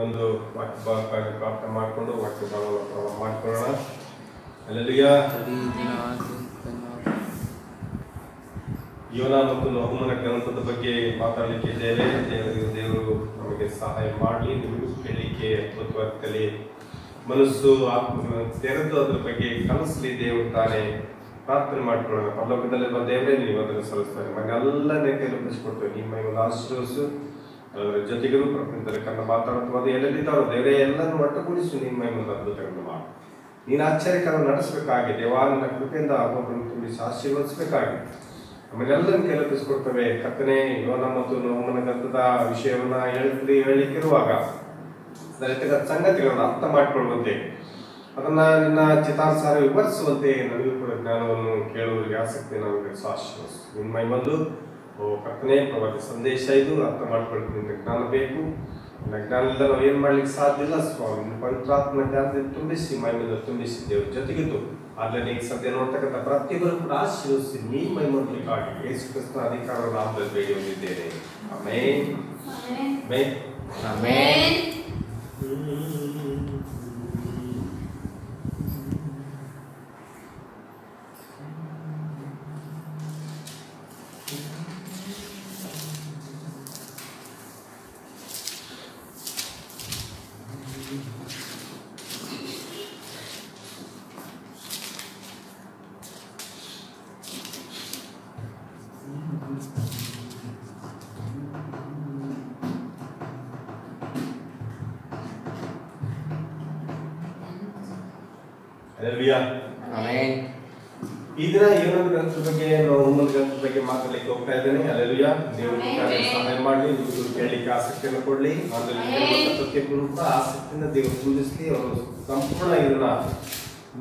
ಒಂದು ಪ್ರಾರ್ಥನೆ ಮಾಡಿಕೊಂಡು ವಾಕ್ಯ ಪ್ರಾರಂಭ ಮಾಡ್ಕೊಳ್ಳೋಣ. ಹಲ್ಲೆಲೂಯ. ಯೋನ ಮತ್ತು ನಹೂಮನ ಗ್ರಂಥದ ಬಗ್ಗೆ ಮಾತಾಡಲಿಕ್ಕಿದ್ದೇವೆ. ದೇವರು ನಮಗೆ ಸಹಾಯ ಮಾಡಲಿ. ನಿಮಗೂ ಕೇಳಲಿಕ್ಕೆ ಅದ್ಭುತವಾಗಲಿ. ಮನಸ್ಸು ಆತ್ಮ ತೆರೆದು ಅದರ ಬಗ್ಗೆ ಕಲಿಸಲಿ ದೇವರು ತಾನೇ. ಪ್ರಾರ್ಥನೆ ಮಾಡ್ಕೊಳ್ಳೋಣ. ಪರಲೋಕದಲ್ಲಿರುವ ದೇವರೇ, ನೀವು ಅದನ್ನು ಸಲ್ಲಿಸ್ತಾರೆ ಮನೆಲ್ಲ ಕೈಲಿ ಒಪ್ಪಿಸಿಕೊಡ್ತೇವೆ. ನಿಮ್ಮ ಒಂದು ಆಶೀರ್ವದಿಸು. ಅದರ ಜೊತೆಗೂ ಪ್ರಪಂಚದಲ್ಲಿ ಕನ್ನಡ ಮಾತಾಡುವುದು ಎಲ್ಲೆಲ್ಲಿದ್ದಾರೋ ದೇವರೇ ಎಲ್ಲರೂ ಒಟ್ಟುಗೂಡಿಸು. ನಿಮ್ಮ ಒಂದು ಅದ್ಭುತಗಳನ್ನು ಮಾಡು. ನೀನು ಆಶ್ಚರ್ಯಕರನ್ನು ನಡೆಸಬೇಕಾಗಿ ದೇವಾ ನನ್ನ ಕೃಪೆಯಿಂದ ಆಗೋದನ್ನು ತುಂಬಿಸಿ ಆಶೀರ್ವದಿಸಬೇಕಾಗಿ ನಮಗೆಲ್ಲರನ್ನು ಕೆಲಪಿಸಿಕೊಡ್ತೇವೆ. ಕರ್ತನೇ, ಯೋನ ಮತ್ತು ನಹೂಮನ ಗ್ರಂಥದ ವಿಷಯವನ್ನ ಹೇಳಲಿಕ್ಕಿರುವಾಗ ಅದರ ಸಂಗತಿಗಳನ್ನು ಅರ್ಥ ಮಾಡಿಕೊಳ್ಳುವಂತೆ, ಅದನ್ನ ನಿನ್ನ ಚಿತ್ತಾನುಸಾರ ವಿವರಿಸುವಂತೆ ನನಗೂ ಕೂಡ ಜ್ಞಾನವನ್ನು ಕೇಳುವವರಿಗೆ ಆಸಕ್ತಿ ನಮಗೆ ಆಶೀರ್ವದಿಸು. ನಿಮ್ಮ ಬಂದು ಕರ್ತನೇ, ಪ್ರವಾದಿ ಸಂದೇಶ ಇದು ಅರ್ಥ ಮಾಡ್ಕೊಳ್ಳಿಕ್ಕೆ ನಿನ್ನ ಜ್ಞಾನ ಬೇಕು. ನಿನ್ನ ಜ್ಞಾನದಿಂದ ನಾವು ಏನು ಮಾಡ್ಲಿಕ್ಕೆ ಸಾಧ್ಯ ಇಲ್ಲ ಸ್ವಾಮಿ. ಪವಿತ್ರಾತ್ಮ ಜ್ಞಾನದಿಂದ ತುಂಬಿಸಿ, ಮೈಮೇಲೆ ತುಂಬಿಸಿ ದೇವ್ರ ಜೊತೆಗಿದ್ದು ಆದರೆ ಈಗ ಸದ್ಯ ನೋಡ್ತಕ್ಕಂಥ ಪ್ರತಿಯೊಬ್ಬರು ಕೂಡ ಆಶೀರ್ವದಿಸಿ ನೀ ಮೈಮೂರ್ಲಿಕ್ಕಾಗಿ ಯೇಸು ಕ್ರಿಸ್ತನ ಅಧಿಕಾರವನ್ನು ನಾಮದಲ್ಲಿ ಬೇಡಿ ಹೊಂದಿದ್ದೇನೆ. Amen. Amen. Amen. Hallelujah. Amen. ಈ ದಿನ ಯೋನನ ಗ್ರಂಥದ ಬಗ್ಗೆ ನಹೂಮನ ಗ್ರಂಥದ ಬಗ್ಗೆ ಮಾತಾಡಲಿಕ್ಕೆ ಹೋಗ್ತಾ ಇದ್ದೇನೆ. ಹಲ್ಲೆಲೂಯಾ. ದೇವರು ಸಹಾಯ ಮಾಡಲಿ. ನೀವು ಕೇಳಲಿಕ್ಕೆ ಆಸಕ್ತಿಯನ್ನು ಕೊಡಲಿ. ಪ್ರತಿಯೊಬ್ಬರು ಕೂಡ ಆಸಕ್ತಿಯಿಂದ ದೇವರು ತುಂಬಿಸಲಿ. ಅವರು ಸಂಪೂರ್ಣ ಇದನ್ನ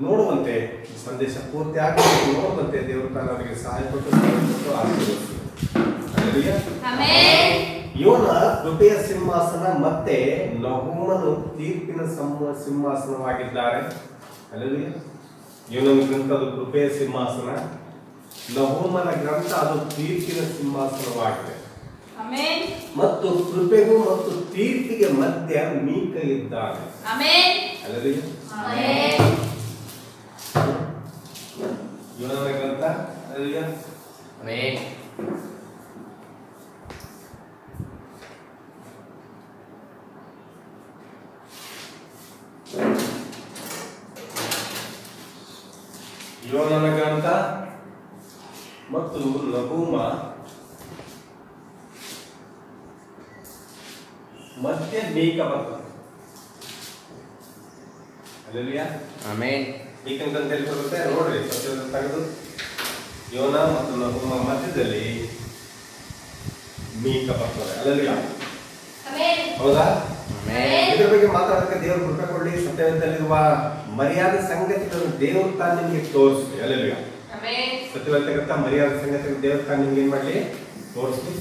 ನೋಡುವಂತೆ, ಸಂದೇಶ ಪೂರ್ತಿ ಆಗಿ ನೋಡುವಂತೆ ದೇವರು ತಾನು ಅವರಿಗೆ ಸಹಾಯ ಕೊಟ್ಟು ಆಶೀರ್ವದಿಸಲಿ. ಹಲ್ಲೆಲೂಯಾ. ಆಮೆನ್. ಯೋನ ಕೃಪೆಯ ಸಿಂಹಾಸನ ಮತ್ತೆ ನಹೂಮನು ತೀರ್ಪಿನ ಸಿಂಹಾಸನವಾಗಿದ್ದಾರೆ. ಹಲ್ಲೆಲೂಯಾ. ಯೋನನ ಗ್ರಂಥ ಅದು ಕೃಪೆಯ ಸಿಂಹಾಸನ, ನಹೂಮನ ಗ್ರಂಥ ಅದು ತೀರ್ಪಿನ ಸಿಂಹಾಸನವಾಗಿದೆ. ಆಮೆನ್. ಮತ್ತು ಕೃಪೆಗೂ ಮತ್ತು ತೀರ್ಪಿಗೆ ಮಧ್ಯ ಮೀಕ ಇದ್ದಾನೆ. ಆಮೆನ್. ಹಲ್ಲೆಲೂಯಾ. ಆಮೆನ್. ಯೋನನ ಗ್ರಂಥ. ಹಲ್ಲೆಲೂಯಾ. ಆಮೆನ್. ಯೋನನ ಗ್ರಂಥ ಮತ್ತು ನಹೂಮ ಮಧ್ಯ ಮೀಕ ಬರ್ತದೆ. ಹಲ್ಲೆಲೂಯಾ. ಆಮೆನ್. ಮೀಕನ ಗ್ರಂಥ ಎಲ್ಲಿ ಬರುತ್ತೆ ನೋಡ್ರಿ. ಸತ್ಯದ ತೆಗೆದು ಯೋನ ಮತ್ತು ನಹೂಮ ಮಧ್ಯದಲ್ಲಿ ಮೀಕ ಬರ್ತದೆ. ಹಲ್ಲೆಲೂಯಾ. ಆಮೆನ್. ಹೌದಾ? ಇದ್ರ ಬಗ್ಗೆ ಮಾತಾಡೋದಕ್ಕೆ ದೇವರು ಕೃಪೆ ಕೊಡಲಿ. ಸತ್ಯವೇದದಲ್ಲಿರುವ ಮರ್ಯಾದ ಸಂಗತಿಗಳನ್ನು ದೇವರು ತಾನು ನಿಮಗೆ ತೋರಿಸ್ಲಿ. ಹಲ್ಲೆಲೂಯಾ. ಸತ್ಯವೇದದ ಮರ್ಯಾದ ಸಂಗತಿಗಳನ್ನು ದೇವರು ತಾನು ನಿಮ್ಗೆ ಏನ್ ಮಾಡ್ಲಿ ತೋರಿಸ್ಲಿ.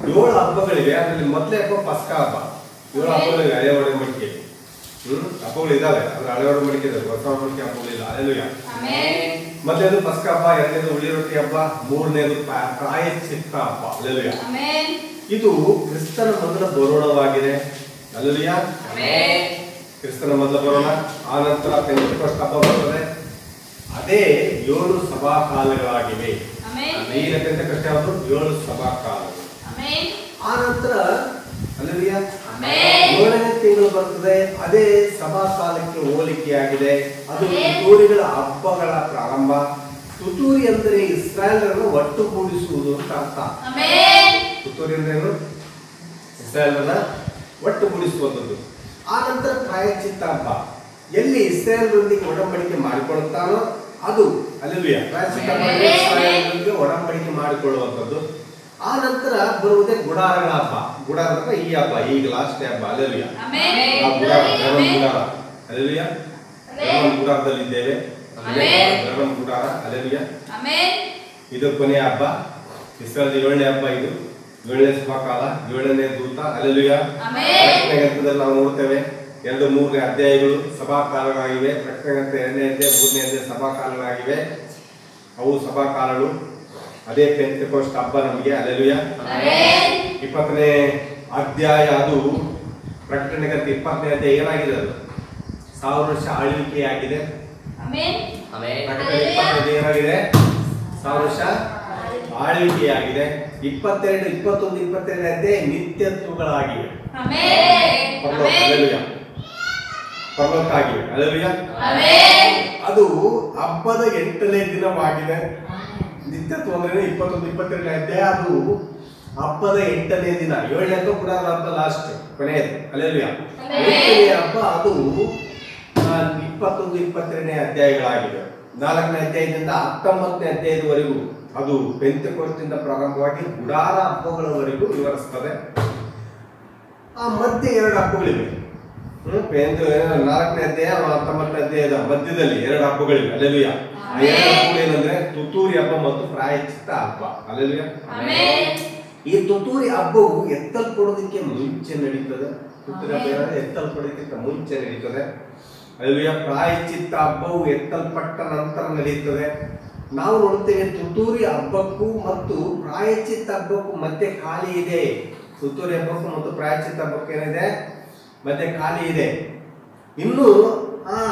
7 ಹಬ್ಬಗಳಿವೆ. ಅದರಲ್ಲಿ ಮೊದಲೇ ಹಬ್ಬ ಪಸ್ಕ ಹಬ್ಬ. 7 ಹಬ್ಬಗಳಿವೆ. ಹಳೆ ಒಡಂಬಡಿಕೆ ಹಬ್ಬಗಳು ಇದಾವೆ. ಅದ್ರ ಹಳೆ ಒಡಂಬಡಿಕೆ ಇದೆ, ಹೊಸ ಒಡಂಬಡಿಕೆ ಹಬ್ಬಗಳಿಲ್ಲ. ಹಲ್ಲೆಲೂಯಾ. ಮೊದಲನೇದು ಪಸ್ಕ ಹಬ್ಬ, ಎರಡನೇದು ಹುಳಿ ರೊಟ್ಟಿ ಹಬ್ಬ, ಮೂರನೇದು ಪ್ರಾಯಶ್ಚಿತ್ತ ಹಬ್ಬ. ಹಲ್ಲೆಲೂಯಾ. ಇದು ಕ್ರಿಸ್ತನ ಮೊದಲ ಬರೋಣವಾಗಿದೆ. ಹಲ್ಲೆಲೂಯಾ. ಆಮೆನ್. ಕ್ರಿಸ್ತನ ಮೊದಲ ಬರೋಣ. ಆ ನಂತರ ಪೆಂಟೆಕೋಸ್ಟ್ ಹಬ್ಬ ಬರ್ತದೆ. ಅದೇ 7 ಸಭಾಕಾಲಗಳಾಗಿವೆ. ಈಗ ಪೆಂಟೆಕೋಸ್ಟ್ ಯಾವುದು? 7 ಸಭಾಕಾಲಗಳು. ಆ ನಂತರ ಹಲ್ಲೆಲೂಯಾ 7ನೇ ತಿಂಗಳು ಬರ್ತದೆ. ಅದೇ ಸಭಾಕಾಲಕ್ಕೆ ಹೋಲಿಕೆಯಾಗಿದೆ. ಅದು ತುತ್ತೂರಿಗಳ ಹಬ್ಬಗಳ ಪ್ರಾರಂಭ. ತುತ್ತೂರಿ ಅಂದರೆ ಇಸ್ರಾಯೇಲರನ್ನು ಒಟ್ಟುಗೂಡಿಸುವುದು ಅಂತ ಅರ್ಥ. ತುತ್ತೂರಿ ಅಂದ್ರೆ ಏನು? ಇಸ್ರಾಯೇಲರನ್ನ ಒಟ್ಟುಗೂಡಿಸುವಂಥದ್ದು. ಆ ನಂತರ ಪ್ರಾಯಶ್ಚಿತ್ತ ಹಬ್ಬ, ಎಲ್ಲಿ ಇಸ್ರಾಯೇಲರೊಂದಿಗೆ ಒಡಂಬಡಿಕೆ ಮಾಡಿಕೊಳ್ಳುತ್ತಾನೋ ಅದು. ಹಲ್ಲೆಲೂಯಾ. ಪ್ರಾಯಶ್ಚಿತ್ತ ಇಸ್ರಾಯೇಲರೊಂದಿಗೆ ಒಡಂಬಡಿಕೆ ಮಾಡಿಕೊಳ್ಳುವಂಥದ್ದು. ಆ ನಂತರ ಬರುವುದೇ ಗುಡಾರಗಳ ಹಬ್ಬ. ಗುಡಾರ ಅಂದ್ರೆ ಈ ಹಬ್ಬ, ಈಗ ಲಾಸ್ಟ್ ಹಬ್ಬ. ಹಲ್ಲೆಲೂಯಾ. ಗುಡಾರ. ಹಲ್ಲೆಲೂಯಾ. ಗುಡಾರದಲ್ಲಿ ಇದ್ದೇವೆ. ಗುಡಾರ. ಹಲ್ಲೆಲೂಯಾ. ಇದು ಕೊನೆಯ ಹಬ್ಬ. ಇಸ್ರಾಯೇಲ್ 7ನೇ ಹಬ್ಬ. ಇದು 7ನೇ ಸಭಾಕಾಲ, 7ನೇ ದೂತ. ಹಲ್ಲೆಲೂಯಾ. ಗ್ರಂಥದಲ್ಲಿ ನಾವು ನೋಡ್ತೇವೆ 2-3 ಅಧ್ಯಾಯಗಳು ಸಭಾಕಾಲಗಳಾಗಿವೆ. ಪ್ರಕಟಣೆ 2ನೇ ಅಧ್ಯಾಯ 3ನೇ ಅಧ್ಯಾಯ ಸಭಾಕಾಲಗಳಾಗಿವೆ. ಅವು ಸಭಾಕಾಲಗಳು. ಅದೇ ಪೆಂಟೆಕೋಸ್ಟ್ ಹಬ್ಬ ನಮಗೆ. ಹಲ್ಲೆಲೂಯಾ. 20ನೇ ಅಧ್ಯಾಯ ಅದು ಪ್ರಕಟಣೆ ಗ್ರಂಥ 20ನೇ ಅಧ್ಯಾಯ ಏನಾಗಿದೆ? ಅದು 1000 ವರ್ಷ ಆಳ್ವಿಕೆಯಾಗಿದೆ. ಪ್ರಕಟಣೆ 20 ಏನಾಗಿದೆ? 1000 ವರ್ಷ ಆಳ್ವಿಕೆಯಾಗಿದೆ. 22, 21, 22 ಅಧ್ಯಾಯ ನಿತ್ಯತ್ವಗಳಾಗಿವೆ. ಪರಲೋಕ ಆಗಿವೆ. ಹಲ್ಲೆಲೂಯಾ. ಅದು ಹಬ್ಬದ 8ನೇ ದಿನವಾಗಿದೆ. ನಿತ್ಯತ್ವ ಅಂದ್ರೆ 21, 22 ಅಧ್ಯಾಯ ಅದು ಹಬ್ಬದ 8ನೇ ದಿನ. 7ನೇ ಹಬ್ಬ ಕೂಡ ಹಬ್ಬ ಲಾಸ್ಟ್ ಕೊನೆಯದು. ಹಲ್ಲೆಲೂಯಾ. 8ನೇ ಹಬ್ಬ ಅದು 21, 22ನೇ ಅಧ್ಯಾಯಗಳಾಗಿವೆ. 4ನೇ ಅಧ್ಯಾಯದಿಂದ 19ನೇ ಅಧ್ಯಾಯದವರೆಗೂ ಅದು ಪೆಂತೆಕೋಸ್ತಿಂದ ಪ್ರಾರಂಭವಾಗಿ ಗುಡಾರ ಹಬ್ಬಗಳವರೆಗೂ ವಿವರಿಸ್ತದೆ. ಆ ಮಧ್ಯೆ 2 ಹಬ್ಬಗಳಿವೆ. 4ನೇ ಅಧ್ಯಾಯ 19ನೇ ಅಧ್ಯಾಯದ ಮಧ್ಯದಲ್ಲಿ 2 ಹಬ್ಬಗಳಿವೆ. ಹಲ್ಲೆಲೂಯಾ. ಆ 2 ಹಬ್ಬಗಳು ಏನಂದ್ರೆ ತುತ್ತೂರಿ ಹಬ್ಬ ಮತ್ತು ಪ್ರಾಯಶ್ಚಿತ್ತ ಹಬ್ಬ. ಹಲ್ಲೆಲೂಯಾ. ಈ ತುತ್ತೂರಿ ಹಬ್ಬವು ಎತ್ತಲ್ಪಡೋದಕ್ಕೆ ಮುಂಚೆ ನಡೀತದೆ. ತುತ್ತೂರಿ ಹಬ್ಬ ಎತ್ತಲ್ಪಡೋದಕ್ಕಿಂತ ಮುಂಚೆ ನಡೀತದೆ. ಹಲ್ಲೆಲೂಯಾ. ಪ್ರಾಯಶ್ಚಿತ್ತ ಹಬ್ಬವು ಎತ್ತಲ್ಪಟ್ಟ ನಂತರ ನಡೀತದೆ. ನಾವು ನೋಡ್ತೇವೆ ತುತ್ತೂರಿ ಹಬ್ಬಕ್ಕೂ ಮತ್ತು ಪ್ರಾಯಶ್ಚಿತ್ತ ಹಬ್ಬಕ್ಕೂ ಮಧ್ಯೆ ಖಾಲಿ ಇದೆ. ತುತ್ತೂರಿ ಹಬ್ಬಕ್ಕೂ ಮತ್ತು ಪ್ರಾಯಶ್ಚಿತ್ತ ಹಬ್ಬಕ್ಕೂ ಏನಿದೆ? ಮಧ್ಯೆ ಖಾಲಿ ಇದೆ. ಇನ್ನು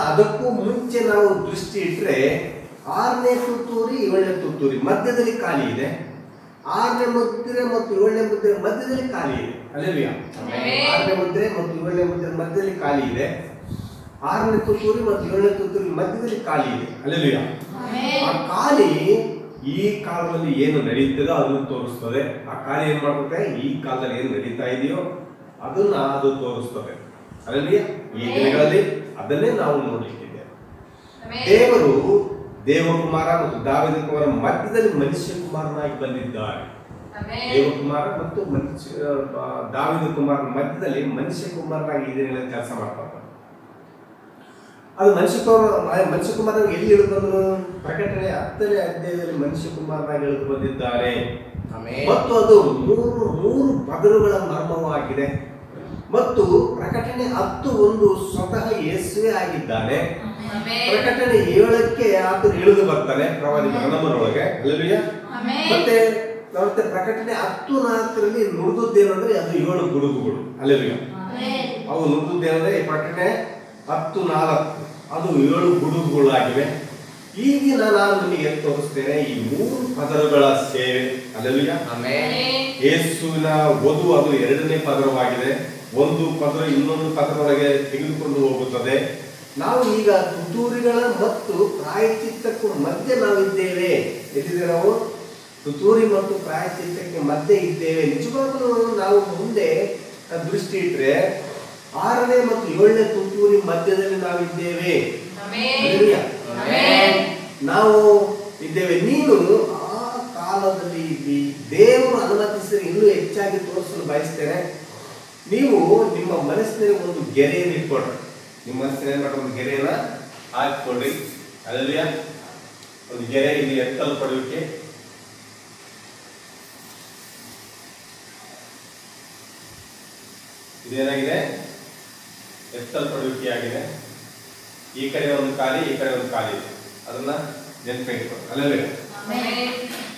ಅದಕ್ಕೂ ಮುಂಚೆ ನಾವು ದೃಷ್ಟಿ ಇಟ್ಟರೆ 6ನೇ ತುತ್ತೂರಿ 7ನೇ ತುತ್ತೂರಿ ಮಧ್ಯದಲ್ಲಿ ಖಾಲಿ ಇದೆ. 6ನೇ ಮುದ್ರೆ ಮತ್ತು 7ನೇ ಮುದ್ರೆ ಮಧ್ಯದಲ್ಲಿ ಖಾಲಿ ಇದೆ. ಹಲ್ಲೆಲೂಯಾ. 6ನೇ ಮುದ್ರೆ ಮತ್ತು 7ನೇ ಮುದ್ರೆ ಮಧ್ಯದಲ್ಲಿ ಖಾಲಿ ಇದೆ. 6ನೇ ತುತ್ತೂರಿ ಮತ್ತು 7ನೇ ತುತ್ತೂರಿ ಮಧ್ಯದಲ್ಲಿ ಖಾಲಿ ಇದೆ. ಹಲ್ಲೆಲೂಯಾ. ಆ ಖಾಲಿ ಈ ಕಾಲದಲ್ಲಿ ಏನು ನಡೀತದೋ ಅದನ್ನು ತೋರಿಸ್ತದೆ. ಆ ಖಾಲಿ ಏನ್ ಮಾಡುತ್ತೆ? ಈ ಕಾಲದಲ್ಲಿ ಏನು ನಡೀತಾ ಇದೆಯೋ ಅದನ್ನ ಅದು ತೋರಿಸ್ತದೆ. ಹಲ್ಲೆಲೂಯಾ. ಈ ದಿನಗಳಲ್ಲಿ ಅದನ್ನೇ ನಾವು ನೋಡಲಿಕ್ಕಿದ್ದೇವೆ. ದೇವರು ದೇವಕುಮಾರ ಮತ್ತು ದಾವೀದ ಕುಮಾರ ಮಧ್ಯದಲ್ಲಿ ಮನುಷ್ಯ ಕುಮಾರನಾಗಿ ಬಂದಿದ್ದಾರೆ. ದೇವಕುಮಾರ ಮತ್ತು ದಾವೀದ ಕುಮಾರನ ಮಧ್ಯದಲ್ಲಿ ಮನುಷ್ಯ ಕುಮಾರನಾಗಿ ಈ ದಿನಗಳಲ್ಲಿ ಕೆಲಸ ಮಾಡ್ತಾರೆ. ಅದು ಮನುಷ್ಯ ಕುಮಾರ ಎಲ್ಲಿ ಇಳಿದು ಬಂದರು? ಪ್ರಕಟಣೆ 10ನೇ ಅಧ್ಯಾಯದಲ್ಲಿ ಮನುಷ್ಯ ಕುಮಾರನಾಗಿ ಇಳಿದು ಬಂದಿದ್ದಾರೆ. ಮತ್ತು ಅದು ಮೂರು ಪದರುಗಳ ಮರ್ಮವಾಗಿದೆ. ಮತ್ತು ಪ್ರಕಟಣೆ 10:1 ಸ್ವತಃ ಯೇಸುವೇ ಆಗಿದ್ದಾನೆ. ಪ್ರಕಟಣೆ 7ಕ್ಕೆ ಆತನು ಇಳಿದು ಬರ್ತಾನೆ ಪ್ರವಾದಿ ಬ್ರಹ್ಮನೊಳಗೆ. ಹಲ್ಲೆಲೂಯಾ. ಮತ್ತೆ ಪ್ರಕಟಣೆ 10:4 ನುಡಿದದ್ದೇನಂದ್ರೆ ಅದು 7 ಗುಡುಗುಗಳು. ಹಲ್ಲೆಲೂಯಾ. ಅವು ನುಡಿದದ್ದೇನಂದ್ರೆ ಪ್ರಕಟಣೆ 10:4 ಅದು 7 ಗುಡುಗುಗಳಾಗಿವೆ. ಈಗಿನ ನಾನು ನಿಮಗೆ ತೋರಿಸ್ತೇನೆ ಈ 3 ಪದರಗಳ ಸೇವೆ. ಹಲ್ಲೆಲೂಯಾ. ಯೇಸುವಿನ ವಧು ಅದು 2ನೇ ಪದರವಾಗಿದೆ. ಒಂದು ಪದರ ಇನ್ನೊಂದು ಪದರೊಳಗೆ ತೆಗೆದುಕೊಂಡು ಹೋಗುತ್ತದೆ. ನಾವು ಈಗ ತುತ್ತೂರಿಗಳ ಮತ್ತು ಪ್ರಾಯಶ್ಚಿತ್ತಕ್ಕೂ ಮಧ್ಯೆ ನಾವಿದ್ದೇವೆ. ಎಲ್ಲಿದೆ? ನಾವು ತುತ್ತೂರಿ ಮತ್ತು ಪ್ರಾಯಶ್ಚಿತ್ತಕ್ಕೆ ಮಧ್ಯೆ ಇದ್ದೇವೆ. ನಿಜವಾಗಲೂ ನಾವು ಮುಂದೆ ದೃಷ್ಟಿ ಇಟ್ಟರೆ 6ನೇ ಮತ್ತು 7ನೇ ತುತ್ತೂರಿ ಮಧ್ಯದಲ್ಲಿ ನಾವಿದ್ದೇವೆ. ನಾವು ಇದ್ದೇವೆ. ನೀನು ಆ ಕಾಲದಲ್ಲಿ ಇದ್ದಿ. ದೇವರು ಅನುಮತಿಸಿದರೆ ಇನ್ನೂ ಹೆಚ್ಚಾಗಿ ತೋರಿಸಲು ಬಯಸ್ತೇನೆ. ನೀವು ನಿಮ್ಮ ಮನಸ್ಸಿನಲ್ಲಿ ಒಂದು ಗೆರೆಯನ್ನು ಇಟ್ಕೊಡ್ರಿ. ನಿಮ್ಮ ಮನಸ್ಸಿನಲ್ಲಿ ಒಂದು ಗೆರೆಯನ್ನ ಹಾಕಿಕೊಡ್ರಿ. ಹಲ್ಲೆಲೂಯಾ. ಒಂದು ಗೆರೆ ಇಲ್ಲಿ ಎತ್ತಲ್ಪಡುವಿಕೆ. ಇದೇನಾಗಿದೆ? ಎತ್ತಲ್ಪಡುವಿಕೆಯಾಗಿದೆ. ಈ ಕಡೆ ಒಂದು ಖಾಲಿ, ಈ ಕಡೆ ಒಂದು ಖಾಲಿ ಇದೆ. ಅದನ್ನ ನೆನಪಿಟ್ಕೊಡಿ. ಹಲ್ಲೆಲೂಯಾ.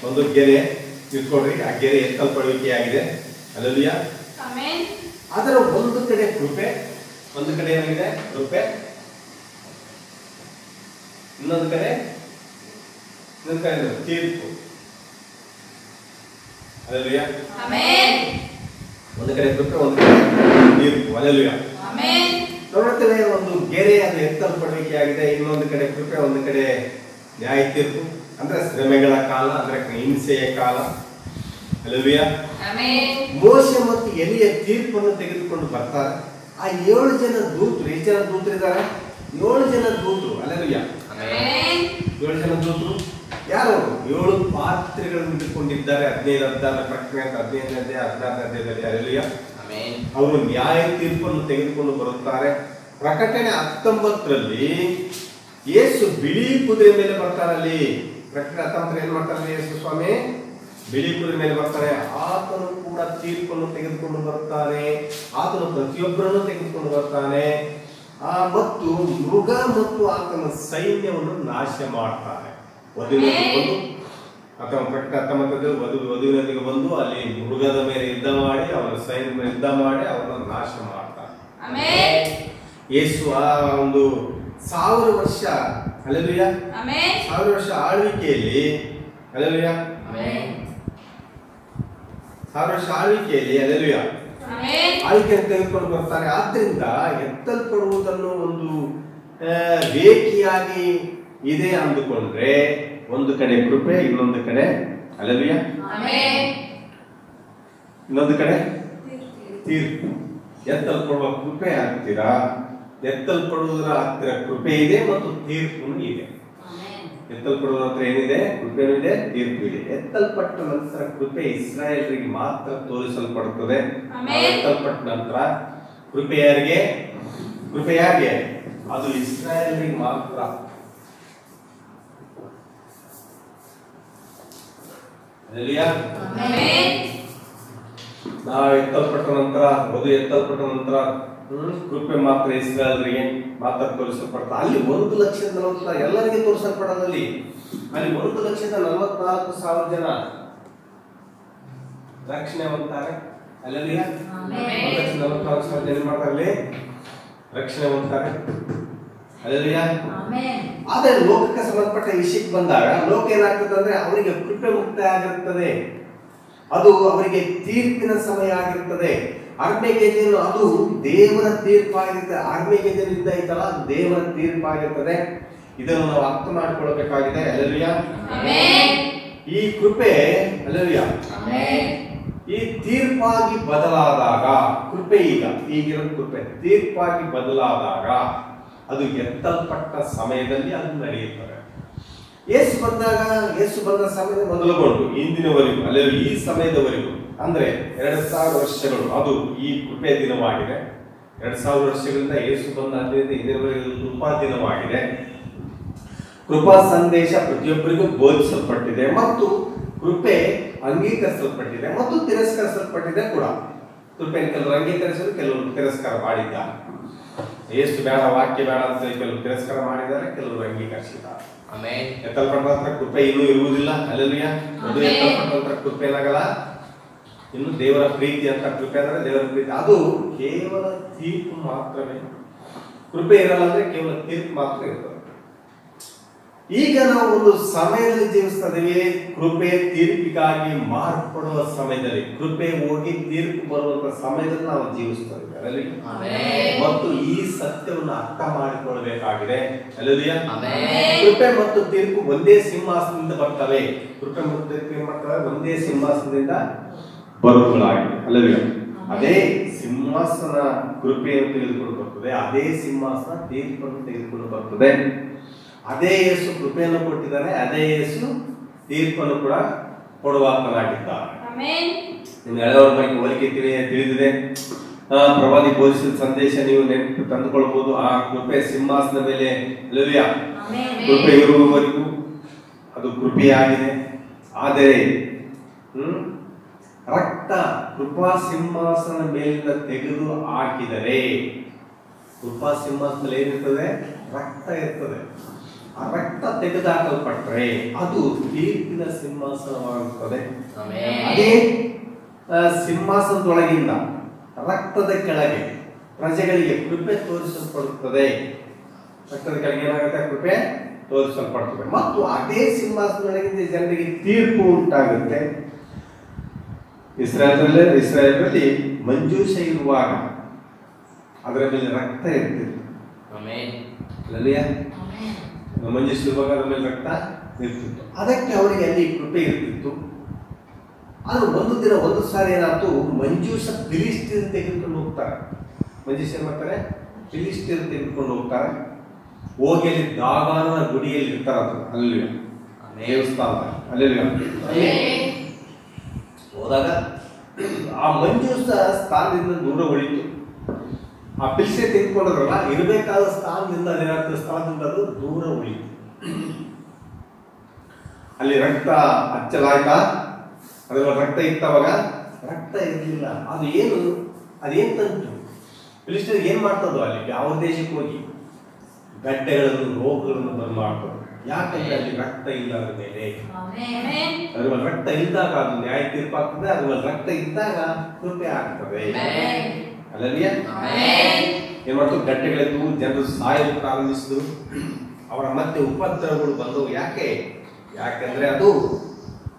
ಒಂದು ಗೆರೆ ಇಟ್ಕೊಡ್ರಿ. ಆ ಗೆರೆ ಎತ್ತಲ್ಪಡುವಿಕೆಯಾಗಿದೆ. ಹಲ್ಲೆಲೂಯಾ. ಅದರ ಒಂದು ಕಡೆ ಕೃಪೆ, ಒಂದು ಕಡೆ ಏನಾಗಿದೆ? ಕೃಪೆ. ಇನ್ನೊಂದು ಕಡೆ ತೀರ್ಪು. ಹಲ್ಲೆಲೂಯಾ. ಒಂದು ಕಡೆ ಕೃಪೆ, ಒಂದು ಕಡೆ ತೀರ್ಪು. ಹಲ್ಲೆಲೂಯಾ. ನೋಡುತ್ತೇವೆ ಒಂದು ಗೆರೆ ಅದು ಎತ್ತಲ್ಪಡುವಿಕೆಯಾಗಿದೆ. ಇನ್ನೊಂದು ಕಡೆ ಕೃಪೆ, ಒಂದು ಕಡೆ ನ್ಯಾಯ ತೀರ್ಪು. ಅಂದ್ರೆ ಶ್ರಮೆಗಳ ಕಾಲ, ಅಂದ್ರೆ ಹಿಂಸೆಯ ಕಾಲ. ಹಲ್ಲೆಲೂಯಾ. ಮೋಶೆ ಮತ್ತು ಎಲಿಯ ತೀರ್ಪನ್ನು ತೆಗೆದುಕೊಂಡು ಬರ್ತಾರೆ. ಆ 7 ಜನ ದೂತರು, ಎಷ್ಟು ಜನ ದೂತರಿದ್ದಾರೆ? 7 ಜನ ದೂತರು. ಹಲ್ಲೆಲೂಯಾ. 7 ಜನ ದೂತರು ಯಾರು? 7 ಪಾತ್ರೆಗಳನ್ನು ಇಟ್ಟುಕೊಂಡಿದ್ದಾರೆ. 15 ಅಧ್ಯಾಯ ಪ್ರಕಟಣೆ 15ನೇ ಅಧ್ಯಾಯ 16ನೇ ಅಧ್ಯಾಯದಲ್ಲಿ. ಹಲ್ಲೆಲೂಯಾ. ಅವರು ನ್ಯಾಯ ತೀರ್ಪನ್ನು ತೆಗೆದುಕೊಂಡು ಬರುತ್ತಾರೆ. ಪ್ರಕಟಣೆ 19ರಲ್ಲಿ ಯೇಸು ಬಿಳಿ ಕುದುರೆ ಮೇಲೆ ಬರ್ತಾರಲ್ಲಿ. ಪ್ರಕಟಣೆ 19 ಏನ್ ಮಾಡ್ತಾರೆ? ಯೇಸು ಸ್ವಾಮಿ ಬಿಳಿ ಕುದುರೆ ಮೇಲೆ ಬರ್ತಾರೆ. ಆತನು ಕೂಡ ತೀರ್ಪನ್ನು ತೆಗೆದುಕೊಂಡು ಬರ್ತಾನೆ. ಆತನು ಪ್ರತಿಯೊಬ್ಬರನ್ನು ತೆಗೆದುಕೊಂಡು ಬರ್ತಾನೆ. ಮತ್ತು ಮೃಗ ಮತ್ತು ಆತನ ಸೈನ್ಯವನ್ನು ನಾಶ ಮಾಡ್ತಾನೆ. ವಧುವಿನೊಂದಿಗೆ ಬಂದು ಅಥವಾ ಪ್ರಕಟಣೆ 19 ವಧುವಿನೊಂದಿಗೆ ಬಂದು ಅಲ್ಲಿ ಮೃಗದ ಮೇಲೆ ಯುದ್ಧ ಮಾಡಿ, ಅವನ ಸೈನ್ಯ ಯುದ್ಧ ಮಾಡಿ ಅವರನ್ನು ನಾಶ ಮಾಡ್ತಾನೆ. ಯೇಸು ಆ ಒಂದು 1000 ವರ್ಷ ಹಲ್ಲೆಲೂಯ 1000 ವರ್ಷ ಆಳ್ವಿಕೆಯಲ್ಲಿ ಹಲ್ಲೆಲೂಯ 1000 ವರ್ಷ ಆಳ್ವಿಕೆಯಲ್ಲಿ ಹಲ್ಲೆಲೂಯ ಆಳ್ವಿಕೆಯನ್ನು ತೆಗೆದುಕೊಂಡು ಬರ್ತಾರೆ. ಆದ್ರಿಂದ ಎತ್ತಲ್ಪಡುವುದನ್ನು ಒಂದು ರೇಖೆಯಾಗಿ ಇದೆ ಅಂದುಕೊಂಡ್ರೆ ಒಂದು ಕಡೆ ಕೃಪೆ, ಇನ್ನೊಂದು ಕಡೆ ಹಲ್ಲೆಲೂಯ ಇನ್ನೊಂದು ಕಡೆ ತೀರ್ಪು. ಎತ್ತಲ್ಪಡುವ ಕೃಪೆ ಆಗ್ತೀರಾ, ಎತ್ತಲ್ಪಡುವುದರ ಹತ್ತಿರ ಕೃಪೆ ಇದೆ ಮತ್ತು ತೀರ್ಪು ಇದೆ. ಎತ್ತಲ್ಪಡುವ ಹತ್ರ ಏನಿದೆ? ಕೃಪೆ ಇದೆ, ತೀರ್ಪು ಇದೆ. ಎತ್ತಲ್ಪಟ್ಟ ನಂತರ ಕೃಪೆ ಇಸ್ರಾಯೇಲರಿಗೆ ಮಾತ್ರ ತೋರಿಸಲ್ಪಡುತ್ತದೆ. ಎತ್ತಲ್ಪಟ್ಟ ನಂತರ ಕೃಪೆ ಯಾರಿಗೆ? ಕೃಪೆ ಯಾರಿಗೆ? ಅದು ಇಸ್ರಾಯೇಲರಿಗೆ ಮಾತ್ರ. ನಾವು ಎತ್ತಲ್ಪಟ್ಟ ನಂತರ, ವಧು ಎತ್ತಲ್ಪಟ್ಟ ನಂತರ ಕೃಪೆ ಮಾತ್ರ ಇಸ್ರಾಯೇಲರಿಗೆ ಮಾತ್ರ ತೋರಿಸಲ್ಪಡ್ತಾರೆ. ಅಲ್ಲಿ 1,40,000 ಎಲ್ಲರಿಗೆ ತೋರಿಸಲ್ಪಡಲ್ಲ. ಅಲ್ಲಿ 1,44,000 ಜನ ರಕ್ಷಣೆ ಹೊಂದ್ತಾರೆ. ಅಲ್ಲಿ 1,44,000 ಜನ ಮಾಡ್ತಾರೆ, ರಕ್ಷಣೆ ಹೊಂದ್ತಾರೆ. ಆದ್ರೆ ಲೋಕಕ್ಕೆ ಸಂಬಂಧಪಟ್ಟ ವಿಷಯಕ್ಕೆ ಬಂದಾಗ ಲೋಕ ಏನಾಗ್ತದೆ ಅಂದ್ರೆ ಅವರಿಗೆ ಕೃಪೆ ಮುಕ್ತಾಯ ಆಗಿರುತ್ತದೆ. ಅದು ಅವರಿಗೆ ತೀರ್ಪಿನ ಸಮಯ ಆಗಿರುತ್ತದೆ. ಆರ್ಮೆಗೆದೋನ್ ಅದು ದೇವರ ತೀರ್ಪಾಗಿರುತ್ತೆ. ಆರ್ಮೆಗೆದೋನಿಂದ ಐತಲ್ಲ, ಅದು ದೇವರ ತೀರ್ಪಾಗಿರ್ತದೆ. ಇದನ್ನು ನಾವು ಅರ್ಥ ಮಾಡಿಕೊಳ್ಳಬೇಕಾಗಿದೆ. ಹಲ್ಲೆಲೂಯಾ. ಈ ಕೃಪೆ ಹಲ್ಲೆಲೂಯಾ ಈ ತೀರ್ಪಾಗಿ ಬದಲಾದಾಗ, ಕೃಪೆ ಈಗಿರೋ ಕೃಪೆ ತೀರ್ಪಾಗಿ ಬದಲಾದಾಗ ಅದು ಎತ್ತಲ್ಪಟ್ಟ ಸಮಯದಲ್ಲಿ ಅದು ನಡೆಯುತ್ತದೆ. ಯೇಸು ಬಂದ ಸಮಯದ ಮೊದಲುಗೊಂಡು ಇಂದಿನವರೆಗೂ ಅಲ್ಲದೆ ಈ ಸಮಯದವರೆಗೂ ಅಂದ್ರೆ 2000 ವರ್ಷಗಳು ಅದು ಈ ಕೃಪೆ ದಿನವಾಗಿದೆ. 2000 ವರ್ಷಗಳಿಂದ ಯೇಸು ಬಂದ ಇಂದಿನವರೆಗೂ ಕೃಪಾ ದಿನವಾಗಿದೆ. ಕೃಪಾ ಸಂದೇಶ ಪ್ರತಿಯೊಬ್ಬರಿಗೂ ಬೋಧಿಸಲ್ಪಟ್ಟಿದೆ ಮತ್ತು ಕೃಪೆ ಅಂಗೀಕರಿಸಲ್ಪಟ್ಟಿದೆ ಮತ್ತು ತಿರಸ್ಕರಿಸಲ್ಪಟ್ಟಿದೆ ಕೂಡ. ಕೃಪೆ ಕೆಲವರು ಅಂಗೀಕರಿಸಲು, ಕೆಲವರು ತಿರಸ್ಕಾರ ಮಾಡಿದ್ದಾರೆ. ಯೇಸು ಬೇಡ, ವಾಕ್ಯ ಬೇಡ ಅಂತ ಕೆಲವರು ತಿರಸ್ಕಾರ ಮಾಡಿದ್ದಾರೆ, ಕೆಲವರು ಅಂಗೀಕರಿಸಿದ್ದಾರೆ. ಎತ್ತಲ್ಪಟ್ಟ ನಂತರ ಕೃಪೆ ಇನ್ನೂ ಇರುವುದಿಲ್ಲ. ಹಲ್ಲೆಲೂಯಾ. ಅದು ಎತ್ತಲ್ಪಟ್ಟ ನಂತರ ಕೃಪೆ ಏನಾಗಲ್ಲ, ಇನ್ನು ದೇವರ ಪ್ರೀತಿ ಅಂತ. ಕೃಪೆ ಅಂದ್ರೆ ದೇವರ ಪ್ರೀತಿ, ಅದು ಕೇವಲ ತೀರ್ಪು ಮಾತ್ರವೇ. ಕೃಪೆ ಇರಲ್ಲ ಅಂದ್ರೆ ಕೇವಲ ತೀರ್ಪು ಮಾತ್ರ ಇರ್ತದೆ. ಈಗ ನಾವು ಒಂದು ಸಮಯದಲ್ಲಿ ಜೀವಿಸ್ತಾ ಇದ್ದೀವಿ, ಕೃಪೆ ತೀರ್ಪಿಗಾಗಿ ಮಾರ್ಪಡುವ ಸಮಯದಲ್ಲಿ, ಕೃಪೆ ಹೋಗಿ ತೀರ್ಪು ಬರುವಂತ ಸಮಯದಲ್ಲಿ ನಾವು ಜೀವಿಸ್ತಾ ಇದ್ದೀವಿ. ಮತ್ತು ಈ ಸತ್ಯವನ್ನು ಅರ್ಥ ಮಾಡಿಕೊಳ್ಳಬೇಕಾಗಿದೆ. ಹಲ್ಲೆಲೂಯಾ. ಕೃಪೆ ಮತ್ತು ತೀರ್ಪು ಒಂದೇ ಸಿಂಹಾಸನದಿಂದ ಬರ್ತವೆ. ಕೃಪೆ ಮತ್ತು ತೀರ್ಪು ಏನ್ ಮಾಡ್ತವೆ? ಒಂದೇ ಸಿಂಹಾಸನದಿಂದ ಬರುವುಗಳಾಗಿದೆ. ಹಲ್ಲೆಲೂಯಾ. ಅದೇ ಸಿಂಹಾಸನ ಕೃಪೆಯನ್ನು ತೆಗೆದುಕೊಂಡು ಬರ್ತದೆ, ಅದೇ ಸಿಂಹಾಸನ ತೀರ್ಪನ್ನು ತೆಗೆದುಕೊಂಡು ಬರ್ತದೆ. ಅದೇ ಯೇಸು ಕೃಪೆಯನ್ನು ಕೊಟ್ಟಿದ್ದಾರೆ, ಅದೇ ಯೇಸು ತೀರ್ಪನ್ನು ಕೂಡ ಕೊಡುವಾತನಾಗಿದ್ದಾರೆ. ನಿಮ್ಗೆ ಹಳೆಯವರ ಬಗ್ಗೆ ಹೋಲಿಕೆ ತಿಳಿದಿದೆ. ಪ್ರವಾದಿ ಬೋಧಿಸಿದ ಸಂದೇಶ ನೀವು ನೆನಪು ತಂದುಕೊಳ್ಬಹುದು. ಆ ಕೃಪೆ ಸಿಂಹಾಸನ ಮೇಲೆ ಹಲ್ಲೆಲೂಯಾ ಕೃಪೆ ಇರುವವರೆಗೂ ಅದು ಕೃಪೆಯಾಗಿದೆ. ಆದರೆ ರಕ್ತ ಕೃಪಾ ಸಿಂಹಾಸನ ಮೇಲಿಂದ ತೆಗೆದು ಹಾಕಿದರೆ, ಕೃಪಾ ಸಿಂಹಾಸನದಲ್ಲಿ ಏನಿರ್ತದೆ? ರಕ್ತ ಇರ್ತದೆ. ಆ ರಕ್ತ ತೆಗೆದುಹಾಕಲ್ಪಟ್ರೆ ಅದು ತೀರ್ಪಿನ ಸಿಂಹಾಸನವಾಗುತ್ತದೆ. ಅದೇ ಸಿಂಹಾಸನದೊಳಗಿಂದ ರಕ್ತದ ಕೆಳಗೆ ಪ್ರಜೆಗಳಿಗೆ ಕೃಪೆ ತೋರಿಸಲ್ಪಡುತ್ತದೆ. ರಕ್ತದ ಕೆಳಗೆ ಏನಾಗುತ್ತೆ? ಕೃಪೆ ತೋರಿಸಲ್ಪಡುತ್ತದೆ. ಮತ್ತು ಅದೇ ಸಿಂಹಾಸನದೊಳಗಿಂದ ಜನರಿಗೆ ತೀರ್ಪು ಉಂಟಾಗುತ್ತೆ. ಇಸ್ರಾಯೇಲರಲ್ಲಿ ಮಂಜೂಷ ಇರುವಾಗ ಅದರ ಮೇಲೆ ರಕ್ತ ಇರ್ತಿತ್ತು. ಮಂಜೂಷ ಇರುವಾಗ ಅದರ ಮೇಲೆ ರಕ್ತ ಇರ್ತಿತ್ತು. ಅದಕ್ಕೆ ಅವರಿಗೆ ಅಲ್ಲಿ ಕೃಪೆ ಇರ್ತಿತ್ತು. ಆದ್ರೆ ಒಂದು ದಿನ ಒಂದು ಸಾರಿ ಏನಾಯ್ತು, ಮಂಜೂಷ ಫಿಲಿಸ್ತೀನ್ ತೆಗೆದುಕೊಂಡು ಹೋಗ್ತಾರೆ. ಮಂಜೂಷ ಏನ್ ಮಾಡ್ತಾರೆ? ಫಿಲಿಸ್ತೀನ್ ತೆಗೆದುಕೊಂಡು ಹೋಗ್ತಾರೆ. ಹೋಗಿ ಅಲ್ಲಿ ದಾಗಾನನ ಗುಡಿಯಲ್ಲಿ ಇರ್ತಾರ, ಅಲ್ಲಿ ದೇವಸ್ಥಾನ ಅಲ್ಲಿ ಹೋದಾಗ ಆ ಮಂಜೂಷ ಸ್ಥಾನದಿಂದ ದೂರ ಉಳಿತು. ಆ ಪಿಲ್ಸೆ ತೆಗೆದುಕೊಂಡ್ರಲ್ಲ, ಇರಬೇಕಾದ ಸ್ಥಾನದಿಂದ ಅದೇನಾಗ್ತದೆ? ಸ್ಥಾನದಿಂದ ಅದು ದೂರ ಉಳಿತು. ಅಲ್ಲಿ ರಕ್ತ ಹಚ್ಚಲಾಯ್ತಾ? ಅದ್ರಲ್ಲಿ ರಕ್ತ ಇತ್ತವಾಗ? ರಕ್ತ ಇರಲಿಲ್ಲ. ಅದೇನ್ ತಂತು? ಫಿಲಿಸ್ತೀನ್ರಿಗೆ ಏನ್ ಮಾಡ್ತದೋ ಅಲ್ಲಿ ಯಾವ ದೇಶಕ್ಕೆ ಹೋಗಿ ಗಡ್ಡೆಗಳನ್ನು, ರೋಗಗಳನ್ನು ಬಂದ್ ಮಾಡ್ತದೆ. ಯಾಕಂದ್ರೆ ಅಲ್ಲಿ ರಕ್ತ ಇಲ್ಲ. ಅದ್ರ ಮೇಲೆ ರಕ್ತ ಇದ್ದಾಗ ಅದು ನ್ಯಾಯ ತೀರ್ಪಾಗ್ತದೆ. ಅದ್ರ ಮೇಲೆ ರಕ್ತ ಇದ್ದಾಗ ಕೃಪೆ ಆಗ್ತದೆ. ಹಲ್ಲೆಲೂಯಾ. ಏನ್ ಮಾಡ್ತು, ಗಂಟೆಗಳೆದ್ದು ಜನರು ಸಾಯಲು ಪ್ರಾರಂಭಿಸಿದ್ರು. ಅವರ ಮತ್ತೆ ಉಪದ್ರವಗಳು ಬಂದವು. ಯಾಕೆಂದ್ರೆ ಅದು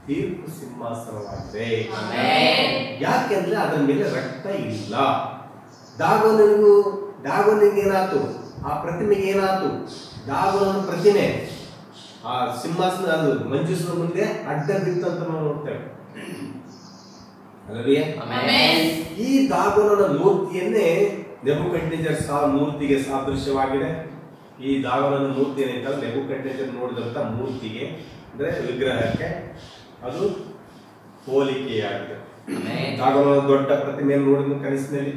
ತೀರ್ಪು ಸಿಂಹಾಸನವಾಗಿದೆ. ಯಾಕೆಂದ್ರೆ ಅದರ ಮೇಲೆ ರಕ್ತ ಇಲ್ಲ. ದಾಗೋನಿಗೆ ಏನಾಯ್ತು, ಆ ಪ್ರತಿಮೆಗೆ ಏನಾಯ್ತು, ದಾಗೋನ ಪ್ರತಿಮೆ ಆ ಸಿಂಹಾಸನ ಅದು ಮಂಜೂಷನ ಮುಂದೆ ಅಡ್ಡ ಬಿತ್ತು ಅಂತ ನಾವು ನೋಡ್ತೇವೆ. ಈ ದಾಗೋನನ ಮೂರ್ತಿಯನ್ನೇ ನೆಬೂಕದ್ನೆಚ್ಚರ್ ಮೂರ್ತಿಗೆ ಸಾದೃಶ್ಯವಾಗಿದೆ. ಈ ದಾಗೋನನ ಮೂರ್ತಿ ಏನಂತಂದ್ರೆ ನೆಬೂಕದ್ನೆಚ್ಚರ್ ನೋಡಿದಂತ ಮೂರ್ತಿಗೆ ಅಂದ್ರೆ ವಿಗ್ರಹಕ್ಕೆ ಅದು ಹೋಲಿಕೆಯಾಗಿದೆ. ದಾಗೋನನ ದೊಡ್ಡ ಪ್ರತಿಮೆಯನ್ನು ನೋಡಿದ ಕನಸಿನಲ್ಲಿ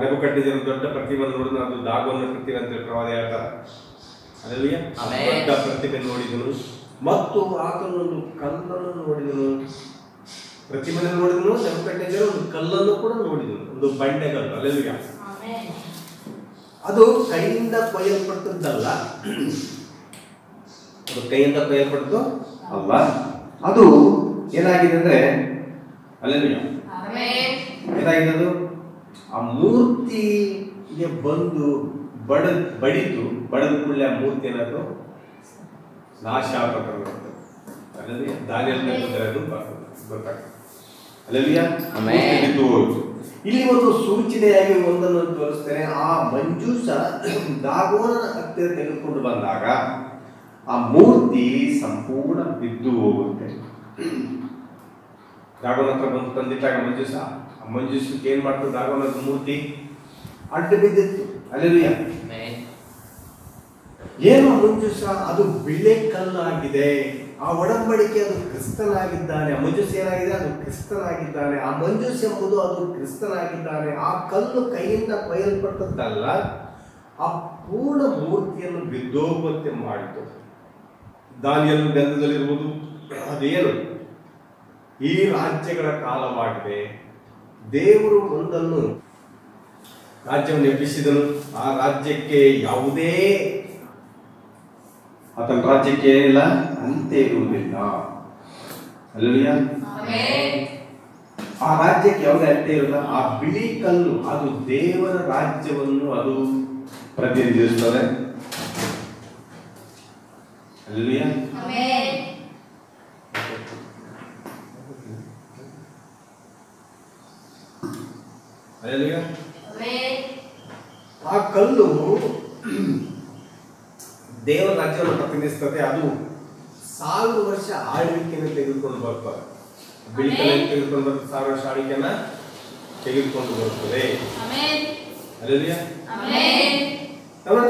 ನೆಬೂಕದ್ನೆಚ್ಚರ್ ದೊಡ್ಡ ಪ್ರತಿಮೆಯನ್ನು ನೋಡಿದ ಅದು ದಾಗೋನನ ಪ್ರತಿಮೆ ಅಂತ ಪ್ರವಾದಿ ಹೇಳ್ತಾರೆ. ದೊಡ್ಡ ಪ್ರತಿಮೆ ನೋಡಿದನು ಮತ್ತು ಆತನೊಂದು ಕಲ್ಲನ್ನು ನೋಡಿದನು. ಪ್ರತಿಮೆಯನ್ನು ನೋಡಿದನು. ನೆಬೂಕದ್ನೆಚ್ಚರ್ ಒಂದು ಕಲ್ಲನ್ನು ಕೂಡ ನೋಡಿದನು, ಒಂದು ಬಂಡೆಕಲ್ಲು. ಅಲ್ಲೆಲೂಯ. ಅದು ಕೈಯಿಂದ ಕೊಯ್ಯಲ್ಪಟ್ಟದ್ದಲ್ಲ, ಅದು ಕೈಯಿಂದ ಕೊಯ್ಯಲ್ಪಟ್ಟದ್ದು ಅಲ್ಲ. ಅದು ಏನಾಗಿದೆ ಅಂದ್ರೆ ಅಲ್ಲೆಲೂಯ, ಏನಾಗಿದೆ ಅದು ಆ ಮೂರ್ತಿಗೆ ಬಂದು ಬಡಿದು ಕೂಡಲೇ ಆ ಮೂರ್ತಿ ಏನಾದ್ರು ನಾಶ ಆಗ್ತದೆ. ದಾನಿಯೇಲನಲ್ಲಿ ಗೊತ್ತಾಗ್ತದೆ. ಅಲ್ಲೆಲೂಯ. ಬಿದ್ದು ಹೋಯ್ತು. ಇಲ್ಲಿ ಒಂದು ಸೂಚನೆಯಾಗಿ ಒಂದನ್ನು ತೋರಿಸ್ತೇನೆ. ಆ ಮಂಜೂಷ ದಾಗೋನನ ಹತ್ತಿರ ತೆಗೆದುಕೊಂಡು ಬಂದಾಗ ಆ ಮೂರ್ತಿ ಸಂಪೂರ್ಣ ಬಿದ್ದು ಹೋಗುತ್ತೆ. ದಾಗೋನ ಹತ್ರ ಬಂದು ತಂದಿಟ್ಟಾಗ ಆ ಮಂಜೂಷಕ್ಕೆ ಏನ್ ಮಾಡ್ತದೆ, ದಾಗೋನದ ಮೂರ್ತಿ ಅಡ್ಡ ಬಿದ್ದಿತ್ತು. ಅಲ್ಲೆಲೂಯ. ಏನು ಮಂಜೂಷ, ಅದು ಬಿಳೆ ಕಲ್ಲಾಗಿದೆ. ಆ ಒಡಂಬಡಿಕೆ ಅದು ಕ್ರಿಸ್ತನಾಗಿದ್ದಾನೆ. ಆ ಮಂಜೂಷ ಏನಾಗಿದೆ, ಅದು ಕ್ರಿಸ್ತನಾಗಿದ್ದಾನೆ. ಆ ಮಂಜೂಷ ಎಂಬುದು ಅದು ಕ್ರಿಸ್ತನಾಗಿದ್ದಾನೆ. ಆ ಕಲ್ಲು ಕೈಯಿಂದ ಕೊಯ್ಯಲ್ಪಟ್ಟದ್ದಲ್ಲ, ಆ ಪೂರ್ಣ ಮೂರ್ತಿಯನ್ನು ಬಿದ್ದೋಗುವಂತೆ ಮಾಡಿತು. ದಾನಿಯೇಲನ ಗ್ರಂಥದಲ್ಲಿರುವುದು ಅದೇನು, ಈ ರಾಜ್ಯಗಳ ಕಾಲವಾಗಿದೆ. ದೇವರು ಒಂದನ್ನು ರಾಜ್ಯವನ್ನು ಎಬ್ಬಿಸಿದನು. ಆ ರಾಜ್ಯಕ್ಕೆ ಯಾವುದೇ ಆತನ ರಾಜ್ಯಕ್ಕೆ ಏನಿಲ್ಲ, ಅಂತ್ಯ ಇರುವುದಿಲ್ಲ. ಅಲ್ಲೆಲೂಯ. ಆ ರಾಜ್ಯಕ್ಕೆ ಯಾವುದೇ ಅಂತ್ಯ ಇರಲ್ಲ. ಆ ಬಿಳಿ ಕಲ್ಲು ಅದು ದೇವರ ರಾಜ್ಯವನ್ನು ಅದು ಪ್ರತಿನಿಧಿಸುತ್ತದೆ. ಅಲ್ಲೆಲೂಯ. ಅಲ್ಲೆಲೂಯ. ಆ ಕಲ್ಲು ದೇವರ ರಾಜ್ಯವನ್ನು ಪ್ರತಿನಿಧಿಸುತ್ತದೆ. ಅದು 1000 ವರ್ಷ ಆಳ್ವಿಕೆಯನ್ನು ತೆಗೆದುಕೊಂಡು ಬರ್ತದೆ. ಬಿಳಿ ಕಲ್ಲನ್ನು ತೆಗೆದುಕೊಂಡು ಬರ್ತದೆ, 1000 ವರ್ಷ ಆಳ್ವಿಕೆಯನ್ನ ತೆಗೆದುಕೊಂಡು ಬರುತ್ತದೆ. ಅಲ್ಲೆಲೂಯ.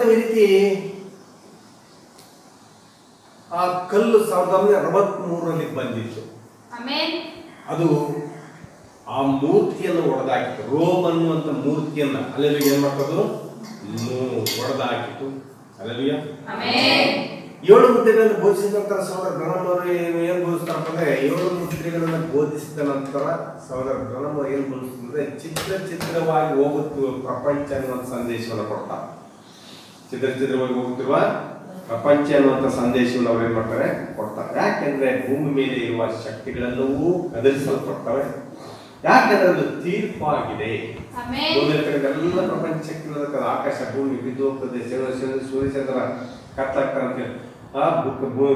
ಈ ರೀತಿ ಆ ಕಲ್ಲು 1963ರಲ್ಲಿ ಬಂದಿತ್ತು. ಅದು ಆ ಮೂರ್ತಿಯನ್ನು ಒಡೆದಾಕಿತ್ತು. ರೋಮ್ ಅನ್ನುವಂತ ಮೂರ್ತಿಯನ್ನ ಅಲ್ಲೆಲೂಯ ಏನ್ ಮಾಡ್ತದ್ದು, ಒಡೆದಾಕಿತ್ತು. ಅಲ್ಲೆಲೂಯ. 7 ಮುದ್ರೆಗಳನ್ನು ಬೋಧಿಸಿದ ನಂತರ ಸಹೋದರ ಬ್ರಹ್ಮ್ ಅವರು ಏನ್ ಬೋಧಿಸ್ತಾರಪ್ಪ ಅಂದ್ರೆ, 7 ಮುದ್ರೆಗಳನ್ನು ಬೋಧಿಸಿದ ನಂತರ ಸಹೋದರ ಬ್ರಹ್ಮ್ ಏನ್ ಬೋಧಿಸ್ತಂದ್ರೆ, ಚಿತ್ರವಾಗಿ ಹೋಗುತ್ತಿರುವ ಪ್ರಪಂಚ ಅನ್ನುವಂಥ ಸಂದೇಶವನ್ನು ಕೊಡ್ತಾರೆ. ಚಿತ್ರವಾಗಿ ಹೋಗುತ್ತಿರುವ ಪ್ರಪಂಚ ಅನ್ನುವಂಥ ಸಂದೇಶವನ್ನು ಅವ್ರು ಏನ್ ಮಾಡ್ತಾರೆ, ಕೊಡ್ತಾರೆ. ಯಾಕೆಂದ್ರೆ ಭೂಮಿ ಮೇಲೆ ಇರುವ ಶಕ್ತಿಗಳೆಲ್ಲವೂ ಕದಲಿಸಲ್ಪಡ್ತವೆ. ಯಾಕಂದ್ರೆ ಅದು ತೀರ್ಪಾಗಿದೆ. ಎಲ್ಲ ಪ್ರಪಂಚ ಶಕ್ತಿ ಆಕಾಶ ಭೂಮಿ ಬಿದ್ದು ಹೋಗ್ತದೆ, ಸೂರ್ಯಚಂದ್ರ ಕತ್ತಾಗ್ತಾರೆ,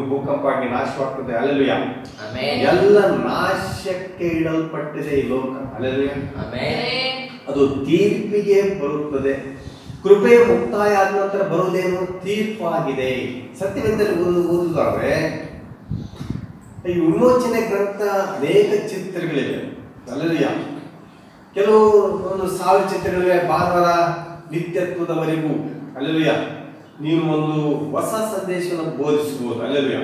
ಭೂಕಂಪ ಆಗಿ ನಾಶವಾಗ್ತದೆ. ಅಲ್ಲೆಲೂಯ. ಎಲ್ಲ ನಾಶಕ್ಕೆ ಇಡಲ್ಪಟ್ಟಿದೆ ಈ ಲೋಕ. ಅಲ್ಲೆಲೂಯ. ಅದು ತೀರ್ಪಿಗೆ ಬರುತ್ತದೆ. ಕೃಪೆ ಮುಕ್ತಾಯ ಆದ ನಂತರ ಬರುವುದೇನು, ತೀರ್ಪಾಗಿದೆ. ಸತ್ಯವೇದದಲ್ಲಿ ಓದುದಾದ್ರೆ ಈ ವಿಮೋಚನೆ ಗ್ರಂಥ ಅನೇಕ ಚಿತ್ರಗಳಿವೆ. ಅಲ್ಲೆಲೂಯ. ಕೆಲವು 1000 ಚಿತ್ರಗಳಿವೆ. ಭಾನುವಾರ ನಿತ್ಯತ್ವದವರೆಗೂ ಅಲ್ಲೆಲೂಯ ನೀವು ಒಂದು ಹೊಸ ಸಂದೇಶವನ್ನು ಬೋಧಿಸಬಹುದು. ಅಲ್ಲೆಲೂಯ.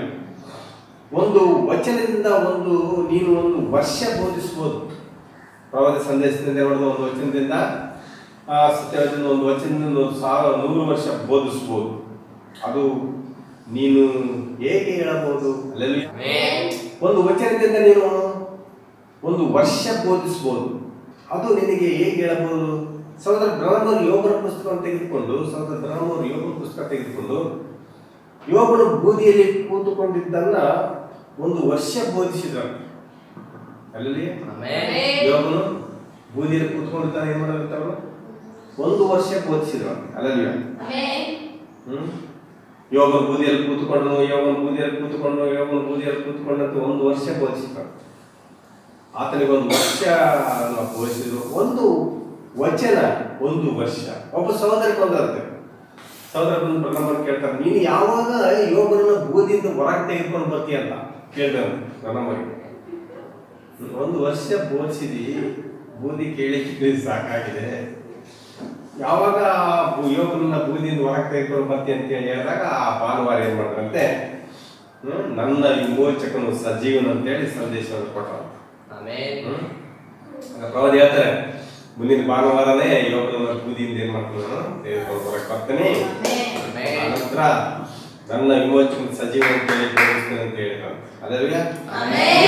ಒಂದು ವಚನದಿಂದ ನೀನು ಒಂದು ವರ್ಷ ಬೋಧಿಸಬಹುದು. ಪ್ರವಾದಿ ಸಂದೇಶದಿಂದ ಒಂದು ವಚನದಿಂದ ಸತ್ಯವೇದದಿಂದ ಒಂದು ವಚನದಿಂದ 100 ವರ್ಷ ಬೋಧಿಸಬಹುದು. ಅದು ನೀನು ಹೇಗೆ ಹೇಳಬಹುದು. ಅಲ್ಲೆಲೂಯ. ಒಂದು ವಚನದಿಂದ ನೀನು ಒಂದು ವರ್ಷ ಬೋಧಿಸಬಹುದು. ಅದು ನಿನಗೆ ಹೇಗೆ ಹೇಳಬಹುದು. ಸಹೋದರ ಬ್ರಹ್ಮ್ ಅವರು ಯೋಬನ ಪುಸ್ತಕವನ್ನು ತೆಗೆದುಕೊಂಡು ಯೋಬನು ಬೂದಿಯಲ್ಲಿ ಕೂತುಕೊಂಡಿದ್ದನ್ನ ಒಂದು ವರ್ಷ ಬೋಧಿಸಿದರು. ಅಲ್ಲಲ್ಲಿ ಯೋಬನು ಬೂದಿಯಲ್ಲಿ ಕೂತ್ಕೊಂಡಿರ್ತಾನೆ. ಏನ್ ಮಾಡಿರ್ತಾವ? 1 ವರ್ಷ ಬೋಧಿಸಿದ್ರು. ಅಲ್ಲಲ್ವ? ಯೋಗನ ಬೂದಿಯಲ್ಲಿ ಕೂತ್ಕೊಂಡು ಅಂತ 1 ವರ್ಷ ಬೋಧಿಸಿದ್ರು. ಆತನಿಗೆ 1 ವರ್ಷ ಬೋಧಿಸಿದ್ರು. ಒಂದು ವಚನ 1 ವರ್ಷ. ಒಬ್ಬ ಸಹೋದರಿ ಬಂದಿರುತ್ತೆ. ಸಹೋದರ ಬಂದು ಬ್ರಹ್ಮನ್ ಕೇಳ್ತಾರೆ, ನೀನು ಯಾವಾಗ ಯೋಗನ ಬೂದಿಯಿಂದ ಹೊರಗೆ ತೆಗೆದುಕೊಂಡು ಬರ್ತೀಯ ಅಂತ ಕೇಳಿದನು ಬ್ರಹ್ಮನಿಗೆ. 1 ವರ್ಷ ಬೋಧಿಸಿದಿ, ಬೂದಿ ಕೇಳಿ ಸಾಕಾಗಿದೆ, ಯಾವಾಗ ಯೋಗನ ಬೂದಿಯಿಂದ ಹೊರಗೆ ತೆಗೆದುಕೊಂಡು ಬರ್ತೀಯ ಅಂತ ಹೇಳಿದಾಗ ಆ ಭಾನುವಾರ ಏನ್ ಮಾಡ್ತಾರಂತೆ, ನನ್ನ ವಿಮೋಚಕನು ಸಜೀವನು ಅಂತೇಳಿ ಸಂದೇಶವನ್ನು ಕೊಟ್ಟರು. ಪ್ರವಾದಿ ಹೇಳ್ತಾರೆ, ಮುಂದಿನ ಭಾನುವಾರನೇ ಯೋಗದ ಬೂದಿಯಿಂದ ಏನ್ ಮಾಡ್ತಾನೆ ತೆಗೆದುಕೊಂಡು ಹೊರಗೆ ಬರ್ತಾನೆ. ನಂತರ ನನ್ನ ವಿಮೋಚಕನ ಸಜೀವ ಅಂತ ಹೇಳಿ ತೋರಿಸ್ತೇನೆ ಅಂತ ಹೇಳಿದ್ರು. ಅದರಲ್ಲಿ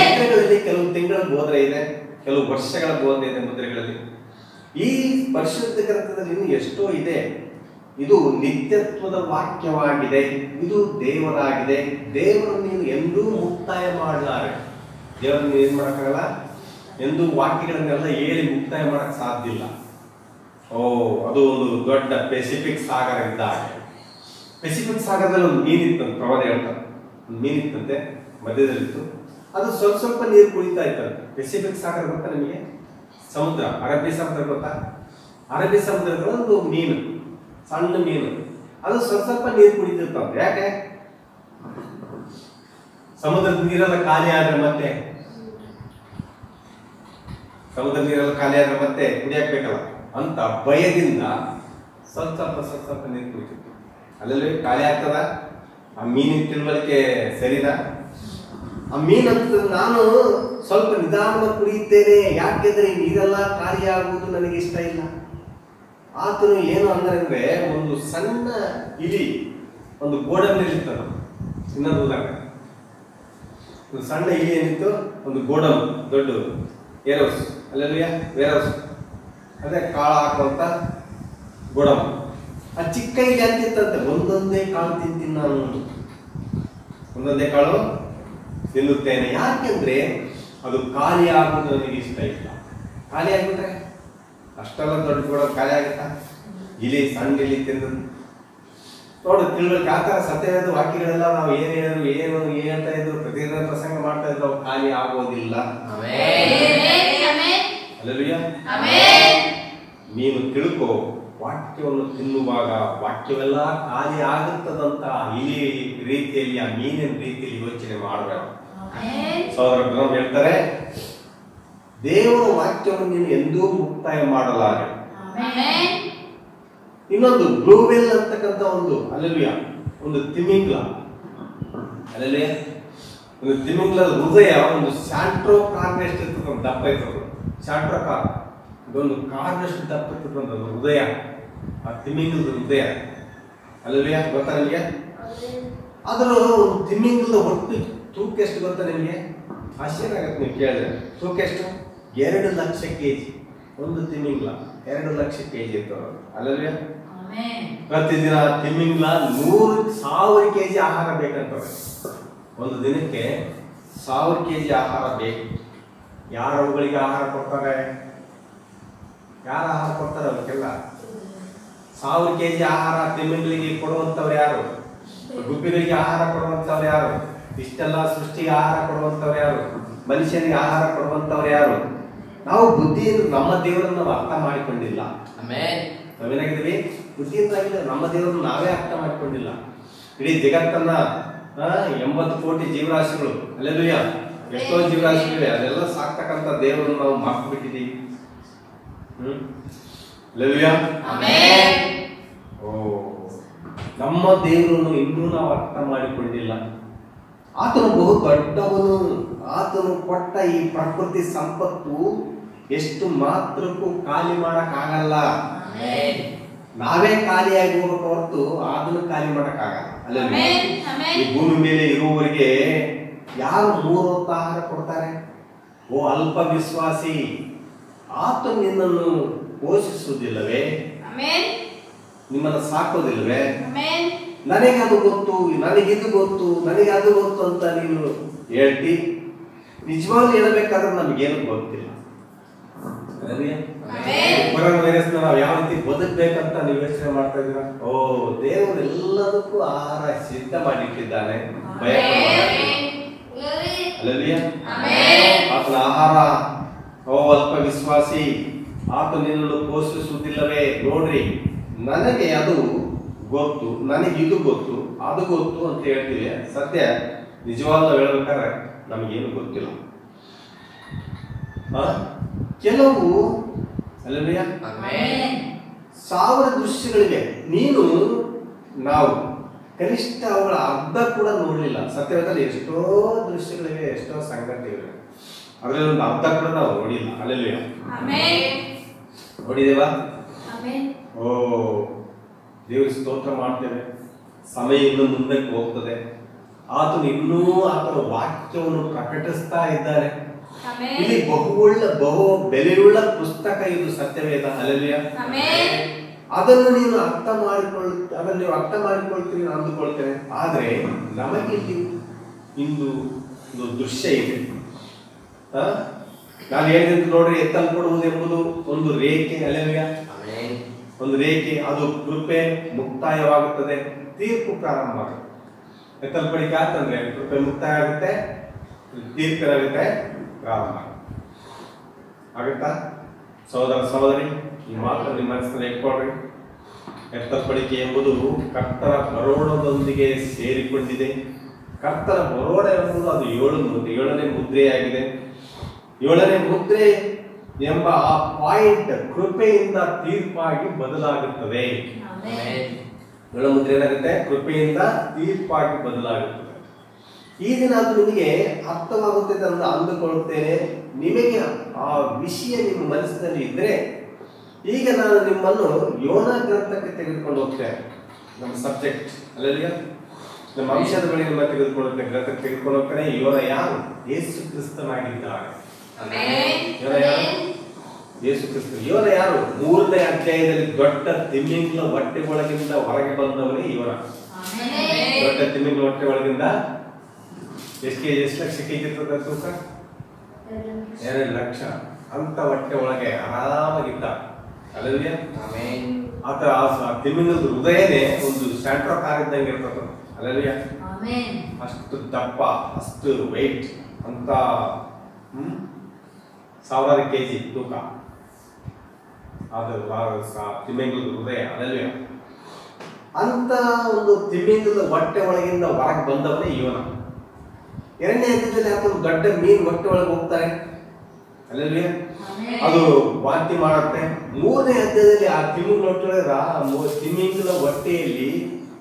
ಮುದ್ರೆಗಳಲ್ಲಿ ಕೆಲವು ತಿಂಗಳ ಬೋಧನೆ ಇದೆ, ಕೆಲವು ವರ್ಷಗಳ ಬೋಧನೆ ಇದೆ ಮುದ್ರೆಗಳಲ್ಲಿ. ಈ ಪರಿಶುದ್ಧ ಗ್ರಂಥದಲ್ಲಿ ಇನ್ನು ಎಷ್ಟೋ ಇದೆ. ಇದು ನಿತ್ಯತ್ವದ ವಾಕ್ಯವಾಗಿದೆ, ಇದು ದೇವರಾಗಿದೆ. ದೇವರನ್ನು ನೀನು ಎಂದೂ ಮುಕ್ತಾಯ ಮಾಡಲಾರೆ. ದೇವರನ್ನು ಏನ್ ಮಾಡಕ್ಕಾಗಲ್ಲ, ಎಂದೂ ವಾಕ್ಯಗಳನ್ನೆಲ್ಲ ಹೇಳಿ ಮುಕ್ತಾಯ ಮಾಡಕ್ ಸಾಧ್ಯ ಇಲ್ಲ. ಅದು ಒಂದು ದೊಡ್ಡ ಪೆಸಿಫಿಕ್ ಸಾಗರ ಇದ್ದಾಗ. ಪೆಸಿಫಿಕ್ ಸಾಗರದಲ್ಲಿ ಒಂದು ಮೀನಿತ್ತಂತೆ, ಪ್ರವಾದಿ ಹೇಳ್ತಾರೆ, ಒಂದು ಮೀನಿತ್ತಂತೆ ಮಧ್ಯದಲ್ಲಿತ್ತು. ಅದು ಸ್ವಲ್ಪ ನೀರು ಕುಡಿತಾ ಇತ್ತಂತೆ. ಪೆಸಿಫಿಕ್ ಸಾಗರ ಗೊತ್ತಾ ನಿಮಗೆ? ಸಮುದ್ರ, ಅರಬ್ಬಿ ಸಮುದ್ರ ಗೊತ್ತಾ? ಅರಬ್ಬಿ ಸಮುದ್ರದ ಒಂದು ಮೀನು, ಸಣ್ಣ ಮೀನು, ಅದು ಸ್ವಲ್ಪ ನೀರು ಕುಡಿತಿರ್ತಂತೆ. ಯಾಕೆ? ಸಮುದ್ರದ ನೀರೆಲ್ಲ ಖಾಲಿ ಆದ್ರೆ ಮತ್ತೆ ಕುಡಿಯಾಕ್ಬೇಕಲ್ಲ ಅಂತ ಭಯದಿಂದ ಸ್ವಲ್ಪ ನೀರು ಕುಡಿತಿತ್ತು. ಅಲ್ಲಲ್ಲಿ ಖಾಲಿ ಆಗ್ತದ? ಆ ಮೀನಿನ ತಿಳುವಳಿಕೆ ಸರಿನಾ? ಆ ಮೀನಂತ ನಾನು ಸ್ವಲ್ಪ ನಿಧಾನ ಕುಡಿಯುತ್ತೇನೆ, ಯಾಕೆಂದ್ರೆ ನೀರೆಲ್ಲ ಖಾಲಿ ಆಗುವುದು ನನಗೆ ಇಷ್ಟ ಇಲ್ಲ. ಆತನು ಏನು ಅಂದ್ರೆ, ಒಂದು ಸಣ್ಣ ಇಲಿ ಒಂದು ಗೋಡಂಬಿಲಿರ್ತದ, ಇನ್ನೊಂದು ಉದಾಹರಣೆ, ಒಂದು ಸಣ್ಣ ಇಲಿ ಏನಿತ್ತು, ಒಂದು ಗೋಡಂಬಿ, ದೊಡ್ಡ ಏರ್ಹೌಸ್, ಅಲ್ಲಲ್ಲಿಯ ವೇರ್ಹೌಸ್, ಅದೇ ಕಾಳು ಹಾಕುವಂತ ಗೋಡಂಬಿ. ಆ ಚಿಕ್ಕ ಇಲಿ ಅಂತಿತ್ತಂತೆ, ಒಂದೊಂದೇ ಕಾಳು ತಿಂತೀನಿ ನಾನು, ಒಂದೊಂದೇ ಕಾಳು ತಿನ್ನುತ್ತೇನೆ, ಯಾಕೆಂದ್ರೆ ಅದು ಖಾಲಿ ಆಗುವುದು ನನಗೆ ಇಷ್ಟ ಇಲ್ಲ. ಖಾಲಿ ಆಗ್ಬಿಟ್ರೆ ಅಷ್ಟೆಲ್ಲ ದೊಡ್ಡ ಗೋಡಂಬಿ ಖಾಲಿ ಆಗುತ್ತಾ? ಇಲಿ, ಸಣ್ಣ ಇಲಿ ತಿಂದು ನೋಡು ತಿಳುವಳಿಕೆ. ಆ ಥರ ಸತ್ಯವಾದ ವಾಕ್ಯಗಳೆಲ್ಲ ನಾವು ಏನ್ ಹೇಳಿದ್ರು, ಏನು ಹೇಳ್ತಾ ಇದ್ರು, ಪ್ರತಿದಿನ ಪ್ರಸಂಗ ಮಾಡ್ತಾ ಇದ್ರು, ಅವು ಖಾಲಿ ಆಗೋದಿಲ್ಲ. ಹಲ್ಲೆಲೂಯಾ. ನೀನು ತಿಳ್ಕೋ, ವಾಕ್ಯವನ್ನು ತಿನ್ನುವಾಗ ವಾಕ್ಯವೆಲ್ಲ ಖಾಲಿ ಆಗುತ್ತದಂತ ಈ ರೀತಿಯಲ್ಲಿ, ಆ ಮೀನಿನ ರೀತಿಯಲ್ಲಿ ಯೋಚನೆ ಮಾಡಬೇಡ. ಸಹೋದರ ಬ್ರಹ್ಮ ಹೇಳ್ತಾರೆ, ದೇವರ ವಾಕ್ಯವನ್ನು ನೀನು ಎಂದೂ ಮುಕ್ತಾಯ ಮಾಡಲಾರೆ. ಇನ್ನೊಂದು ಬ್ಲೂವೆಲ್ ಅಂತಕ್ಕಂಥ ಒಂದು, ಅಲ್ಲೆಲೂಯಾ, ಒಂದು ತಿಮಿಂಗ್ಲ, ಅಲ್ಲೆಲೂಯಾ, ಒಂದು ತಿಮಿಂಗ್ಲ ಹೃದಯ ಒಂದು ಸ್ಯಾಂಟ್ರೋ ಕಾರ್ನೆಸ್ಟ್ ಇರ್ತದೆ, ದಪ್ಪ ಇರ್ತದೆ. ಸ್ಯಾಂಟ್ರೋ ಕಾರ್ ಇದೊಂದು ಕಾರ್ನೆಸ್ಟ್ ದಪ್ಪ ಇರ್ತದೆ ಒಂದು ಹೃದಯ, ಆ ತಿಮಿಂಗ್ಲದ ಹೃದಯ. ಅಲ್ಲೆಲೂಯಾ, ಗೊತ್ತಾ ನಿಮಗೆ? ಅದರ ಒಂದು ತಿಮಿಂಗ್ಲದ ಒಟ್ಟು ತೂಕ ಎಷ್ಟು ಗೊತ್ತಾ ನಿಮಗೆ? ಆಶ್ಚರ್ಯ ಆಗತ್ತೆ ನೀವು ಕೇಳಿದ್ರೆ. ತೂಕ ಎಷ್ಟು? 2 ಲಕ್ಷ kg. ಒಂದು ತಿಮಿಂಗ್ಲ 2 ಲಕ್ಷ kg ಇರ್ತದೆ. ಅಲ್ಲೆಲೂಯಾ. ಪ್ರತಿದಿನ ತಿಮಿಂಗ್ಲ 100,000 kg ಆಹಾರ ಬೇಕಂತವೆ. ಒಂದು ದಿನಕ್ಕೆ 1000 kg ಆಹಾರ ಬೇಕು. ಯಾರು ಅವುಗಳಿಗೆ ಆಹಾರ ಕೊಡ್ತಾರೆ? ಯಾರು ಆಹಾರ ಕೊಡ್ತಾರೆ? ಅವಕ್ಕೆಲ್ಲ 1000 kg ಆಹಾರ ತಿಮಿಂಗ್ಲಿಗೆ ಕೊಡುವಂತವ್ರು ಯಾರು? ಗುಬ್ಬಿಗಳಿಗೆ ಆಹಾರ ಕೊಡುವಂತವ್ರು ಯಾರು? ಇಷ್ಟೆಲ್ಲ ಸೃಷ್ಟಿಗೆ ಆಹಾರ ಕೊಡುವಂತವ್ರು ಯಾರು? ಮನುಷ್ಯನಿಗೆ ಆಹಾರ ಕೊಡುವಂತವ್ರು ಯಾರು? ನಾವು ಬುದ್ಧಿಯಿಂದ ನಮ್ಮ ದೇವರನ್ನು ನಾವು ಅರ್ಥ ಮಾಡಿಕೊಂಡಿಲ್ಲ. ನಾವೇನಾಗಿದ್ದೀವಿ? ಬುದ್ಧಿಯಿಂದ ನಮ್ಮ ದೇವರನ್ನು ನಾವೇ ಅರ್ಥ ಮಾಡಿಕೊಂಡಿಲ್ಲ. ಇಡೀ ಜಗತ್ತನ್ನ 80 ಕೋಟಿ ಜೀವರಾಶಿಗಳು, ಹಲ್ಲೆಲೂಯಾ, ಎಷ್ಟೋ ಜೀವರಾಶಿಗಳಿವೆ, ಅದೆಲ್ಲ ಸಾಕ್ತಕ್ಕಂಥ ದೇವರನ್ನು ನಾವು ಮರ್ತು ಬಿಟ್ಟಿದ್ದೀವಿ. ಹಲ್ಲೆಲೂಯಾ. ನಮ್ಮ ದೇವರನ್ನು ಇನ್ನೂ ನಾವು ಅರ್ಥ ಮಾಡಿಕೊಂಡಿಲ್ಲ. ಆತನು ಬಹು ದೊಡ್ಡವನು. ಆತನು ಕೊಟ್ಟ ಈ ಪ್ರಕೃತಿ ಸಂಪತ್ತು ಎಷ್ಟು ಮಾತ್ರಕ್ಕೂ ಖಾಲಿ ಮಾಡಕ್ಕಾಗಲ್ಲ. ನಾವೇ ಖಾಲಿಯಾಗಿ ಹೋಗಬೇಕು ಹೊರತು ಅದನ್ನು ಖಾಲಿ ಮಾಡಕ್ಕಾಗಲ್ಲ. ಅಲ್ಲೇ ಈ ಭೂಮಿ ಮೇಲೆ ಇರುವವರಿಗೆ ಯಾರು 3 ಹೊತ್ತು ಆಹಾರ ಕೊಡ್ತಾರೆ? ಓ ಅಲ್ಪ ವಿಶ್ವಾಸಿ, ಆತನು ನಿನ್ನನ್ನು ಪೋಷಿಸುವುದಿಲ್ಲವೇ? ನಿಮ್ಮನ್ನು ಸಾಕೋದಿಲ್ವೇ? ನನಗೆ ಅದು ಗೊತ್ತು, ನನಗಿದು ಗೊತ್ತು, ನನಗೆ ಅದು ಗೊತ್ತು ಅಂತ ನೀನು ಹೇಳ್ತಿ. ನಿಜವಾಗ್ಲೂ ಹೇಳಬೇಕಾದ್ರೆ ನಮಗೇನು ಗೊತ್ತಿಲ್ಲ. ಕೊರೋನಾ ವೈರಸ್ ನಾವು ಯಾವ ರೀತಿ ಬದುಕಬೇಕಂತ ನೀವು ಯೋಚನೆ ಮಾಡ್ತಾ ಇದ್ದೀರಾ? ಓ, ದೇವರು ಎಲ್ಲದಕ್ಕೂ ಆಹಾರ ಸಿದ್ಧ ಮಾಡಿಟ್ಟಿದ್ದಾನೆ. ಭಯ ಆತನ ಆಹಾರ. ಓ ಅಲ್ಪ ವಿಶ್ವಾಸಿ, ಆತ ನಿನ್ನನ್ನು ಪೋಷಿಸುವುದಿಲ್ಲವೇ? ನೋಡ್ರಿ, ನನಗೆ ಅದು ಗೊತ್ತು, ನನಗೆ ಇದು ಗೊತ್ತು, ಅದು ಗೊತ್ತು ಅಂತ ಹೇಳ್ತೀವಿ. ಸತ್ಯ ನಿಜವಾಗ್ಲೂ ಹೇಳ್ಬೇಕಾದ್ರೆ ನಮಗೇನು ಗೊತ್ತಿಲ್ಲ. ಕೆಲವು ಅಲ್ಲವೇ 1000 ದೃಶ್ಯಗಳಿವೆ, ನಾವು ಕನಿಷ್ಠ ಅವುಗಳ ಅರ್ಧ ಕೂಡ ನೋಡಲಿಲ್ಲ. ಸತ್ಯವೇದದಲ್ಲಿ ಎಷ್ಟೋ ದೃಶ್ಯಗಳಿವೆ, ಎಷ್ಟೋ ಸಂಗತಿಗಳಿವೆ, ಅದರಲ್ಲಿ ಒಂದು ಅರ್ಧ ಕೂಡ ನಾವು ನೋಡಿಲ್ಲ. ಅಲ್ಲವೇ ನೋಡಿದೇವಾ? ಓ ದೇವರ ಸ್ತೋತ್ರ ಮಾಡ್ತೇವೆ. ಸಮಯ ಇನ್ನು ಮುಂದಕ್ಕೆ ಹೋಗ್ತದೆ. ಆತನು ಇನ್ನೂ ಆತನ ವಾಕ್ಯವನ್ನು ಪ್ರಕಟಿಸ್ತಾ ಇದ್ದಾನೆ. ಇಲ್ಲಿ ಬಹು ಬೆಲೆಯುಳ್ಳ ಪುಸ್ತಕ ಇದು ಸತ್ಯವೇದ. ಅಲ್ಲವೇ? ಅದನ್ನು ನೀವು ಅರ್ಥ ಮಾಡಿಕೊಳ್ತೀರಿ ಅಂದುಕೊಳ್ತೇನೆ. ಆದ್ರೆ ನಮಗಿಲ್ಲಿ ಇಂದು ಒಂದು ದೃಶ್ಯ ಇದೆ. ನಾನು ಹೇಳಿದಂತ ನೋಡ್ರಿ, ಎತ್ತಲ್ಪಡುವುದೆಂಬುದು ಒಂದು ರೇಖೆ. ಅಲ್ಲವೇ? ಒಂದು ರೇಖೆ, ಅದು ಕೃಪೆ ಮುಕ್ತಾಯವಾಗುತ್ತದೆ, ತೀರ್ಪು ಪ್ರಾರಂಭ ಆಗುತ್ತೆ. ಎತ್ತಲ್ಪಡಿಕೆ ಆತಂದ್ರೆ ಕೃಪೆ ಮುಕ್ತಾಯ ಆಗುತ್ತೆ, ತೀರ್ಪಿನಾಗುತ್ತೆ, ಪ್ರಾರಂಭ ಆಗುತ್ತಾ? ಸಹೋದರ ಸಹೋದರಿ, ಈ ಮಾತು ನಿಮ್ಮ ಮನಸ್ಸಿನಲ್ಲಿ ಇಟ್ಕೊಳ್ರಿ. ಎತ್ತಲ್ಪಡಿಕೆ ಎಂಬುದು ಕರ್ತನ ಬರೋಣದೊಂದಿಗೆ ಸೇರಿಕೊಂಡಿದೆ. ಕರ್ತನ ಬರೋಣ ಎಂಬುದು ಅದು 7ನೇ ಮುದ್ರೆಯಾಗಿದೆ. 7ನೇ ಮುದ್ರೆ ಎಂಬ ಆ ಪಾಯಿಂಟ್ ಕೃಪೆಯಿಂದ ತೀರ್ಪಾಗಿ ಬದಲಾಗುತ್ತದೆ. 7 ಮುದ್ರೆ ಏನಾಗುತ್ತೆ? ಕೃಪೆಯಿಂದ ತೀರ್ಪಾಗಿ ಬದಲಾಗುತ್ತದೆ. ಈ ದಿನ ಅದು ನಿಮಗೆ ಅರ್ಥವಾಗುತ್ತದೆ ಅಂತ ಅಂದುಕೊಳ್ಳುತ್ತೇನೆ. ನಿಮಗೆ ಆ ವಿಷಯ ನಿಮ್ಮ ಮನಸ್ಸಿನಲ್ಲಿ ಇದ್ರೆ, ಈಗ ನಾನು ನಿಮ್ಮನ್ನು ಯೋನ ಗ್ರಂಥಕ್ಕೆ ತೆಗೆದುಕೊಂಡು ಹೋಗ್ತೇನೆ. ನಮ್ಮ ಸಬ್ಜೆಕ್ಟ್ ಅಲ್ಲಲ್ಲಿಯ ನಮ್ಮ ಅಂಶದ ಬಳಿ ನಿಮ್ಮ ಗ್ರಂಥಕ್ಕೆ ತೆಗೆದುಕೊಂಡು ಹೋಗ್ತೇನೆ. ಯೋನ ಯಾರು? ಯೇಸು ಕ್ರಿಸ್ತನಾಗಿದ್ದಾರೆ. ಯೋನ ಯಾರು? ಯೇಸು ಕ್ರಿಸ್ತ. ಯೋನ ಯಾರು? 3ನೇ ಅಧ್ಯಾಯದಲ್ಲಿ ದೊಡ್ಡ ತಿಮ್ಮಿಂಗ್ಲ ಹೊಟ್ಟೆ ಒಳಗಿಂದ ಹೊರಗೆ ಬಂದವನೇ ಯೋನ. ದೊಡ್ಡ ತಿಮ್ಮಿಂಗ್ಲ ಹೊಟ್ಟೆ ಒಳಗಿಂದ ಎಷ್ಟು ಲಕ್ಷ ಕೆಜಿ ತೂಕ? 2 ಲಕ್ಷ. ಅಂತ ಹೊಟ್ಟೆ ಒಳಗೆ ಆರಾಮಾಗಿದ್ದ. ಅಲ್ಲವೇ? ಆತ ತಿಮ್ಮಿಂಗದ ಹೃದಯನೇ ಒಂದು ಸ್ಯಾಂಟ್ರೋ ಕಾರ್ ಇದ್ದಂಗೆ ಇರ್ತದ. ಅಲ್ಲವೇ? ಅಷ್ಟು ದಪ್ಪ, ಅಷ್ಟು ವೆಯ್ಟ್, ಅಂತ 1000 kg ತೂಕ ಅದು ತಿಮ್ಮಿಂಗದ ಹೃದಯ. ಅಲ್ಲವೇ? ಅಂತ ಒಂದು ತಿಮ್ಮಿಂಗದ ಹೊಟ್ಟೆ ಒಳಗಿಂದ ಹೊರಗೆ ಬಂದವನೇ ಯೋನ. 2ನೇ ಅಧ್ಯಾಯದಲ್ಲಿ ಆತ ದೊಡ್ಡ ಮೀನು ಹೊಟ್ಟೆ ಒಳಗೆ ಹೋಗ್ತಾರೆ. ಅಲ್ಲವೇ? ಅದು ವಾಂತಿ ಮಾಡುತ್ತೆ. 3ನೇ ಅಧ್ಯಾಯದಲ್ಲಿ ಆ ತಿಮ್ಮಿಂಗದ ಹೊಟ್ಟೆಯಲ್ಲಿ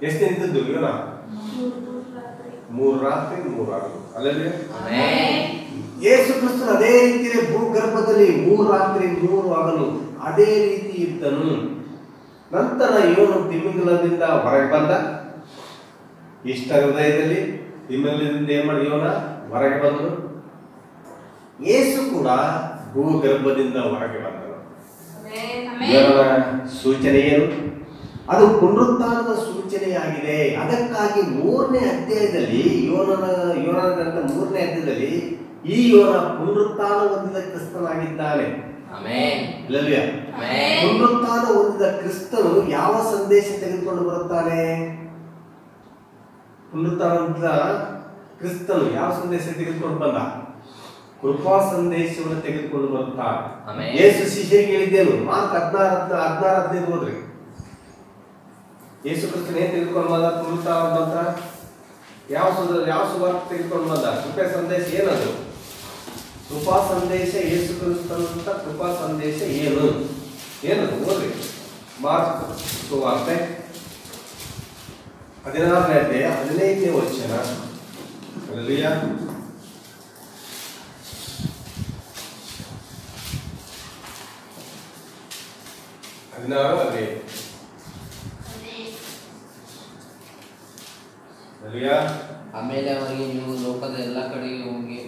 ಎಷ್ಟು ನಿಂತಿದ್ದು ಯೋನ? 3 ರಾತ್ರಿ 3 ಹಗಲು. ಅಲ್ಲವೇ? ಯೇಸು ಕ್ರಿಸ್ತನು ಅದೇ ರೀತಿಯಲ್ಲಿ ಭೂಗರ್ಭದಲ್ಲಿ 3 ರಾತ್ರಿ 3 ಹಗಲು ಅದೇ ರೀತಿ ಇದ್ದನು. ನಂತರ ಇವನು ತಿಮ್ಮಿಂಗಲದಿಂದ ಹೊರಗೆ ಬಂದ. ಇಷ್ಟ ಹೃದಯದಲ್ಲಿ ತಿಮ್ಮಿಂಗಲದಿಂದ ಏನ್ ಮಾಡಿ ಇವನ ಹೊರಗೆ ಬಂದನು. ಯೇಸು ಕೂಡ ಭೂಗರ್ಭದಿಂದ ಹೊರಗೆ ಬಂದನು. ಇವನ ಸೂಚನೆ ಏನು? ಅದು ಪುನರುತ್ಥಾನದ ಸೂಚನೆಯಾಗಿದೆ. ಅದಕ್ಕಾಗಿ 3ನೇ ಅಧ್ಯಾಯದಲ್ಲಿ ಯೋನನ ಗ್ರಂಥ 3ನೇ ಅಧ್ಯಾಯದಲ್ಲಿ ಈ ಯೋನ ಪುನರುತ್ಥಾನ ಹೊಂದಿದ ಕ್ರಿಸ್ತನಾಗಿದ್ದಾನೆ. ಪುನರುತ್ಥಾನ ಹೊಂದಿದ ಕ್ರಿಸ್ತನು ಯಾವ ಸಂದೇಶ ತೆಗೆದುಕೊಂಡು ಬರುತ್ತಾನೆ? ಪುನರುತ್ಥಾನ ಹೊಂದಿದ ಕ್ರಿಸ್ತನು ಯಾವ ಸಂದೇಶ ತೆಗೆದುಕೊಂಡು ಬಂದ? ಕೃಪಾ ಸಂದೇಶವನ್ನು ತೆಗೆದುಕೊಂಡು ಬರುತ್ತಾನೆ. ಯೇಸು ಶಿಷ್ಯರಿಗೆ ಹೇಳಿದ್ದೇನು? ಮಾರ್ಕ್ 16:15 ಹೋದ್ರಿ. ಯೇಸು ಕ್ರಿಸ್ತನ ಏನ್ ತೆಗೆದುಕೊಂಡು ಬಂದ? ಪುನರುತ್ಥಾನ ನಂತರ ಯಾವ ಸುವಾರ್ತೆ ತೆಗೆದುಕೊಂಡು ಬಂದ? ಕೃಪಾ ಸಂದೇಶ ಏನದು? ಕೃಪಾ ಸಂದೇಶ ಯೇಸು ಕ್ರಿಸ್ತನಂತ ಕೃಪಾ ಸಂದೇಶ ಏನದು? ಓದ್ರಿ. ಮಾರ್ಕ್ ಸುವಾರ್ತೆ 16ನೇ ಅಧ್ಯಾಯ 15ನೇ ವಚನ. ಹಲ್ಲೆಲೂಯಾ. 16 ಆಮೇಲೆ ಅವರಿಗೆ, ನೀವು ಲೋಕದ ಎಲ್ಲ ಕಡೆಗೆ ಹೋಗಿ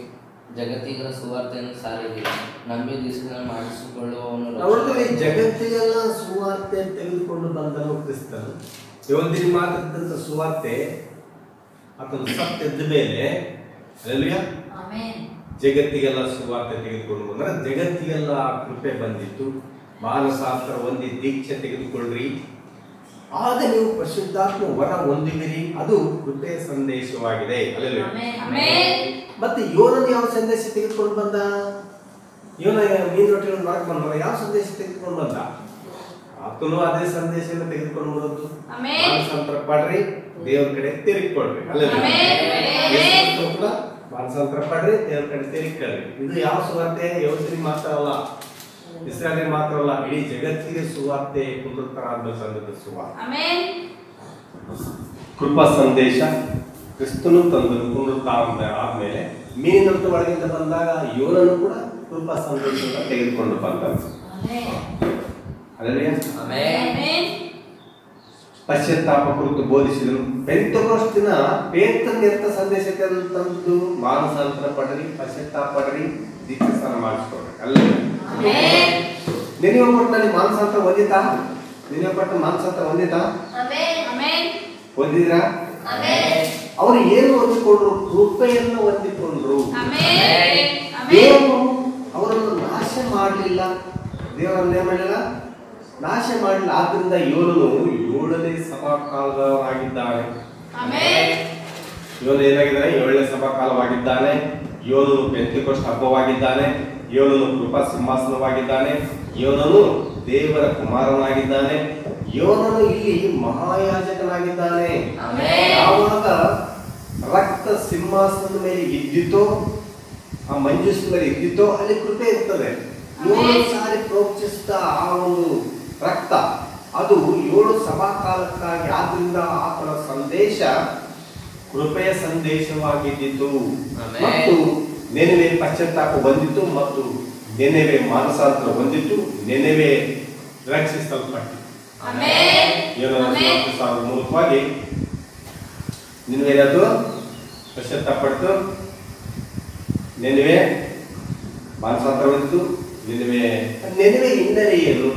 ಜಗತ್ತಿಗರ ಸುವಾರ್ತೆಯನ್ನು ಸಾರಿರಿ, ನಂಬಿ ದೀಕ್ಷೆಯನ್ನು ಮಾಡಿಸಿಕೊಳ್ಳುವವನು. ಜಗತ್ತಿಗೆಲ್ಲ ಸುವಾರ್ತೆ ತೆಗೆದುಕೊಂಡು ಬಂದನು ಕ್ರಿಸ್ತನು. ಇವತ್ತಿನ ಮಾತಾಡಿದಂತ ಸುವಾರ್ತೆ ಆತನು ಸತ್ಯದ ಮೇಲೆ ಜಗತ್ತಿಗೆಲ್ಲ ಸುವಾರ್ತೆ ತೆಗೆದುಕೊಂಡು ಬಂದ್ರೆ ಜಗತ್ತಿಗೆಲ್ಲ ಕೃಪೆ ಬಂದಿತ್ತು. ಮಾನಸಾಂತರ ಹೊಂದಿ ದೀಕ್ಷೆ ತೆಗೆದುಕೊಳ್ಳ್ರಿ, ಆಗ ನೀವು ಪರಿಶುದ್ಧಾತ್ಮ ವರ ಹೊಂದುವಿರಿ. ಅದು ಕೃಪೆಯ ಸಂದೇಶವಾಗಿದೆ. ಮತ್ತೆ ಯೋನನು ಯಾವ ಸಂದೇಶ ತೆಗೆದುಕೊಂಡು ಬಂದ? ಯೋನ ಮೀನು ರೊಟ್ಟಿಗಳನ್ನು ಮಾಡಕ್ ಬಂದ, ಯಾವ ಸಂದೇಶ ತೆಗೆದುಕೊಂಡು ಬಂದ? ಆತನು ಅದೇ ಸಂದೇಶವನ್ನು ತೆಗೆದುಕೊಂಡು ಬರೋದು. ಮಾನಸಾಂತರ ಪಡ್ರಿ, ದೇವ್ರ ಕಡೆ ತಿರುಗಿಕೊಳ್ರಿ. ಕೂಡ ಮಾನಸಾಂತರ ಪಡ್ರಿ, ದೇವ್ರ ಕಡೆ ತಿರುಗಿಕೊಳ್ಳ್ರಿ. ಇದು ಯಾವ ಸುವಾರ್ತೆ? ಯೋಧರಿಗೆ ಮಾತ್ರ ಅಲ್ಲ, ಇಸ್ರಾಯೇಲ್ ಮಾತ್ರ ಅಲ್ಲ, ಇಡೀ ಜಗತ್ತಿಗೆ ಸುವಾರ್ತೆ. ಪುನರುತ್ಥಾನದ ಸಂಘದ ಸುವಾರ್ತೆ, ಕೃಪಾ ಸಂದೇಶ ಕ್ರಿಸ್ತನು ತಂದನು. ಪುನರುತ್ಥಾನ ಆದ್ಮೇಲೆ ಮೀನಿನ ಒಳಗಿಂದ ಬಂದಾಗ ಯೋನನು ಕೂಡ ಕೃಪಾ ಸಂದೇಶವನ್ನು ತೆಗೆದುಕೊಂಡು ಬಂದ. ಪಶ್ಚಾತ್ತಾಪ ಕುರಿತು ಬೋಧಿಸಿದನು. ಪೆಂತೆಕೋಸ್ತ್ ದಿನ ಪೇತ್ರನಿರ್ತ ಸಂದೇಶ ತಂದು ಮಾನಸಾಂತರ ಪಡ್ರಿ, ಪಶ್ಚಾತ್ತಾಪ ಪಡ್ರಿ, ದೀಕ್ಷಾಸ್ನಾನ ಮಾಡಿಸ್ಕೊಡ್ರಿ. ಅಲ್ಲೇ ನಿನಗೆ ಪಟ್ಟಣದಲ್ಲಿ ಮಾನಸಾಂತರ ಹೊಂದಿತಾ? ನಿನಗೆ ಪಟ್ಟ ಮಾನಸಾಂತರ ಹೊಂದಿತಾ? ಹೊಂದಿದ್ರಾ? ಅವರು ಏನು ಹೊಂದಿಕೊಂಡ್ರು? ಕೃಪೆಯನ್ನು ಹೊಂದಿಕೊಂಡ್ರು. ದೇವರು ಅವರನ್ನು ನಾಶ ಮಾಡಲಿಲ್ಲ. ದೇವರನ್ನು ಏನ್ ಮಾಡಲಿಲ್ಲ? ನಾಶ ಮಾಡಲಿಲ್ಲ. ಆದ್ರಿಂದ ಯೋನನು 7ನೇ ಸಭಾಕಾಲವಾಗಿದ್ದಾನೆ. ಯೋನ ಏನಾಗಿದ್ದಾನೆ? 7ನೇ ಸಭಾಕಾಲವಾಗಿದ್ದಾನೆ. ಯೋನನು ಪೆಂತೆಕೋಸ್ತ್ ಹಬ್ಬವಾಗಿದ್ದಾನೆ. ಯೋನನು ಕೃಪಾ ಸಿಂಹಾಸನವಾಗಿದ್ದಾನೆ. ಯೋನನು ದೇವರ ಕುಮಾರನಾಗಿದ್ದಾನೆ. ಯೋನನು ಇಲ್ಲಿ ಮಹಾಯಾಜಕನಾಗಿದ್ದಾನೆ. ಯಾವಾಗ ರಕ್ತ ಸಿಂಹಾಸನದ ಮೇಲೆ ಇದ್ದಿತೋ, ಆ ಮಂಜೂಷ ಮೇಲೆ ಇದ್ದಿತೋ, ಅಲ್ಲಿ ಕೃಪೆ ಇರ್ತದೆ. 7 ಸಾರಿ ಪ್ರೋಕ್ಷಿಸಿದ ಆ ಒಂದು ರಕ್ತ ಅದು 7 ಸಭಾಕಾಲಕ್ಕಾಗಿ. ಆದ್ರಿಂದ ಆತನ ಸಂದೇಶ ಕೃಪೆಯ ಸಂದೇಶವಾಗಿದ್ದಿತು. ಮತ್ತು ನೆನವೆ ಪಶ್ಚಾತ್ತಾಪ ಬಂದಿತ್ತು, ಮತ್ತು ನೆನವೆ ಮಾನಸಾಂತರ ಹೊಂದಿತ್ತು, ನೆನವೆ ರಕ್ಷಿಸಲ್ಪಟ್ಟಿತು. ಮೂಲಕವಾಗಿ ನೆನವೆ ಅದು ಪಶ್ಚಾತ್ತಾಪ ಪಡ್ತು, ನೆನವೆ ಮಾನಸಾಂತರ ಹೊಂದಿತ್ತು. ನೆನವೆ ಹಿನ್ನೆಲೆ ಏನು?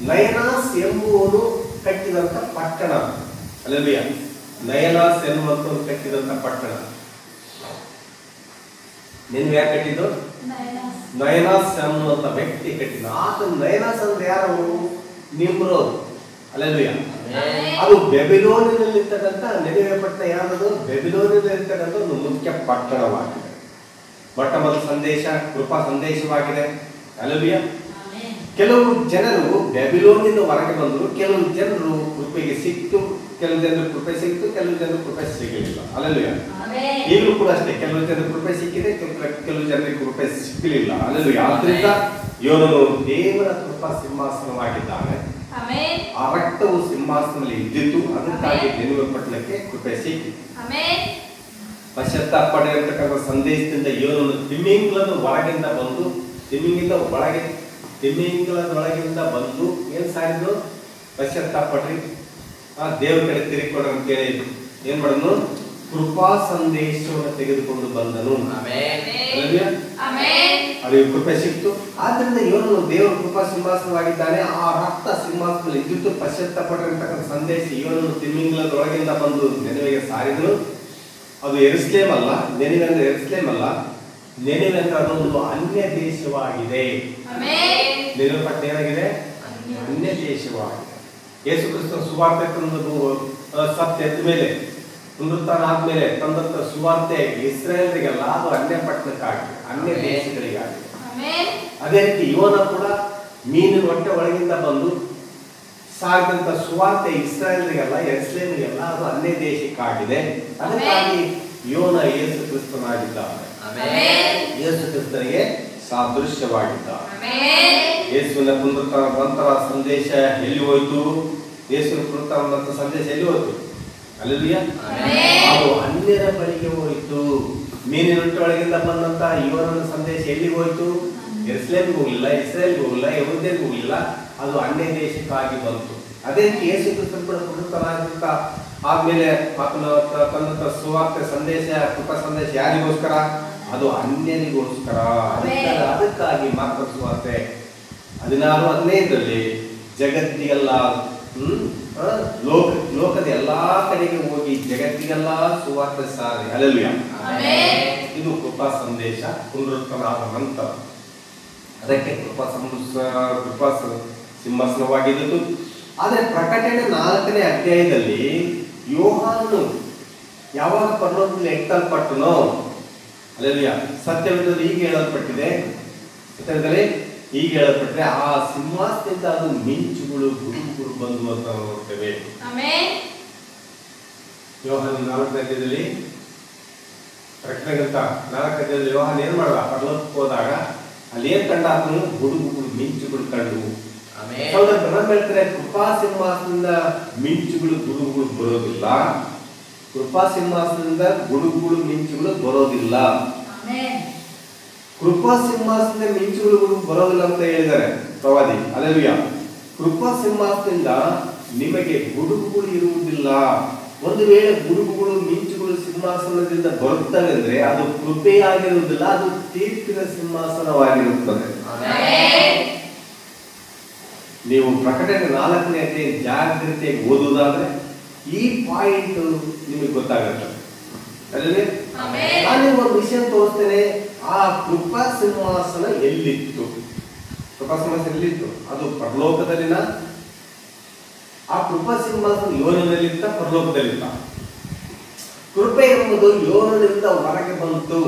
ನಯನಾಸ್ ಎಂಬುವನು ಕಟ್ಟಿದಂತ ಪಟ್ಟಣ. ಅಲ್ಲಲ್ವಿಯ ನಯನಾಸ್ ಎನ್ನುವಂತ ಕಟ್ಟಿದಂತ ಪಟ್ಟಣ. ನೆನವೆ ಯಾಕೆ ಕಟ್ಟಿದ್ದು? ನಯನಾಸ್ ಅನ್ನುವಂತ ವ್ಯಕ್ತಿ ಕಟ್ಟಿದ. ಆತ ನಯನಾಸ್ ಅಂದ್ರೆ ಯಾರು? ನಿಮ್ರೋದ್. ಅಲ್ಲಲ್ವಿಯ ಅದು ಬೆಬಿಲೋನಿನಲ್ಲಿರ್ತಕ್ಕಂಥ ನೆನವೆ ಪಟ್ಟಣ. ಯಾರದು? ಬೆಬಿಲೋನಿನಲ್ಲಿರ್ತಕ್ಕಂಥ ಒಂದು ಮುಖ್ಯ ಪಟ್ಟಣವಾಗಿದೆ. ಮೊಟ್ಟ ಮೊದಲ ಸಂದೇಶ ಕೃಪಾ ಸಂದೇಶವಾಗಿದೆ. ಅಲ್ಲಲ್ವಿಯ ಕೆಲವು ಜನರು ಬೆಬಿಲೋನಿನ ಹೊರಗೆ ಬಂದರು. ಕೆಲವು ಜನರು ಕೃಪೆಗೆ ಸಿಕ್ತು, ಕೆಲವು ಜನರು ಕೃಪೆ ಸಿಕ್ತು, ಕೆಲವು ಜನರು ಕೃಪೆ ಸಿಗಲಿಲ್ಲ. ಅಲ್ಲಲ್ವಿಯ ಈಗಲೂ ಕೂಡ ಅಷ್ಟೇ, ಕೆಲವು ಜನರು ಕೃಪೆ ಸಿಕ್ಕಿದೆ, ಕೆಲವು ಜನರಿಗೆ ಕೃಪೆ ಸಿಕ್ಕಲಿಲ್ಲ. ಅಲ್ಲಲ್ವಿಯ ಆದ್ರಿಂದ ಯೋನನು ದೇವರ ಕೃಪಾ ಸಿಂಹಾಸನವಾಗಿದ್ದಾನೆ. ಆ ರಕ್ತವು ಸಿಂಹಾಸನದಲ್ಲಿ ಇದ್ದಿತ್ತು. ಅದಕ್ಕಾಗಿ ನೆನವೆ ಪಟ್ಟಣಕ್ಕೆ ಕೃಪೆ ಸಿಕ್ಕಿತು. ಪಶ್ಚಾತ್ತಾಪ ಪಡೆಯತಕ್ಕಂಥ ಸಂದೇಶದಿಂದ ಯೋನನು ತಿಮ್ಮಿಂಗ್ಲದ ಹೊರಗಿಂದ ಬಂದು, ತಿಮ್ಮಿಂಗ್ಲದೊಳಗಿಂದ ಬಂದು ಏನ್ ಸಾರಿದ್ರು? ಪಶ್ಚಾತ್ತಾಪ ಪಡ್ರಿ, ದೇವ್ರ ಕಡೆ ತಿರುಗಿಕೊಡ್ರಿ ಅಂತ ಹೇಳಿ ಏನ್ ಮಾಡಿದ್ನು? ಕೃಪಾ ಸಂದೇಶವನ್ನು ತೆಗೆದುಕೊಂಡು ಬಂದನು. ಅದು ಕೃಪೆ ಸಿಕ್ತು. ಆದ್ರಿಂದ ಯೋನನು ದೇವರ ಕೃಪಾ ಸಿಂಹಾಸನವಾಗಿದ್ದಾನೆ. ಆ ರಕ್ತ ಸಿಂಹಾಸನದಲ್ಲಿ ಇದ್ದಿತ್ತು. ಪಶ್ಚಾತ್ತಾಪ ಪಡಿರ್ತಕ್ಕಂಥ ಸಂದೇಶ ಯೋನನು ತಿಮ್ಮಿಂಗ್ಲದೊಳಗಿಂದ ಬಂದು ನೆನವೆಗೆ ಸಾರಿದನು. ಅದು ಎರುಸಲೇಮ್ ಅಲ್ಲ, ನೆನವೆ ಅಂದ್ರೆ ಎರುಸಲೇಮ್ ಅಲ್ಲ. ನೆನವೆ ಅಂದ್ರೆ ಅದೊಂದು ಅನ್ಯ ದೇಶವಾಗಿದೆ. ನೆನವೆ ಪಟ್ಟಣ ಏನಾಗಿದೆ? ಅನ್ಯ ದೇಶವಾಗಿದೆ. ಯೇಸು ಕ್ರಿಸ್ತನ ಸುವಾರ್ತೆ ತಂದದ್ದು ಸತ್ಯ ಎದ್ದ ಮೇಲೆ, ಪುನರುತ್ಥಾನ ಆದ್ಮೇಲೆ ತಂದಂತ ಸುವಾರ್ತೆ ಇಸ್ರಾಯೇಲರಿಗೆಲ್ಲ ಅದು ಅನ್ಯ ಪಟ್ಟಣಕ್ಕಾಗಿದೆ, ಅನ್ಯ ದೇಶಗಳಿಗಾಗಿದೆ. ಅದೇ ರೀತಿ ಯೋನ ಕೂಡ ಮೀನಿನ ಹೊಟ್ಟೆ ಒಳಗಿಂದ ಬಂದು ಸಾಗಿದಂತ ಸುವಾರ್ತೆ ಇಸ್ರಾಯೇಲರಿಗೆಲ್ಲ, ಯೆರೂಸಲೇಮಿಗೆಲ್ಲ ಅದು ಅನ್ಯ ದೇಶಕ್ಕಾಗಿದೆ. ಅದಕ್ಕಾಗಿ ಯೋನ ಯೇಸು ಕ್ರಿಸ್ತನಾಗಿದ್ದಾನೆ. ಯೇಸು ಕ್ರಿಸ್ತನಿಗೆ ಸಾದೃಶ್ಯವಾಗಿದ್ದಾನೆ. ಯೇಸುವಿನ ಪುನರುತ್ಥಾನ ನಂತರ ಸಂದೇಶ ಎಲ್ಲಿ ಹೋಯ್ತು? ಯೇಸುವಿನ ಪುನರುತ್ಥಾನ ನಂತರ ಸಂದೇಶ ಎಲ್ಲಿ ಹೋಯ್ತು? ಅಲ್ಲಲ್ವಿಯ ಅದು ಅನ್ಯರ ಬಳಿಗೆ ಹೋಯಿತು. ಮೀನಿನ ಹೊಟ್ಟೆ ಒಳಗಿಂದ ಬಂದಂತ ಯೋನನ ಸಂದೇಶ ಎಲ್ಲಿಗೆ ಹೋಯ್ತು? ಯೆರೂಸಲೇಮಿಗೆ ಹೋಗಲಿಲ್ಲ, ಇಸ್ರಾಯೇಲ್ಗೆ ಹೋಗಲಿಲ್ಲ, ಯೆಹೂದ್ಯರಿಗೆ ಹೋಗಲಿಲ್ಲ. ಅದು ಅನ್ಯ ದೇಶಕ್ಕಾಗಿ ಬಂತು. ಅದೇ ರೀತಿ ಯೇಸು ಕ್ರಿಸ್ತನ ಕೂಡ ಪುನರುತ್ಥಾನ ಆದ್ಮೇಲೆ ತಂದಂತ ಸುವಾರ್ತೆ ಸಂದೇಶ, ಕೃಪಾ ಸಂದೇಶ ಯಾರಿಗೋಸ್ಕರ? ಅದು ಅನ್ಯರಿಗೋಸ್ಕರ. ಅದಕ್ಕಾಗಿ ಮಾತ್ರ ಸುವಾರ್ತೆ 16:15 ಜಗತ್ತಿಗೆಲ್ಲ ಲೋಕದ ಎಲ್ಲಾ ಕಡೆಗೆ ಹೋಗಿ ಜಗತ್ತಿಗೆಲ್ಲ ಸುವಾರ್ತೆ ಸಾರಿ. ಅಲ್ಲಲ್ವಿಯ ಇದು ಕೃಪಾ ಸಂದೇಶ ಪುನರುತ್ಥಾನದ ನಂತರ. ಅದಕ್ಕೆ ಕೃಪಾ ಸಿಂಹಾಸನವಾಗಿದ್ದು. ಆದರೆ ಪ್ರಕಟಣೆ 4ನೇ ಅಧ್ಯಾಯದಲ್ಲಿ ಯೋಹಾನನು ಯಾವಾಗ ಪರಲೋಕದಲ್ಲಿ ಎತ್ತಲ್ಪಟ್ಟನೋ, ಅಲ್ಲೆಲ್ಲ ಸತ್ಯವೇದದಲ್ಲಿ ಹೀಗೆ ಹೇಳಲ್ಪಟ್ಟಿದೆ, ಸತ್ಯವೇದದಲ್ಲಿ ಹೀಗೆ ಹೇಳಲ್ಪಟ್ಟಿದೆ, ಆ ಸಿಂಹಾಸನದಿಂದ ಅದು ಮಿಂಚುಗಳು ಗುಡುಗುಗಳು ಬಂದು ಅಂತ ನೋಡ್ತೇವೆ. ಯೋಹಾನ 4ನೇ ಅಧ್ಯಾಯದಲ್ಲಿ ಪ್ರಕಟಣೆ ಗ್ರಂಥ 4ನೇ ಅಧ್ಯಾಯದಲ್ಲಿ ಯೋಹಾನ ಏನ್ ಮಾಡ್ದ? ಪರಲೋಕಕ್ಕೆ ಹೋದಾಗ ಅಲ್ಲಿ ಏನ್ ಕಂಡ? ಆತನು ಗುಡುಗುಗಳು ಮಿಂಚುಗಳು ಕಂಡು. ಹೇಳ್ತಾರೆ, ಕೃಪಾ ಸಿಂಹಾಸನದಿಂದ ಮಿಂಚುಗಳು ಗುಡುಗುಗಳು ಬರೋದಿಲ್ಲ. ಕೃಪಾ ಸಿಂಹಾಸನದಿಂದ ಗುಡುಗುಗಳು ಮಿಂಚುಗಳು ಬರೋದಿಲ್ಲ. ಕೃಪಾ ಸಿಂಹಾಸನದಿಂದ ಮಿಂಚುಗಳು ಗುಡುಗು ಬರೋದಿಲ್ಲ ಅಂತ ಹೇಳಿದ್ದಾರೆ ಪ್ರವಾದಿ. ಅಲ್ಲೆಲ್ಲೂಯ. ಕೃಪಾ ಸಿಂಹಾಸನದಿಂದ ನಿಮಗೆ ಗುಡುಗುಗಳು ಇರುವುದಿಲ್ಲ. ಒಂದು ವೇಳೆ ಗುಡುಗುಗಳು ಮಿಂಚುಗಳು ಸಿಂಹಾಸನದಿಂದ ಬರುತ್ತವೆ ಅಂದ್ರೆ ಅದು ಕೃಪೆಯಾಗಿರುವುದಿಲ್ಲ, ಅದು ತೀರ್ಪಿನ ಸಿಂಹಾಸನವಾಗಿರುತ್ತದೆ. ನೀವು ಪ್ರಕಟಣೆ 4ನೇ ಅಧ್ಯಾಯ ಜಾಗ್ರತೆಯಾಗಿ ಓದುವುದಾದ್ರೆ ಈ ಪಾಯಿಂಟ್ ನಿಮಗೆ ಗೊತ್ತಾಗುತ್ತೆ. ನಾನು ಒಂದು ವಿಷಯ ತೋರಿಸ್ತೇನೆ. ಆ ಕೃಪಾ ಸಿಂಹಾಸನ ಎಲ್ಲಿತ್ತು? ಕೃಪಾ ಸಿಂಹಾಸನ ಎಲ್ಲಿತ್ತು? ಅದು ಪರಲೋಕದಲ್ಲಿನ. ಆ ಕೃಪಾ ಸಿಂಹಾಸನ ಯೋನನಲ್ಲಿತ್ತ, ಪರಲೋಕದಲ್ಲಿತ್ತ. ಕೃಪೆ ಎಂಬುದು ಯೋನನಿಂದ ಹೊರಗೆ ಬಂತು,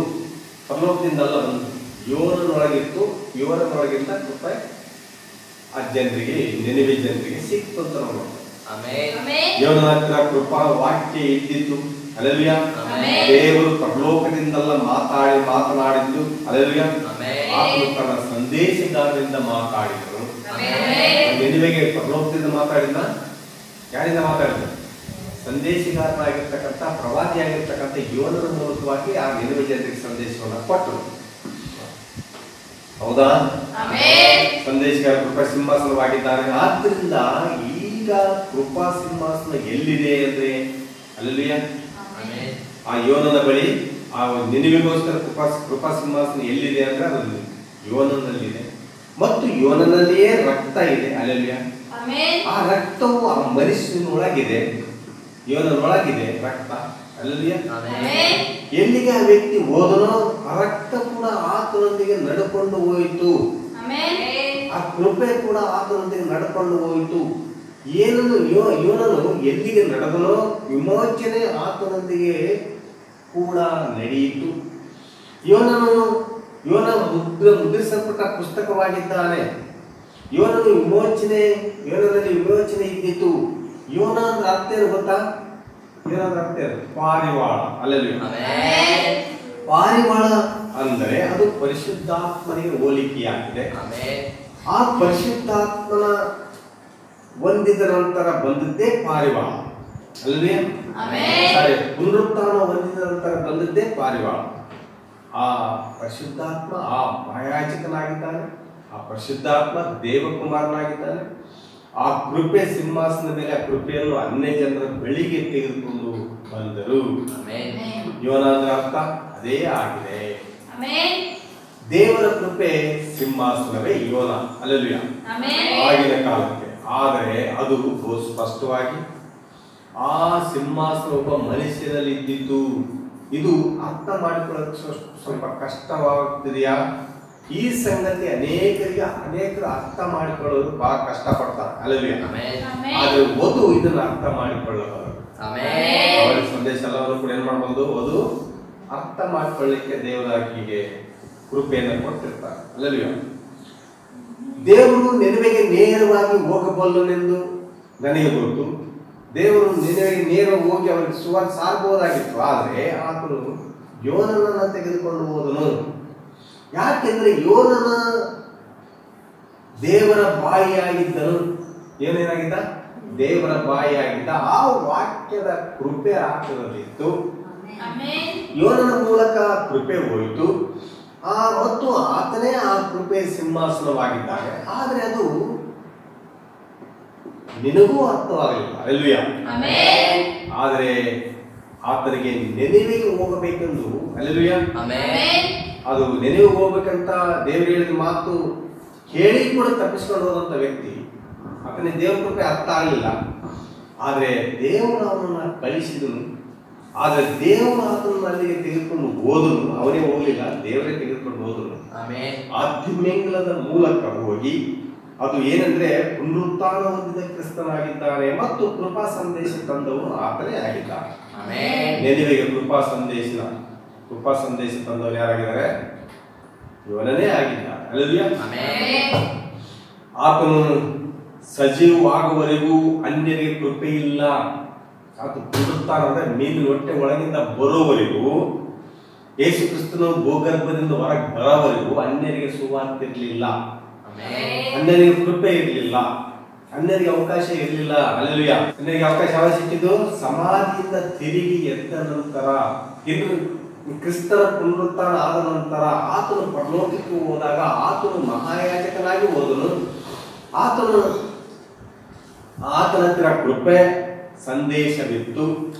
ಪರಲೋಕದಿಂದಲ್ಲ ಬಂತು. ಯೋನನೊಳಗಿತ್ತು. ಯೋನನೊಳಗಿಂದ ಕೃಪೆ ಆ ಜನರಿಗೆ, ನೆನವೆ ಜನರಿಗೆ ಸಿಕ್ತು ಅಂತ ನಾವು ನೋಡ್ತೇವೆ. ಯೋನನ ಹತ್ರ ಕೃಪಾ ವಾಕ್ಯ ಇದ್ದಿತ್ತು. ಅಲ್ಲೆಲ್ಲೂಯ. ದೇವರು ಪರಲೋಕದಿಂದಲ್ಲ ಮಾತನಾಡಿದ್ದು. ಅಲ್ಲೆಲ್ಲೂಯ. ಆತನು ತನ್ನ ಸಂದೇಶಗಾರರಿಂದ ಮಾತಾಡಿದನು. ನೆನವೆಗೆ ಪರಲೋಕದಿಂದ ಮಾತಾಡಿದ. ಯಾರಿಂದ ಮಾತಾಡಿದ? ಸಂದೇಶಗಾರನಾಗಿರ್ತಕ್ಕಂಥ, ಪ್ರವಾದಿಯಾಗಿರ್ತಕ್ಕಂಥ ಯೋನನ ಮೂಲಕವಾಗಿ ಆ ನೆನವೆ ಜನರಿಗೆ ಸಂದೇಶವನ್ನು ಕೊಟ್ಟರು. ಹೌದಾ? ಸಂದೇಶಗಾರ ಕೃಪಾ ಸಿಂಹಾಸನವಾಗಿದ್ದಾನೆ. ಆದ್ರಿಂದ ಈಗ ಕೃಪಾ ಸಿಂಹಾಸನ ಎಲ್ಲಿದೆ ಅಂದ್ರೆ, ಅಲ್ಲೆಲ್ಲೂಯ, ಆ ಯೋನನ ಬಳಿ, ಆ ನಿನವಿಗೋಸ್ಕರ ಕೃಪಾ ಸಿಂಹಾಸನ ಎಲ್ಲಿದೆ ಅಂದ್ರೆ ಅದು ಯೋನನಲ್ಲಿದೆ. ಮತ್ತು ಯೋನನಲ್ಲಿಯೇ ರಕ್ತ ಇದೆ. ಅಲ್ಲೆಲ್ಲೂಯ. ಆ ರಕ್ತವು ಆ ಮನುಷ್ಯನೊಳಗಿದೆ, ಯೋನನೊಳಗಿದೆ ರಕ್ತ. ಅಲ್ಲೆಲ್ಲೂಯ. ಎಲ್ಲಿಗೆ ಆ ವ್ಯಕ್ತಿ ಹೋದನೋ ಆ ರಕ್ತ ಕೂಡ ಆತನೊಂದಿಗೆ ನಡ್ಕೊಂಡು ಹೋಯಿತು. ಆ ಕೃಪೆ ಕೂಡ ಆತನೊಂದಿಗೆ ನಡ್ಕೊಂಡು ಹೋಯಿತು. ಏನನ್ನು ಯೋನನು ಎಲ್ಲಿಗೆ ನಡೆದನೋ ವಿಮೋಚನೆ ಆತನೊಂದಿಗೆ ಕೂಡ ನಡೆಯಿತು. ಯೋನ ಮುದ್ರಿಸಲ್ಪಟ್ಟ ಪುಸ್ತಕವಾಗಿದ್ದಾನೆ. ಯೋನನಲ್ಲಿ ವಿಮೋಚನೆ ಇದ್ದಿತ್ತು. ಯೋನ ಅಂದ್ರೆ ಅರ್ಥ ಏನು ಗೊತ್ತಾ? ಯೋನ ಅಂದ್ರೆ ಅರ್ಥ ಏನು? ಪಾರಿವಾಳ. ಅಲ್ಲೆಲ್ಲೂಯ. ಪಾರಿವಾಳ ಅಂದರೆ ಅದು ಪರಿಶುದ್ಧಾತ್ಮನಿಗೆ ಹೋಲಿಕೆಯಾಗಿದೆ. ಆ ಪರಿಶುದ್ಧಾತ್ಮನ ಹೊಂದಿದ ನಂತರ ಬಂದದ್ದೇ ಪಾರಿವಾಳ. ಅಲ್ವೇ? ಪುನರುತ್ಥಾನ ಹೊಂದಿದ ನಂತರ ಬಂದದ್ದೇ ಪಾರಿವಾಳ. ಆ ಪರಿಶುದ್ಧಾತ್ಮ ಆ ಮಹಾಯಾಜಕನಾಗಿದ್ದಾನೆ. ಆ ಪರಿಶುದ್ಧಾತ್ಮ ದೇವಕುಮಾರನಾಗಿದ್ದಾನೆ. ಆ ಕೃಪೆ ಸಿಂಹಾಸನದ ಮೇಲೆ ಆ ಕೃಪೆಯನ್ನು ಅನ್ಯ ಜನರ ಬಳಿಗೆ ತೆಗೆದುಕೊಂಡು ಬಂದರು. ಯೋನಾದ್ರ ಅರ್ಥ ಅದೇ ಆಗಿದೆ. ದೇವರ ಕೃಪೆ ಸಿಂಹಾಸನವೇ ಯೋನ. ಅಲ್ಲೆಲ್ಲೂಯ. ಆಗಿನ ಕಾಲಕ್ಕೆ. ಆದರೆ ಅದು ಸ್ಪಷ್ಟವಾಗಿ ಆ ಸಿಂಹಾಸನ ಒಬ್ಬ ಮನುಷ್ಯನಲ್ಲಿ ಇದ್ದಿತ್ತು. ಇದು ಅರ್ಥ ಮಾಡಿಕೊಳ್ಳೋಕೆ ಸ್ವಲ್ಪ ಕಷ್ಟವಾಗುತ್ತಿದೆಯಾ? ಈ ಸಂಗತಿ ಅನೇಕರು ಅರ್ಥ ಮಾಡಿಕೊಳ್ಳೋದು ಬಹಳ ಕಷ್ಟಪಡ್ತಾರೆ. ಅಲ್ಲೆಲ್ಲೂಯ. ಆದ್ರೆ ವಧು ಇದನ್ನ ಅರ್ಥ ಮಾಡಿಕೊಳ್ಳಬಹುದು. ಅವರ ಸಂದೇಶ ಎಲ್ಲವನ್ನು ಕೂಡ ಏನ್ ಮಾಡಬಹುದು? ವಧು ಅರ್ಥ ಮಾಡಿಕೊಳ್ಳಿಕ್ಕೆ ದೇವರಾಗಿಗೆ ಕೃಪೆಯನ್ನು ಕೊಟ್ಟಿರ್ತಾರೆ. ಅಲ್ಲೆಲ್ಲೂಯ. ದೇವರು ನೆನವೆಗೆ ನೇರವಾಗಿ ಹೋಗಬಲ್ಲನೆಂದು ನನಗೆ ಗೊತ್ತು. ದೇವರು ನೆನವೆಗೆ ನೇರ ಹೋಗಿ ಅವರಿಗೆ ಸುವಾರ್ತೆ ಸಾರಬಹುದಾಗಿತ್ತು. ಆದರೆ ಆತನು ಯೋನನನ್ನು ತೆಗೆದುಕೊಂಡು ಹೋದನು. ಯಾಕೆಂದ್ರೆ ಯೋನನ ದೇವರ ಬಾಯಿಯಾಗಿದ್ದನು. ಏನೇನಾಗಿದ್ದ? ದೇವರ ಬಾಯಿಯಾಗಿದ್ದ. ಆ ವಾಕ್ಯದ ಕೃಪೆ ಆತನಲ್ಲಿತ್ತು. ಯೋನನ ಮೂಲಕ ಕೃಪೆ ಹೋಯಿತು. ಮತ್ತು ಆತನೇ ಆ ಕೃಪೆ ಸಿಂಹಾಸನವಾಗಿದ್ದಾನೆ. ಆದರೆ ಅದು ನಿನಗೂ ಅರ್ಥವಾಗಲಿಲ್ಲ. ಅಲ್ವೇ? ಆದರೆ ಆತನಿಗೆ ನೆನವಿಗೆ ಹೋಗಬೇಕೆಂದು, ಅಲ್ವೇ, ಅದು ನೆನವಿಗೆ ಹೋಗ್ಬೇಕಂತ ದೇವರು ಹೇಳಿದ ಮಾತು ಕೇಳಿ ಕೂಡ ತಪ್ಪಿಸ್ಕೊಂಡು ಹೋದಂತ ವ್ಯಕ್ತಿ, ಆತನಿಗೆ ದೇವರ ಕೃಪೆ ಅರ್ಥ ಆಗಲಿಲ್ಲ. ಆದರೆ ದೇವರು ಅವನನ್ನು ಕಳಿಸಿದನು. ಆ ಆದ್ರೆ ದೇವರು ಆತನನ್ನು ಅಲ್ಲಿಗೆ ತೆಗೆದುಕೊಂಡು ಹೋದನು. ಅವನೇ ಹೋಗ್ಲಿಲ್ಲ, ದೇವರೇ ತೆಗೆದುಕೊಂಡು ಹೋದನು. ಆ ತಿಮ್ಮಿಂಗಲದ ಮೂಲಕ ಹೋಗಿ ಅದು ಏನಂದ್ರೆ ಪುನರುತ್ಥಾನ ಹೊಂದಿದ ಕ್ರಿಸ್ತನಾಗಿದ್ದಾನೆ ಮತ್ತು ಕೃಪಾ ಸಂದೇಶ ತಂದವನು ಆತನೇ ಆಗಿದ್ದಾನೆ. ನೆನಪಿಗೆ ಕೃಪಾ ಸಂದೇಶ ತಂದವರು ಯಾರಾಗಿದ್ದಾರೆ? ಇವನೇ ಆಗಿದ್ದಾನೆ. ಹಲ್ಲೆಲೂಯಾ. ಆತನು ಸಜೀವವಾಗುವವರೆಗೂ ಅನ್ಯರಿಗೆ ಕೃಪೆ ಇಲ್ಲ. ಆತ ಪುನರುತ್ಥಾನ ಅಂದ್ರೆ ಮೀನು ಹೊಟ್ಟೆ ಒಳಗಿಂದ ಬರೋವರೆಗೂ, ಯೇಸು ಕ್ರಿಸ್ತನು ಭೂಗರ್ಭದಿಂದ ಹೊರಗೆ ಬರೋವರೆಗೂ ಅನ್ಯರಿಗೆ ಸುವಾರ್ತೆ ಇರಲಿಲ್ಲ, ಅನ್ಯರಿಗೆ ಕೃಪೆ ಇರಲಿಲ್ಲ, ಅನ್ಯರಿಗೆ ಅವಕಾಶ ಇರಲಿಲ್ಲ. ಹಲ್ಲೆಲೂಯಾ. ಅನ್ಯರಿಗೆ ಅವಕಾಶ ಯಾವಾಗ ಸಿಕ್ಕಿದ್ದು? ಸಮಾಧಿಯಿಂದ ತಿರುಗಿ ಎದ್ದ ನಂತರ, ಇನ್ನು ಕ್ರಿಸ್ತನ ಪುನರುತ್ಥಾನ ಆದ ನಂತರ ಆತನು ಪರಲೋಕಕ್ಕೆ ಹೋದಾಗ ಆತನು ಮಹಾಯಾಜಕನಾಗಿ ಹೋದನು. ಆತನ ಹತ್ತಿರ ಕೃಪೆ ಸಂದೇಶವಿತ್ತು.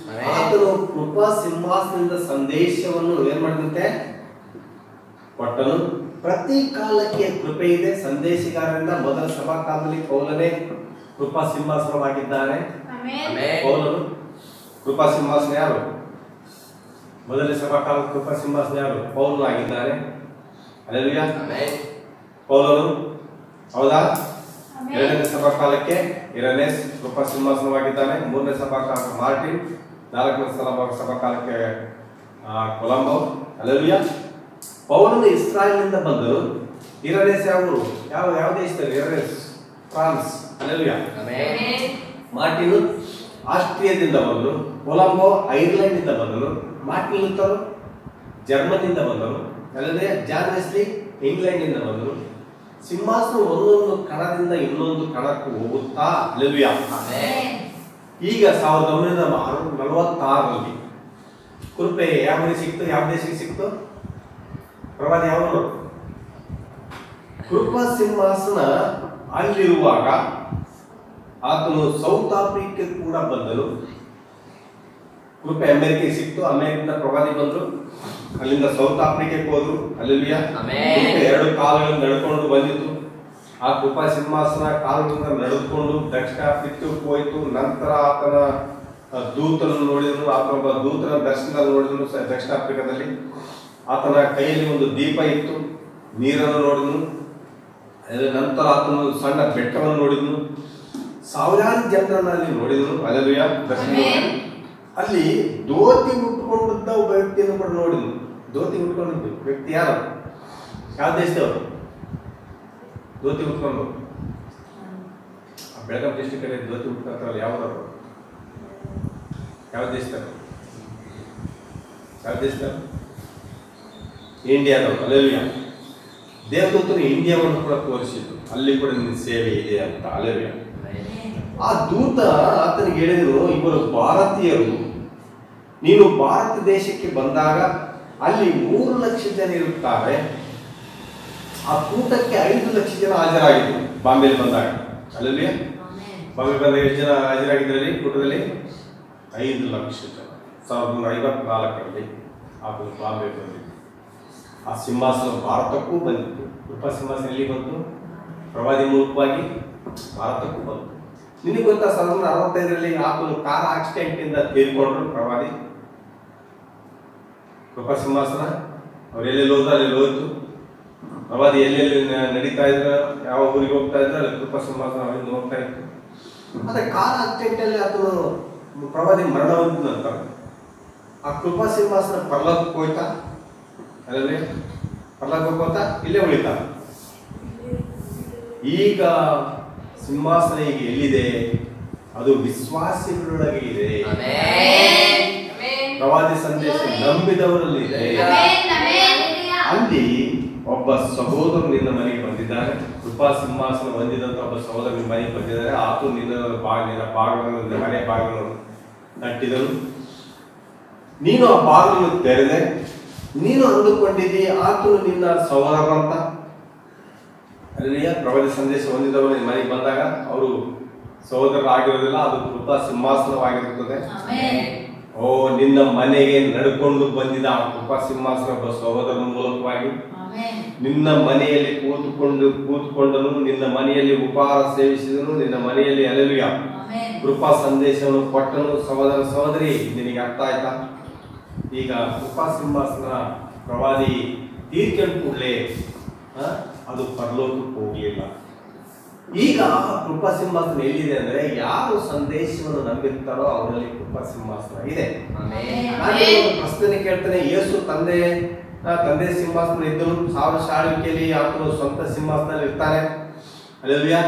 ಆತನು ಕೃಪಾ ಸಿಂಹಾಸನದಿಂದ ಸಂದೇಶವನ್ನು ಏನ್ ಮಾಡಿದಂತೆ ಕೊಟ್ಟನು. ಪ್ರತಿ ಕಾಲಕ್ಕೆ ಕೃಪೆ ಇದೆ. ಸಂದೇಶಗಾರರಿಂದ ಮೊದಲ ಸಭಾ ಕಾಲದಲ್ಲಿ ಪೌಲನೇ ಕೃಪಾ ಸಿಂಹಾಸನವಾಗಿದ್ದಾನೆ. ಪೌಲನು ಕೃಪಾ ಸಿಂಹಾಸನ ಯಾರು? ಮೊದಲ ಸಭಾ ಕಾಲದ ಕೃಪಾ ಸಿಂಹಾಸನ ಯಾರು? ಪೌಲನು ಆಗಿದ್ದಾನೆ. ಹಲ್ಲೆಲೂಯಾ. ಪೌಲನು, ಹೌದಾ? ಎರಡನೇ ಸಭಾ ಕಾಲಕ್ಕೆ ಇರನೇಸ್ ಕೃಪಾ ಸಿಂಹಾಸನವಾಗಿದ್ದಾನೆ. ಮೂರನೇ ಸಭಾ ಕಾಲಕ್ಕೆ ಮಾರ್ಟಿನ್, ನಾಲ್ಕನೇ ಸಭಾ ಕಾಲಕ್ಕೆ ಕೊಲಂಬೋ. ಹಲ್ಲೆಲೂಯಾ. ಪೌಲನು ಇಸ್ರಾಯೇಲ್ನಿಂದ ಬಂದರು. ಇರನೇಸ್ ಯಾವ ದೇಶದಲ್ಲಿ? ಇರನೇಸ್ ಫ್ರಾನ್ಸ್. ಹಲ್ಲೆಲೂಯಾ. ಮಾರ್ಟಿನ್ ಆಸ್ಟ್ರಿಯಾದಿಂದ ಬಂದರು. ಕೊಲಂಬೋ ಐರ್ಲೆಂಡ್ ಇಂದ ಬಂದರು. ಮಾರ್ಟಿನ್ ಲೂಥರ್ ಜರ್ಮನಿಯಿಂದ ಬಂದರು. ಹಲ್ಲೆಲೂಯಾ. ಜಾನ್ ವೆಸ್ಲಿ ಇಂಗ್ಲೆಂಡ್ ಇಂದ ಬಂದರು. ಸಿಂಹಾಸನ ಒಂದೊಂದು ಕಣದಿಂದ ಇನ್ನೊಂದು ಕಣಕ್ಕೂ ಹೋಗುತ್ತಾ. ಹಲ್ಲೆಲೂಯಾ. ಈಗ 1946ರಲ್ಲಿ ಕೃಪೆ ಯಾವ ಸಿಕ್ತು? ಯಾವ ದೇಶಕ್ಕೆ ಸಿಕ್ತು? ಪ್ರವಾದಿ ಯಾವರು? ಕೃಪಾ ಸಿಂಹಾಸನ ಅಲ್ಲಿರುವಾಗ ಆತನು ಸೌತ್ ಆಫ್ರಿಕಾ ಕೂಡ ಬಂದನು. ಕೃಪೆ ಅಮೆರಿಕೆಗೆ ಸಿಕ್ತು. ಅಮೆರಿಕದಿಂದ ಪ್ರವಾದಿ ಬಂದ್ರು, ಅಲ್ಲಿಂದ ಸೌತ್ ಆಫ್ರಿಕಾಕ್ಕೆ ಹೋದ್ರು. ಹಲ್ಲೆಲೂಯಾ. ಎರಡು ಕಾಲುಗಳನ್ನು ನಡ್ಕೊಂಡು ಬಂದಿತ್ತು. ಆ ಕೃಪಾ ಸಿಂಹಾಸನ ಕಾಲುಗಳಿಂದ ನಡೆದುಕೊಂಡು ದಕ್ಷಿಣ ಆಫ್ರಿಕಕ್ಕೆ ಹೋಯಿತು. ನಂತರ ಆತನ ದೂತನನ್ನು ನೋಡಿದನು. ಆತನೊಬ್ಬ ದೂತನ ದರ್ಶನದಲ್ಲಿ ನೋಡಿದನು ದಕ್ಷಿಣ ಆಫ್ರಿಕಾದಲ್ಲಿ. ಆತನ ಕೈಯಲ್ಲಿ ಒಂದು ದೀಪ ಇತ್ತು, ನೀರನ್ನು ನೋಡಿದನು. ನಂತರ ಆತನು ಸಣ್ಣ ಬೆಟ್ಟವನ್ನು ನೋಡಿದನು. ಸಾವಿರಾರು ಜನರನ್ನು ಅಲ್ಲಿ ನೋಡಿದನು. ಹಲ್ಲೆಲೂಯಾ. ದರ್ಶನ ಅಲ್ಲಿ ಧೋತಿ ಉಟ್ಕೊಂಡಿದ್ದ ಒಬ್ಬ ವ್ಯಕ್ತಿಯನ್ನು ಕೂಡ ನೋಡಿದ್ನು. ಧೋತಿ ಉಟ್ಕೊಂಡಿದ್ದು ವ್ಯಕ್ತಿ ಯಾರು? ಯಾವ ದೇಶದವರು? ಧೋತಿ ಉಟ್ಕೊಂಡು ಬೆಳಗಾವಿ ಡಿಸ್ಟ್ರಿಕ್ಟ್ ಅಲ್ಲಿ ಧೋತಿ ಉಟ್ಕೊಂತಾರಲ್ಲ, ಯಾವ್ದವರು? ಯಾವ ದೇಶದವರು? ಇಂಡಿಯಾದವರು. ಹಲ್ಲೆಲೂಯಾ. ದೇವದೂತನು ಇಂಡಿಯಾವನ್ನು ಕೂಡ ತೋರಿಸಿದ್ರು, ಅಲ್ಲಿ ಕೂಡ ನಿನ್ನ ಸೇವೆ ಇದೆ ಅಂತ. ಹಲ್ಲೆಲೂಯಾ. ಆ ದೂತ ಆತನಿಗೆ ಹೇಳಿದ್ರು, ಇವರು ಭಾರತೀಯರು, ನೀನು ಭಾರತ ದೇಶಕ್ಕೆ ಬಂದಾಗ ಅಲ್ಲಿ 3 ಲಕ್ಷ ಜನ ಇರುತ್ತಾರೆ. ಆ ಕೂಟಕ್ಕೆ 5 ಲಕ್ಷ ಜನ ಹಾಜರಾಗಿದ್ರು ಬಾಂಬೆಲಿ ಬಂದಾಗ. ಹಲ್ಲೆಲೂಯಾ. ಬಾಂಬೆ ಬಂದಾಗ ಎಷ್ಟು ಜನ ಹಾಜರಾಗಿದ್ರಲ್ಲಿ ಕೂಟದಲ್ಲಿ? 5 ಲಕ್ಷ ಜನ. 1954ರಲ್ಲಿ ಆತನು ಬಾಂಬೆ ಬಂದಿದ್ದು. ಆ ಸಿಂಹಾಸನ ಭಾರತಕ್ಕೂ ಬಂದಿತ್ತು. ಕೃಪಾ ಸಿಂಹಾಸನ ಎಲ್ಲಿ ಬಂತು? ಪ್ರವಾದಿ ಮೂಲಕವಾಗಿ ಭಾರತಕ್ಕೂ ಬಂತು. ನಿನಗೆ ಗೊತ್ತಾ, 1965ರಲ್ಲಿ ಆತನು ಕಾರ್ ಆಕ್ಸಿಡೆಂಟ್ ಇಂದ ತೀರ್ಕೊಂಡ್ರು ಪ್ರವಾದಿ. ಕೃಪಾ ಸಿಂಹಾಸನ ಅವ್ರು ಎಲ್ಲೆಲ್ಲಿ ಹೋದ್ರೆ ಅಲ್ಲಿ ಹೋಯ್ತು. ಪ್ರವಾದಿ ಎಲ್ಲೆಲ್ಲಿ ನಡೀತಾ ಇದ್ರು, ಯಾವ ಊರಿಗೆ ಹೋಗ್ತಾ ಇದ್ರು ಅಲ್ಲಿ ಕೃಪಾ ಸಿಂಹಾಸನ ಅವರಿಂದ ಹೋಗ್ತಾ ಇತ್ತು. ಆದ್ರೆ ಕಾರ್ ಆಕ್ಸಿಡೆಂಟ್ ಅಲ್ಲಿ ಆತನು ಪ್ರವಾದಿ ಮರಣ ಹೊಂದಿದ ನಂತರ ಆ ಕೃಪಾ ಸಿಂಹಾಸನ ಪರ್ಲೋಕಕ್ಕೆ ಹೋಯ್ತಾ? ಅಲ್ಲವೇ? ಪರ್ಲೋಕಕ್ಕೆ ಹೋಗ್ತಾ ಇಲ್ಲೇ ಉಳಿತಾ? ಈಗ ಸಿಂಹಾಸನ ಈಗ ಎಲ್ಲಿದೆ? ಅದು ವಿಶ್ವಾಸಿಗಳೊಳಗೆ ಇದೆ. ಪ್ರವಾದಿ ಸಂದೇಶ ನಂಬಿದವರಲ್ಲಿ ಇದೆ. ಅಲ್ಲಿ ಒಬ್ಬ ಸಹೋದರ ನಿನ್ನ ಮನೆಗೆ ಬಂದಿದ್ದಾರೆ. ಕೃಪಾ ಸಿಂಹಾಸನ ಹೊಂದಿದಂತ ಒಬ್ಬ ಸಹೋದರ ನಿಮ್ಮ ಮನೆಗೆ ಬಂದಿದ್ದಾರೆ. ಆತು ನಿನ್ನ ಬಾಗಿಲನ್ನು ಮನೆ ಬಾಗಿಲನ್ನು ತಟ್ಟಿದನು. ನೀನು ಆ ಬಾಗಿಲನ್ನು ತೆರೆದೆ. ನೀನು ಅಂದುಕೊಂಡಿದ್ದೀ ಆತನು ನಿನ್ನ ಸಹೋದರ ಅಂತ. ಅಲ್ಲಿ ಪ್ರವಾದಿ ಸಂದೇಶ ಹೊಂದಿದವರು ನಿಮ್ಮ ಮನೆಗೆ ಬಂದಾಗ ಅವರು ಸಹೋದರರಾಗಿರೋದಿಲ್ಲ, ಅದು ಕೃಪಾ ಸಿಂಹಾಸನವಾಗಿರುತ್ತದೆ. ಓ, ನಿನ್ನ ಮನೆಗೆ ನಡ್ಕೊಂಡು ಬಂದಿದ ಆ ಕೃಪಾ ಸಿಂಹಾಸನ ಒಬ್ಬ ಸಹೋದರನ ಮೂಲಕವಾಗಿ ನಿನ್ನ ಮನೆಯಲ್ಲಿ ಕೂತ್ಕೊಂಡನು, ನಿನ್ನ ಮನೆಯಲ್ಲಿ ಉಪಹಾರ ಸೇವಿಸಿದನು, ನಿನ್ನ ಮನೆಯಲ್ಲಿ ಹಲ್ಲೆಲೂಯಾ ಕೃಪಾ ಸಂದೇಶವನ್ನು ಕೊಟ್ಟನು. ಸಹೋದರ ಸಹೋದರಿ, ನಿನಗೆ ಅರ್ಥ ಆಯ್ತಾ? ಈಗ ಕೃಪಾ ಸಿಂಹಾಸನ ಪ್ರವಾದಿ ತೀರ್ಕೊಂಡ ಕೂಡಲೇ ಅದು ಪರಲೋಕಕ್ಕೆ ಹೋಗಲಿಲ್ಲ. ಈಗ ಕೃಪಾ ಸಿಂಹಾಸನ ಎಲ್ಲಿದೆ ಅಂದ್ರೆ ಯಾರು ಸಂದೇಶವನ್ನು ನಂಬಿರ್ತಾರೋ ಅವರಲ್ಲಿ ಕೃಪಾ ಸಿಂಹಾಸನ ಇದೆ. ನಾನು ಒಂದು ಪ್ರಶ್ನೆ ಕೇಳ್ತೇನೆ, ಯೇಸು ತಂದೆ ಸಿಂಹಾಸನ ಇದ್ದರು, 1000 ಆಳ್ವಿಕೆಯಲ್ಲಿ ಆತನು ಸ್ವಂತ ಸಿಂಹಾಸನ ಇರ್ತಾನೆ. ಹಲ್ಲೆಲೂಯಾ.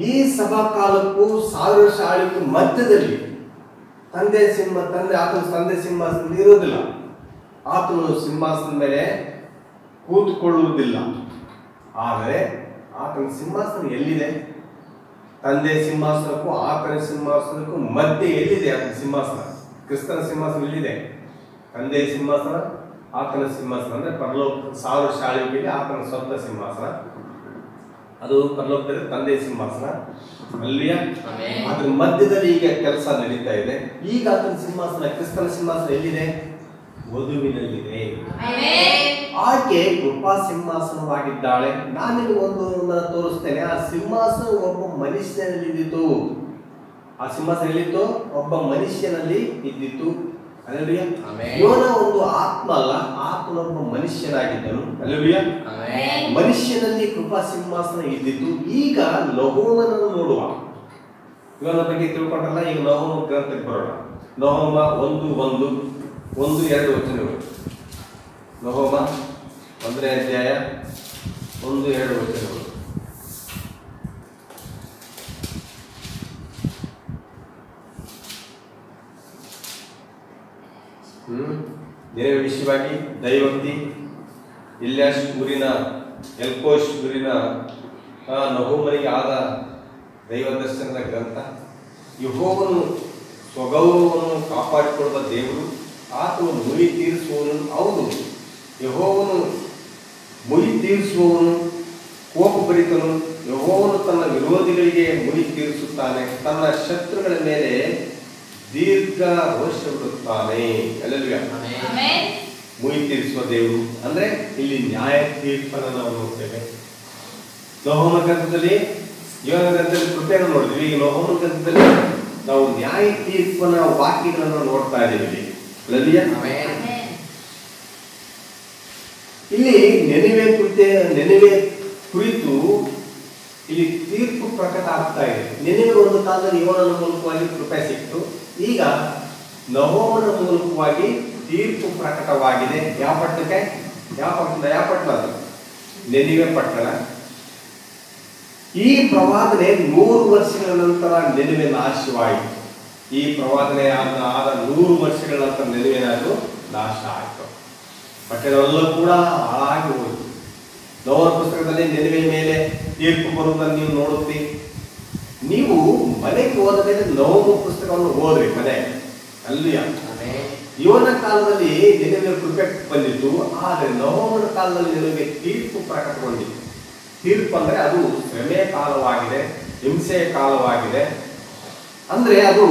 ಈ ಸಭಾ ಕಾಲಕ್ಕೂ 1000 ಆಳ್ವಿಕೆ ಮಧ್ಯದಲ್ಲಿ ಆತನ ತಂದೆ ಸಿಂಹಾಸನ ಇರುವುದಿಲ್ಲ. ಆತನು ಸಿಂಹಾಸನ ಮೇಲೆ ಕೂತ್ಕೊಳ್ಳುವುದಿಲ್ಲ. ಆದರೆ ಆತನ ಸಿಂಹಾಸನ ಎಲ್ಲಿದೆ? ತಂದೆ ಸಿಂಹಾಸನಕ್ಕೂ ಆತನ ಸಿಂಹಾಸನಕ್ಕೂ ಮಧ್ಯೆ ಎಲ್ಲಿದೆ ಆತನ ಸಿಂಹಾಸನ? ಕ್ರಿಸ್ತನ ಸಿಂಹಾಸನ ಎಲ್ಲಿದೆ? ತಂದೆಯ ಸಿಂಹಾಸನ, ಆತನ ಸಿಂಹಾಸನ ಅಂದ್ರೆ ಪರಲೋಕ 1000 ಆಳ್ವಿಕೆಯಲ್ಲಿ ಆತನ ಸ್ವಂತ ಸಿಂಹಾಸನ, ಅದು ಪರಲೋಕದಲ್ಲಿ ತಂದೆಯ ಸಿಂಹಾಸನ. ಅಲ್ಲಿಯ ಅದ್ರ ಮಧ್ಯದಲ್ಲಿ ಈಗ ಕೆಲಸ ನಡೀತಾ ಇದೆ. ಈಗ ಆತನ ಸಿಂಹಾಸನ, ಕ್ರಿಸ್ತನ ಸಿಂಹಾಸನ ಎಲ್ಲಿದೆ? ವಧುವಿನಲ್ಲಿದೆ. ಆಕೆ ಕೃಪಾ ಸಿಂಹಾಸನವಾಗಿದ್ದಾಳೆ. ನಾನು ನಿಮಗೆ ಒಂದು ತೋರಿಸ್ತೇನೆ. ಆ ಸಿಂಹಾಸನ ಒಬ್ಬ ಮನುಷ್ಯನಲ್ಲಿ ಇದ್ದಿತ್ತು. ಆ ಸಿಂಹಾಸನ ಎಲ್ಲಿತ್ತು? ಒಬ್ಬ ಮನುಷ್ಯನಲ್ಲಿ ಇದ್ದಿತ್ತು. ಹಲ್ಲೆಲೂಯಾ. ಯೋನ ಒಂದು ಆತ್ಮ ಅಲ್ಲ, ಆತ್ಮನೊಬ್ಬ ಮನುಷ್ಯನಾಗಿದ್ದನು. ಹಲ್ಲೆಲೂಯಾ. ಮನುಷ್ಯನಲ್ಲಿ ಕೃಪಾ ಸಿಂಹಾಸನ ಇದ್ದಿತ್ತು. ಈಗ ನಹೂಮನನ್ನು ನೋಡುವ. ಇವನ ಬಗ್ಗೆ ತಿಳ್ಕೊಂಡ್ರಲ್ಲ, ಈಗ ನಹೂಮ ಗ್ರಂಥಕ್ಕೆ ಬರೋಣ. ನಹೂಮ 1:1-2 ವಚನಗಳು. ನಹೂಮ 1ನೇ ಅಧ್ಯಾಯ 1-2 ವಚನಗಳು. ನಿನವೆ ವಿಷಯವಾಗಿ ದೈವಕ್ತಿ, ಇಲ್ಯಾಷ್ ಊರಿನ ಎಲ್ಕೋಶ್ ಊರಿನ ನಹೂಮನಿಗೆ ಆದ ದೈವದರ್ಶನದ ಗ್ರಂಥ. ಯೆಹೋವನು ಸ್ವಗೌರವವನ್ನು ಕಾಪಾಡಿಕೊಳ್ಳುವ ದೇವರು, ಆತನು ಮುಯಿ ತೀರಿಸುವವನು. ಹೌದು, ಯೆಹೋವನು ಮುಯಿ ತೀರಿಸುವವನು, ಕೋಪಭರಿತನು. ಯೆಹೋವನು ತನ್ನ ವಿರೋಧಿಗಳಿಗೆ ಮುಯಿ ತೀರಿಸುತ್ತಾನೆ, ತನ್ನ ಶತ್ರುಗಳ ಮೇಲೆ ದೀರ್ಘ ರೋಷ ಬಿಡುತ್ತಾನೆ. ಹಲ್ಲೆಲೂಯಾ. ಮುಯಿ ತೀರಿಸುವ ದೇವರು ಅಂದ್ರೆ ಇಲ್ಲಿ ನ್ಯಾಯ ತೀರ್ಪನ್ನು ನಾವು ನೋಡ್ತೇವೆ. ನಹೂಮ ಗ್ರಂಥದಲ್ಲಿ, ಯೋನ ಗ್ರಂಥದಲ್ಲಿ ಕೃಪೆಯನ್ನು ನೋಡಿದ್ವಿ. ಈಗ ನಹೂಮ ಗ್ರಂಥದಲ್ಲಿ ನಾವು ನ್ಯಾಯ ತೀರ್ಪನ ವಾಕ್ಯಗಳನ್ನು ನೋಡ್ತಾ ಇದ್ದೀವಿ. ಹಲ್ಲೆಲೂಯಾ. ಇಲ್ಲಿ ನೆನವೆ ಕುರಿತು ಇಲ್ಲಿ ತೀರ್ಪು ಪ್ರಕಟ ಆಗ್ತಾ ಇದೆ. ನೆನವೆ ಒಂದು ಕಾಲದಲ್ಲಿ ಯೋನನ ಮೂಲಕವಾಗಿ ಕೃಪೆ ಸಿಕ್ತು. ಈಗ ನಹೂಮನ ಮೂಲಕವಾಗಿ ತೀರ್ಪು ಪ್ರಕಟವಾಗಿದೆ. ಯಾವ ಪಟ್ಟಣ? ನೆನವೆ ಪಟ್ಟಣ. ಈ ಪ್ರವಾದನೆ 100 ವರ್ಷಗಳ ನಂತರ ನೆನವೆ ನಾಶವಾಯಿತು. ಈ ಪ್ರವಾದನೆ ಆದ 100 ವರ್ಷಗಳ ನಂತರ ನೆನವೇನಾದ್ರು ನಾಶ ಆಯಿತು. ಪಟ್ಟಣವೆಲ್ಲ ಕೂಡ ಹಾಳಾಗಿ ಹೋಯಿತು. ನಹೂಮನ ಪುಸ್ತಕದಲ್ಲಿ ನೆನವೆ ಮೇಲೆ ತೀರ್ಪು ಬರುವುದನ್ನು ನೀವು ನೋಡುತ್ತೀರಿ. ನೀವು ಮನೆಗೆ ಹೋದ ಮೇಲೆ ನಹೂಮ ಪುಸ್ತಕವನ್ನು ಓದ್ರಿ ಮನೆ. ಹಲ್ಲೆಲೂಯಾ. ಯೋನ ಕಾಲದಲ್ಲಿ ನೆನವೆ ಕೃಪೆ ಬಂದಿತ್ತು, ಆದರೆ ನಹೂಮನ ಕಾಲದಲ್ಲಿ ನೆನವೆ ತೀರ್ಪು ಪ್ರಕಟಗೊಂಡಿತ್ತು. ತೀರ್ಪು ಅಂದ್ರೆ ಅದು ಶ್ರಮೆ ಕಾಲವಾಗಿದೆ, ಹಿಂಸೆಯ ಕಾಲವಾಗಿದೆ. ಅಂದ್ರೆ ಅದು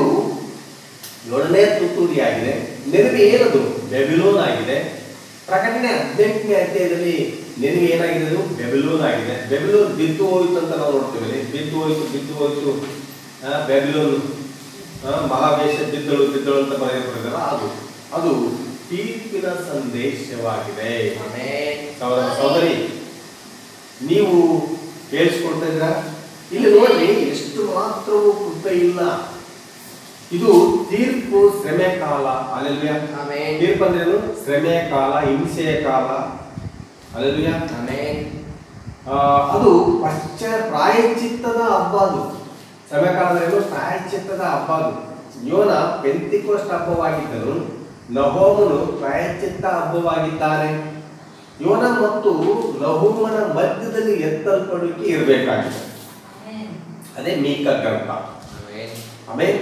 7ನೇ ತುತ್ತೂರಿಯಾಗಿದೆ. ನೆನವೆ ಏನದು? ಬೆಬಿಲೋನ್ ಆಗಿದೆ. ಪ್ರಕಟಣೆ 18ನೇ ಅಧ್ಯಾಯದಲ್ಲಿ ನೆನವೆ ಏನಾಗಿದೆ? ಅದು ಬೆಬಿಲೋನ್ ಆಗಿದೆ. ಬೆಬಿಲೋನ್ ಬಿದ್ದು ಹೋಯಿತು ಅಂತ ನಾವು ನೋಡ್ತೇವೆ. ಬಿದ್ದು ಹೋಯಿತು ಬೆಬಿಲೋನ್ ಮಹಾವೇಶ ಬಿದ್ದಳು ಅಂತ ಬರೆಯಲ್ಪಟ್ಟಿದ್ದಾರೆ. ಅದು ತೀರ್ಪಿನ ಸಂದೇಶವಾಗಿದೆ. ಸಹೋದರಿ, ನೀವು ಕೇಳಿಸ್ಕೊಳ್ತಾ ಇದ್ದೀರಾ? ಇಲ್ಲಿ ನೋಡಿ, ಎಷ್ಟು ಮಾತ್ರವೂ ಕೃಪೆ ಇಲ್ಲ. ಇದು ತೀರ್ಪು, ಶ್ರಮೆ ಕಾಲ. ಹಲ್ಲೆಲೂಯಾ. ತೀರ್ಪು ಅಂದ್ರೇನು? ಶ್ರಮೆ ಕಾಲ, ಹಿಂಸೆಯ ಕಾಲ. ಹಲ್ಲೆಲೂಯಾ. ಅದು ಪ್ರಾಯಶ್ಚಿತ್ತದ ಹಬ್ಬ. ಅದು ಶ್ರಮೆ ಕಾಲದಲ್ಲಿ ಪ್ರಾಯಶ್ಚಿತ್ತದ ಹಬ್ಬ. ಅದು ಯೋನ ಪೆಂತಿಕೋಸ್ಟ್ ಹಬ್ಬವಾಗಿದ್ದನು, ನಹೂಮನು ಪ್ರಾಯಶ್ಚಿತ್ತ ಹಬ್ಬವಾಗಿದ್ದಾನೆ. ಯೋನ ಮತ್ತು ನಹೂಮನ ಮಧ್ಯದಲ್ಲಿ ಎತ್ತಲ್ಪಡುವಿಕೆ ಇರಬೇಕಾಗಿದೆ. ಅದೇ ಮೀಕ ಗ್ರಂಥ. ಆಮೇಲೆ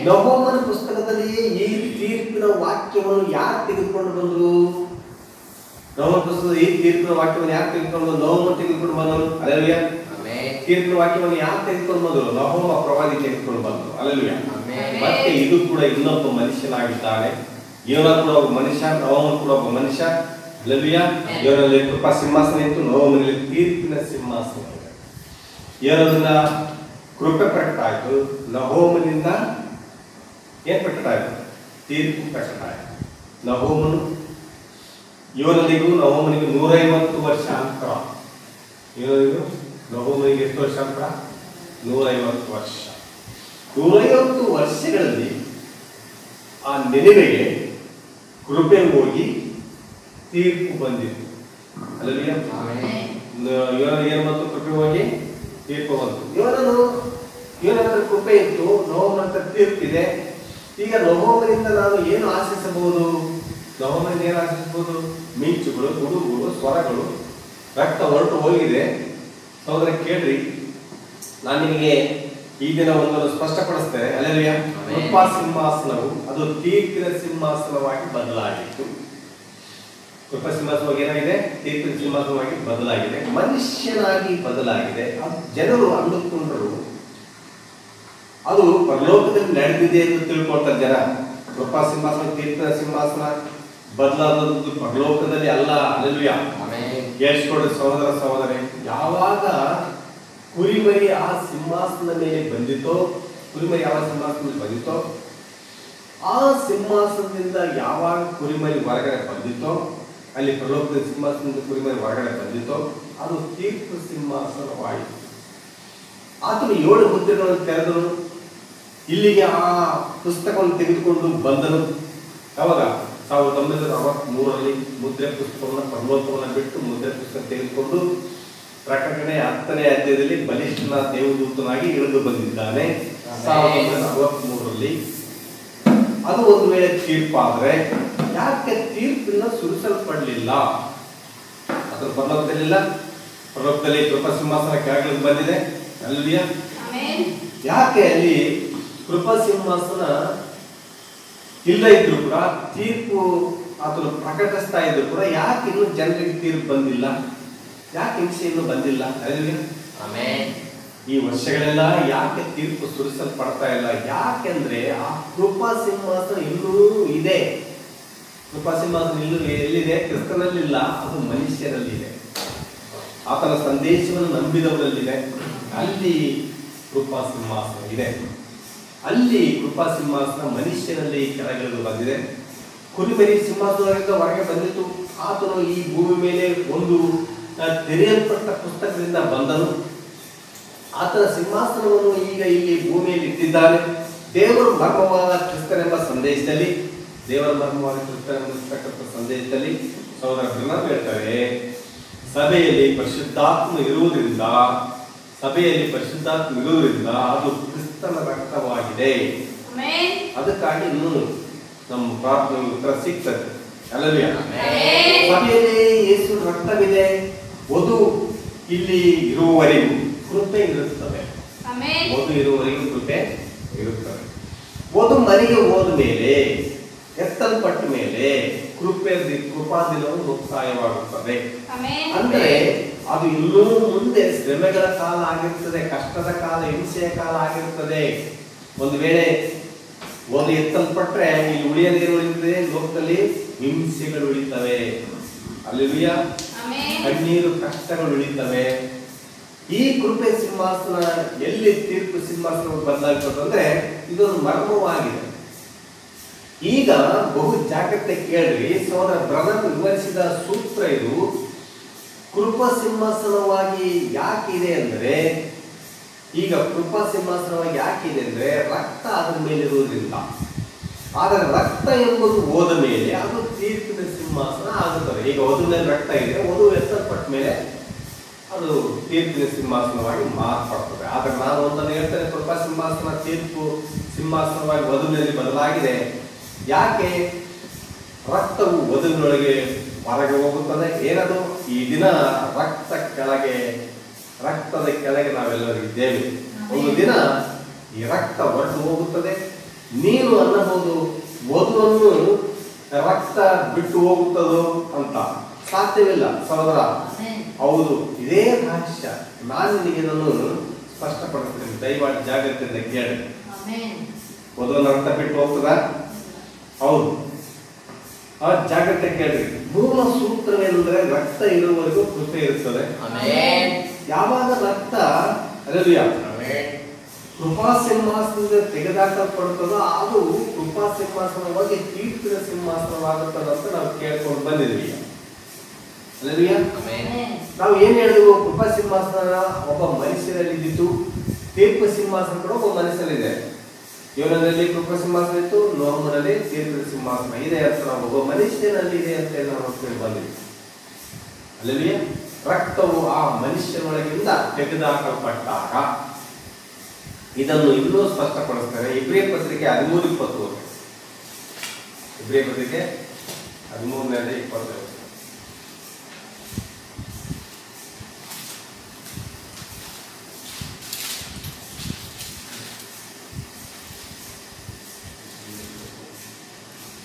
ನಹೂಮನ ಪುಸ್ತಕದಲ್ಲಿ ಈ ತೀರ್ಪಿನ ವಾಕ್ಯವನ್ನು ಯಾರು ತೆಗೆದುಕೊಂಡು ಬಂದರು? ನಹೂಮನ ಪುಸ್ತಕದಲ್ಲಿ ಈ ತೀರ್ಪಿನ ವಾಕ್ಯವನ್ನು ಯಾರು ತೆಗೆದುಕೊಂಡು ಬಂದರು? ನಹೂಮ ತೆಗೆದುಕೊಂಡು ಬಂದರು. ಹಲ್ಲೆಲೂಯಾ. ತೀರ್ಪಿನ ವಾಕ್ಯವನ್ನು ಯಾರು ತೆಗೆದುಕೊಂಡು ಬಂದರು? ನಹೂಮ ಪ್ರವಾದಿ ತೆಗೆದುಕೊಂಡು ಬಂದರು. ಹಲ್ಲೆಲೂಯಾ. ಮತ್ತೆ ಇದು ಕೂಡ ಇನ್ನೊಬ್ಬ ಮನುಷ್ಯನಾಗಿದ್ದಾನೆ. ಯೋನ ಕೂಡ ಒಬ್ಬ ಮನುಷ್ಯ, ನಹೂಮ ಕೂಡ ಒಬ್ಬ ಮನುಷ್ಯ. ಹಲ್ಲೆಲೂಯಾ. ಯೋನಲ್ಲಿ ಕೃಪಾ ಸಿಂಹಾಸನ ಇತ್ತು, ನಹೂಮನಲ್ಲಿ ತೀರ್ಪಿನ ಸಿಂಹಾಸನ ಇದೆ. ಯೋನದಿಂದ ಕೃಪೆ ಪ್ರಕಟ ಆಯಿತು, ನಹೂಮನಿಂದ ಏನ್ ಪ್ರಕಟ ಆಯಿತು? ತೀರ್ಪು ಪ್ರಕಟ. ನಹೂಮನು ಇವನಲ್ಲಿಗೂ ನಹೂಮನಿಗೂ 150 ವರ್ಷ ಅಂತರ. ಇವನಿಗೂ ನಹೂಮನಿಗೆ ಎಷ್ಟು ವರ್ಷ ಅಂತರ? 150 ವರ್ಷ. 150 ವರ್ಷಗಳಲ್ಲಿ ಆ ನೆನೆವೆಗೆ ಕೃಪೆ ಹೋಗಿ ತೀರ್ಪು ಬಂದಿತ್ತು. ಅಲ್ಲವೇ? ಇವನಿಗೆ ಏನು ಬಂತು? ಕೃಪೆ ಹೋಗಿ ತೀರ್ಪು ಬಂತು. ಇವನ ಹತ್ರ ಕೃಪೆ ಇತ್ತು, ನಹೂಮನ ಹತ್ರ ತೀರ್ಪಿದೆ. ಈಗ ನಹೂಮನಿಂದ ನಾನು ಏನು ಆಶಿಸಬಹುದು? ನಹೂಮನಿಂದ ಏನು ಆಶಿಸಬಹುದು? ಮಿಂಚುಗಳು, ಗುಡುಗುಗಳು, ಸ್ವರಗಳು, ರಕ್ತ ಹೊರಟು ಹೋಗಿದೆ. ಸಹೋದರ ಕೇಳ್ರಿ, ನಾನು ನಿಮಗೆ ಈ ದಿನ ಒಂದನ್ನು ಸ್ಪಷ್ಟಪಡಿಸ್ತೇನೆ. ಅಲ್ಲೆಲ್ಲೂಯಾ. ಕೃಪಾ ಸಿಂಹಾಸನವು ಅದು ತೀರ್ಪಿನ ಸಿಂಹಾಸನವಾಗಿ ಬದಲಾಗಿತ್ತು. ಕೃಪಾ ಸಿಂಹಾಸನವಾಗಿ ಏನಾಗಿದೆ? ತೀರ್ಪಿನ ಸಿಂಹಾಸನವಾಗಿ ಬದಲಾಗಿದೆ, ಮನುಷ್ಯನಾಗಿ ಬದಲಾಗಿದೆ. ಜನರು ಅಂದುಕೊಂಡರು ಅದು ಪರಲೋಕದಲ್ಲಿ ನಡೆದಿದೆ ಎಂದು ತಿಳ್ಕೊಳ್ತಾರೆ ಜನ. ಕೃಪಾ ಸಿಂಹಾಸನ, ತೀರ್ಪಿನ ಸಿಂಹಾಸನ ಬದಲಾದದ್ದು ಪರಲೋಕದಲ್ಲಿ ಅಲ್ಲ. ಅಲ್ಲೆಲ್ಲೂಯಾ. ಕೇಳಿಸ್ಕೊಡ್ರಿ ಸಹೋದರ ಸಹೋದರಿ, ಯಾವಾಗ ಕುರಿಮರಿ ಆ ಸಿಂಹಾಸನದ ಮೇಲೆ ಬಂದಿತೋ, ಕುರಿಮರಿ ಯಾವ ಸಿಂಹಾಸನದಲ್ಲಿ ಬಂದಿತೋ, ಆ ಸಿಂಹಾಸನದಿಂದ ಯಾವಾಗ ಕುರಿಮರಿ ಹೊರಗಡೆ ಬಂದಿತೋ, ಅಲ್ಲಿ ಪರಲೋಕದ ಸಿಂಹಾಸನದಿಂದ ಕುರಿಮರಿ ಹೊರಗಡೆ ಬಂದಿತೋ, ಅದು ತೀರ್ಪು ಸಿಂಹಾಸನವಾಯಿತು. ಆತನು 7 ಮುದ್ರೆಗಳನ್ನು ತೆರೆದನು. ಇಲ್ಲಿಗೆ ಆ ಪುಸ್ತಕವನ್ನು ತೆಗೆದುಕೊಂಡು ಬಂದನು. ಯಾವಾಗ? 1963ರಲ್ಲಿ ಮುದ್ರೆ ಪುಸ್ತಕವನ್ನು, ಪರಲೋಕವನ್ನು ಬಿಟ್ಟು ಮುದ್ರೆ ಪುಸ್ತಕ ತೆಗೆದುಕೊಂಡು ಪ್ರಕಟಣೆ 10ನೇ ಅಧ್ಯಾಯದಲ್ಲಿ ಬಲಿಷ್ಠನ ದೇವದೂತನಾಗಿ ಇಳಿದು ಬಂದಿದ್ದಾನೆ. 1963ರಲ್ಲಿ ಅದು ಒಂದು ವೇಳೆ ತೀರ್ಪಾದ್ರೆ ಯಾಕೆ ತೀರ್ಪಿನ ಸುರಿಸಲ್ಪಡಲಿಲ್ಲ? ಅದರ ಪರಲೋಕದಲ್ಲಿಲ್ಲ. ಪರಲೋಕದಲ್ಲಿ ಕೃಪಾ ಸಿಂಹಾಸನ ಕೆಳಗೆ ಬಂದಿದೆ. ಅಲ್ಲಿಯ ಯಾಕೆ ಅಲ್ಲಿ ಕೃಪಾ ಸಿಂಹಾಸನ ಇಲ್ಲ ಇದ್ರು ಕೂಡ, ತೀರ್ಪು ಅದನ್ನು ಪ್ರಕಟಿಸ್ತಾ ಇದ್ರು ಕೂಡ, ಯಾಕೆ ಇನ್ನು ಜನರಿಗೆ ತೀರ್ಪು ಬಂದಿಲ್ಲ? ಯಾಕೆ ಹಿಂಸೆ ಇನ್ನೂ ಬಂದಿಲ್ಲ? ಈ ವರ್ಷಗಳೆಲ್ಲ ಯಾಕೆ ತೀರ್ಪು ಸುರಿಸಲ್ಪಡ್ತಾ ಇಲ್ಲ? ಯಾಕೆಂದ್ರೆ ಆ ಕೃಪಾ ಸಿಂಹಾಸನ ಇನ್ನೂ ಇದೆ. ಕೃಪಾ ಸಿಂಹಾಸನ ಇನ್ನೂ ಎಲ್ಲಿದೆ? ಕ್ರಿಸ್ತನಲ್ಲಿಲ್ಲ, ಅದು ಮನುಷ್ಯರಲ್ಲಿದೆ. ಆತನ ಸಂದೇಶವನ್ನು ನಂಬಿದವರಲ್ಲಿದೆ. ಅಲ್ಲಿ ಕೃಪಾ ಸಿಂಹಾಸನ ಇದೆ. ಅಲ್ಲಿ ಕೃಪಾ ಸಿಂಹಾಸನ ಮನುಷ್ಯನಲ್ಲಿ ಕೆಳಗಿಳಿದು ಬಂದಿದೆ. ಕುರಿಮರಿ ಸಿಂಹಾಸನದಿಂದ ಹೊರಗೆ ಬಂದಿತ್ತು. ಆತನು ಈ ಭೂಮಿ ಮೇಲೆ ಒಂದು ತೆರೆಯಲ್ಪಟ್ಟ ಪುಸ್ತಕದಿಂದ ಬಂದನು. ಆತನ ಸಿಂಹಾಸನವನ್ನು ಈಗ ಇಲ್ಲಿ ಭೂಮಿಯಲ್ಲಿ ಇಟ್ಟಿದ್ದಾನೆ. ದೇವರ ಮರ್ಮವಾದ ಕ್ರಿಸ್ತನೆಂಬ ಸಂದೇಶದಲ್ಲಿ, ದೇವರ ಮರ್ಮವಾದ ಕ್ರಿಸ್ತನೆಂಬ ಸಂದೇಶದಲ್ಲಿ ಸಹೋದರ ಬ್ರಹ್ಮ್ ಹೇಳ್ತಾರೆ, ಸಭೆಯಲ್ಲಿ ಪರಿಶುದ್ಧಾತ್ಮ ಇರುವುದರಿಂದ ಅದು ಕ್ರಿಸ್ತನ ರಕ್ತವಾಗಿದೆ. ಅದಕ್ಕಾಗಿ ಇನ್ನೂ ನಮ್ಮ ಪ್ರಾರ್ಥನೆ ಉತ್ತರ ಸಿಗ್ತದೆ. ಅಲ್ಲವೇ? ಸಭೆಯಲ್ಲಿ ಯೇಸು ರಕ್ತವಿದೆ. ವಧು ಇಲ್ಲಿ ಇರುವವರೆಗೂ ಕೃಪೆ ಇರುತ್ತದೆ. ವಧು ಇರುವವರೆಗೂ ಕೃಪೆ ಇರುತ್ತದೆ. ವಧು ಮನೆಗೆ ಹೋದ ಮೇಲೆ, ಎತ್ತಲ್ಪಟ್ಟ ಮೇಲೆ ಕೃಪಾದಿನವು ಮುಕ್ತಾಯವಾಗುತ್ತದೆ. ಅಂದ್ರೆ ಅದು ಇನ್ನೂ ಮುಂದೆ ಶ್ರಮೆಗಳ ಕಾಲ ಆಗಿರ್ತದೆ, ಕಷ್ಟದ ಕಾಲ, ಹಿಂಸೆಯ ಕಾಲ ಆಗಿರ್ತದೆ. ಒಂದು ವೇಳೆ ಒಂದು ಎತ್ತಲ್ಪಟ್ರೆ ಇಲ್ಲಿ ಉಳಿಯದೇ ಉಳಿಯುತ್ತದೆ, ಲೋಕದಲ್ಲಿ ಹಿಂಸೆಗಳು ಉಳಿತವೆ. ಅಲ್ಲಿಯ ಕಣ್ಣೀರು, ಕಷ್ಟಗಳು ಉಳಿತವೆ. ಈ ಕೃಪೆ ಸಿಂಹಾಸನ ಎಲ್ಲಿ ತೀರ್ಪು ಸಿಂಹಾಸನ ಬದಲಾಗ್ತದಂದ್ರೆ ಇದೊಂದು ಮರ್ಮವಾಗಿದೆ. ಈಗ ಬಹು ಜಾಗ್ರತೆ ಕೇಳ್ರಿ ಸಹೋದರ ಬ್ರಹ್ಮ ವಿವರಿಸಿದ ಸೂತ್ರ ಇದು. ಕೃಪಾ ಸಿಂಹಾಸನವಾಗಿ ಯಾಕಿದೆ ಅಂದ್ರೆ, ಈಗ ಕೃಪಾ ಸಿಂಹಾಸನವಾಗಿ ಯಾಕಿದೆ ಅಂದ್ರೆ ರಕ್ತ ಅದರ ಮೇಲೆ ಇರುವುದಿಲ್ಲ. ಆದರೆ ರಕ್ತ ಎಂಬುದು ಹೋದ ಮೇಲೆ ಅದು ತೀರ್ಪಿನ ಸಿಂಹಾಸನ ಆಗುತ್ತದೆ. ಈಗ ವಧು ಮೇಲೆ ರಕ್ತ ಇದೆ, ವಧು ಎತ್ತಲ್ಪಟ್ಟ ಮೇಲೆ ಅದು ತೀರ್ಪಿನ ಸಿಂಹಾಸನವಾಗಿ ಮಾರ್ಪಡ್ತದೆ. ಆದರೆ ನಾನು ಒಂದನ್ನು ಹೇಳ್ತೇನೆ, ಕೃಪಾ ಸಿಂಹಾಸನ ತೀರ್ಪು ಸಿಂಹಾಸನವಾಗಿ ವಧುವಿನಲ್ಲಿ ಬದಲಾಗಿದೆ. ಯಾಕೆ? ರಕ್ತವು ವಧುವಿನೊಳಗೆ ಹೊರಗೆ ಹೋಗುತ್ತದೆ. ಏನದು? ಈ ದಿನ ರಕ್ತದ ಕೆಳಗೆ ನಾವೆಲ್ಲರೂ ಇದ್ದೇವೆ. ಒಂದು ದಿನ ಈ ರಕ್ತ ಹೊರಟು ಹೋಗುತ್ತದೆ. ನೀನು ಅನ್ನಬಹುದು ವಧುವನ್ನು ರಕ್ತ ಬಿಟ್ಟು ಹೋಗುತ್ತದೋ ಅಂತ. ಸಾಧ್ಯವಿಲ್ಲ ಸಹೋದರ. ಹೌದು, ಇದೇ ರಹಸ್ಯ ನಾನು ನಿನಗೆ ಸ್ಪಷ್ಟಪಡಿಸ್ತೇನೆ. ದಯಮಾಡಿ ಜಾಗ್ರತೆಯಿಂದ ಕೇಳಿ. ವಧುವನ್ನು ರಕ್ತ ಬಿಟ್ಟು ಹೋಗ್ತದ? ಹೌದು, ಆ ಜಾಗ್ರತೆ ಕೇಳ್ರಿ. ಮೂಲ ಸೂತ್ರವೇನೆಂದ್ರೆ ರಕ್ತ ಇರುವವರೆಗೂ ಕೃಪೆ ಇರುತ್ತದೆ. ಯಾವಾಗ ರಕ್ತ ಕೃಪಾ ಸಿಂಹಾಸನದಿಂದ ತೆಗೆದಾಕಲ್ಪಡ್ತದೋ ಅದು ಕೃಪಾ ಸಿಂಹಾಸನವಾಗಿ ತೀರ್ಪಿನ ಸಿಂಹಾಸನವಾಗುತ್ತದೆ ಅಂತ ನಾವು ಕೇಳ್ಕೊಂಡು ಬಂದಿದ್ವಿ. ನಾವು ಏನ್ ಹೇಳಿದ್ವು? ಕೃಪಾ ಸಿಂಹಾಸನ ಒಬ್ಬ ಮನುಷ್ಯರಲ್ಲಿ ಇದ್ದಿತ್ತು, ತೀರ್ಪು ಸಿಂಹಾಸನ ಕೂಡ ಒಬ್ಬ ಮನುಷ್ಯನಿದೆ. ಯೋನದಲ್ಲಿ ಕೃಪಾ ಸಿಂಹಾಸನ ಇತ್ತು, ನೋಹನಲ್ಲಿ ತೀರ್ಪಿನ ಸಿಂಹಾಸನ ಇದೆ ಅಂತ ನಾವು ಒಬ್ಬ ಮನುಷ್ಯನಲ್ಲಿ ಇದೆ ಅಂತ ನಾವು ಕೇಳಿ ಬಂದಿದ್ವಿ. ಅಲ್ಲಿ ರಕ್ತವು ಆ ಮನುಷ್ಯನೊಳಗಿಂದ ತೆಗೆದುಹಾಕಲ್ಪಟ್ಟಾಗ ಇದನ್ನು ಇನ್ನೂ ಸ್ಪಷ್ಟಪಡಿಸ್ತಾರೆ. ಇಬ್ರಿಯ ಪತ್ರಿಕೆ 13:20. ಇಬ್ರಿಯ ಪತ್ರಿಕೆ 13:20.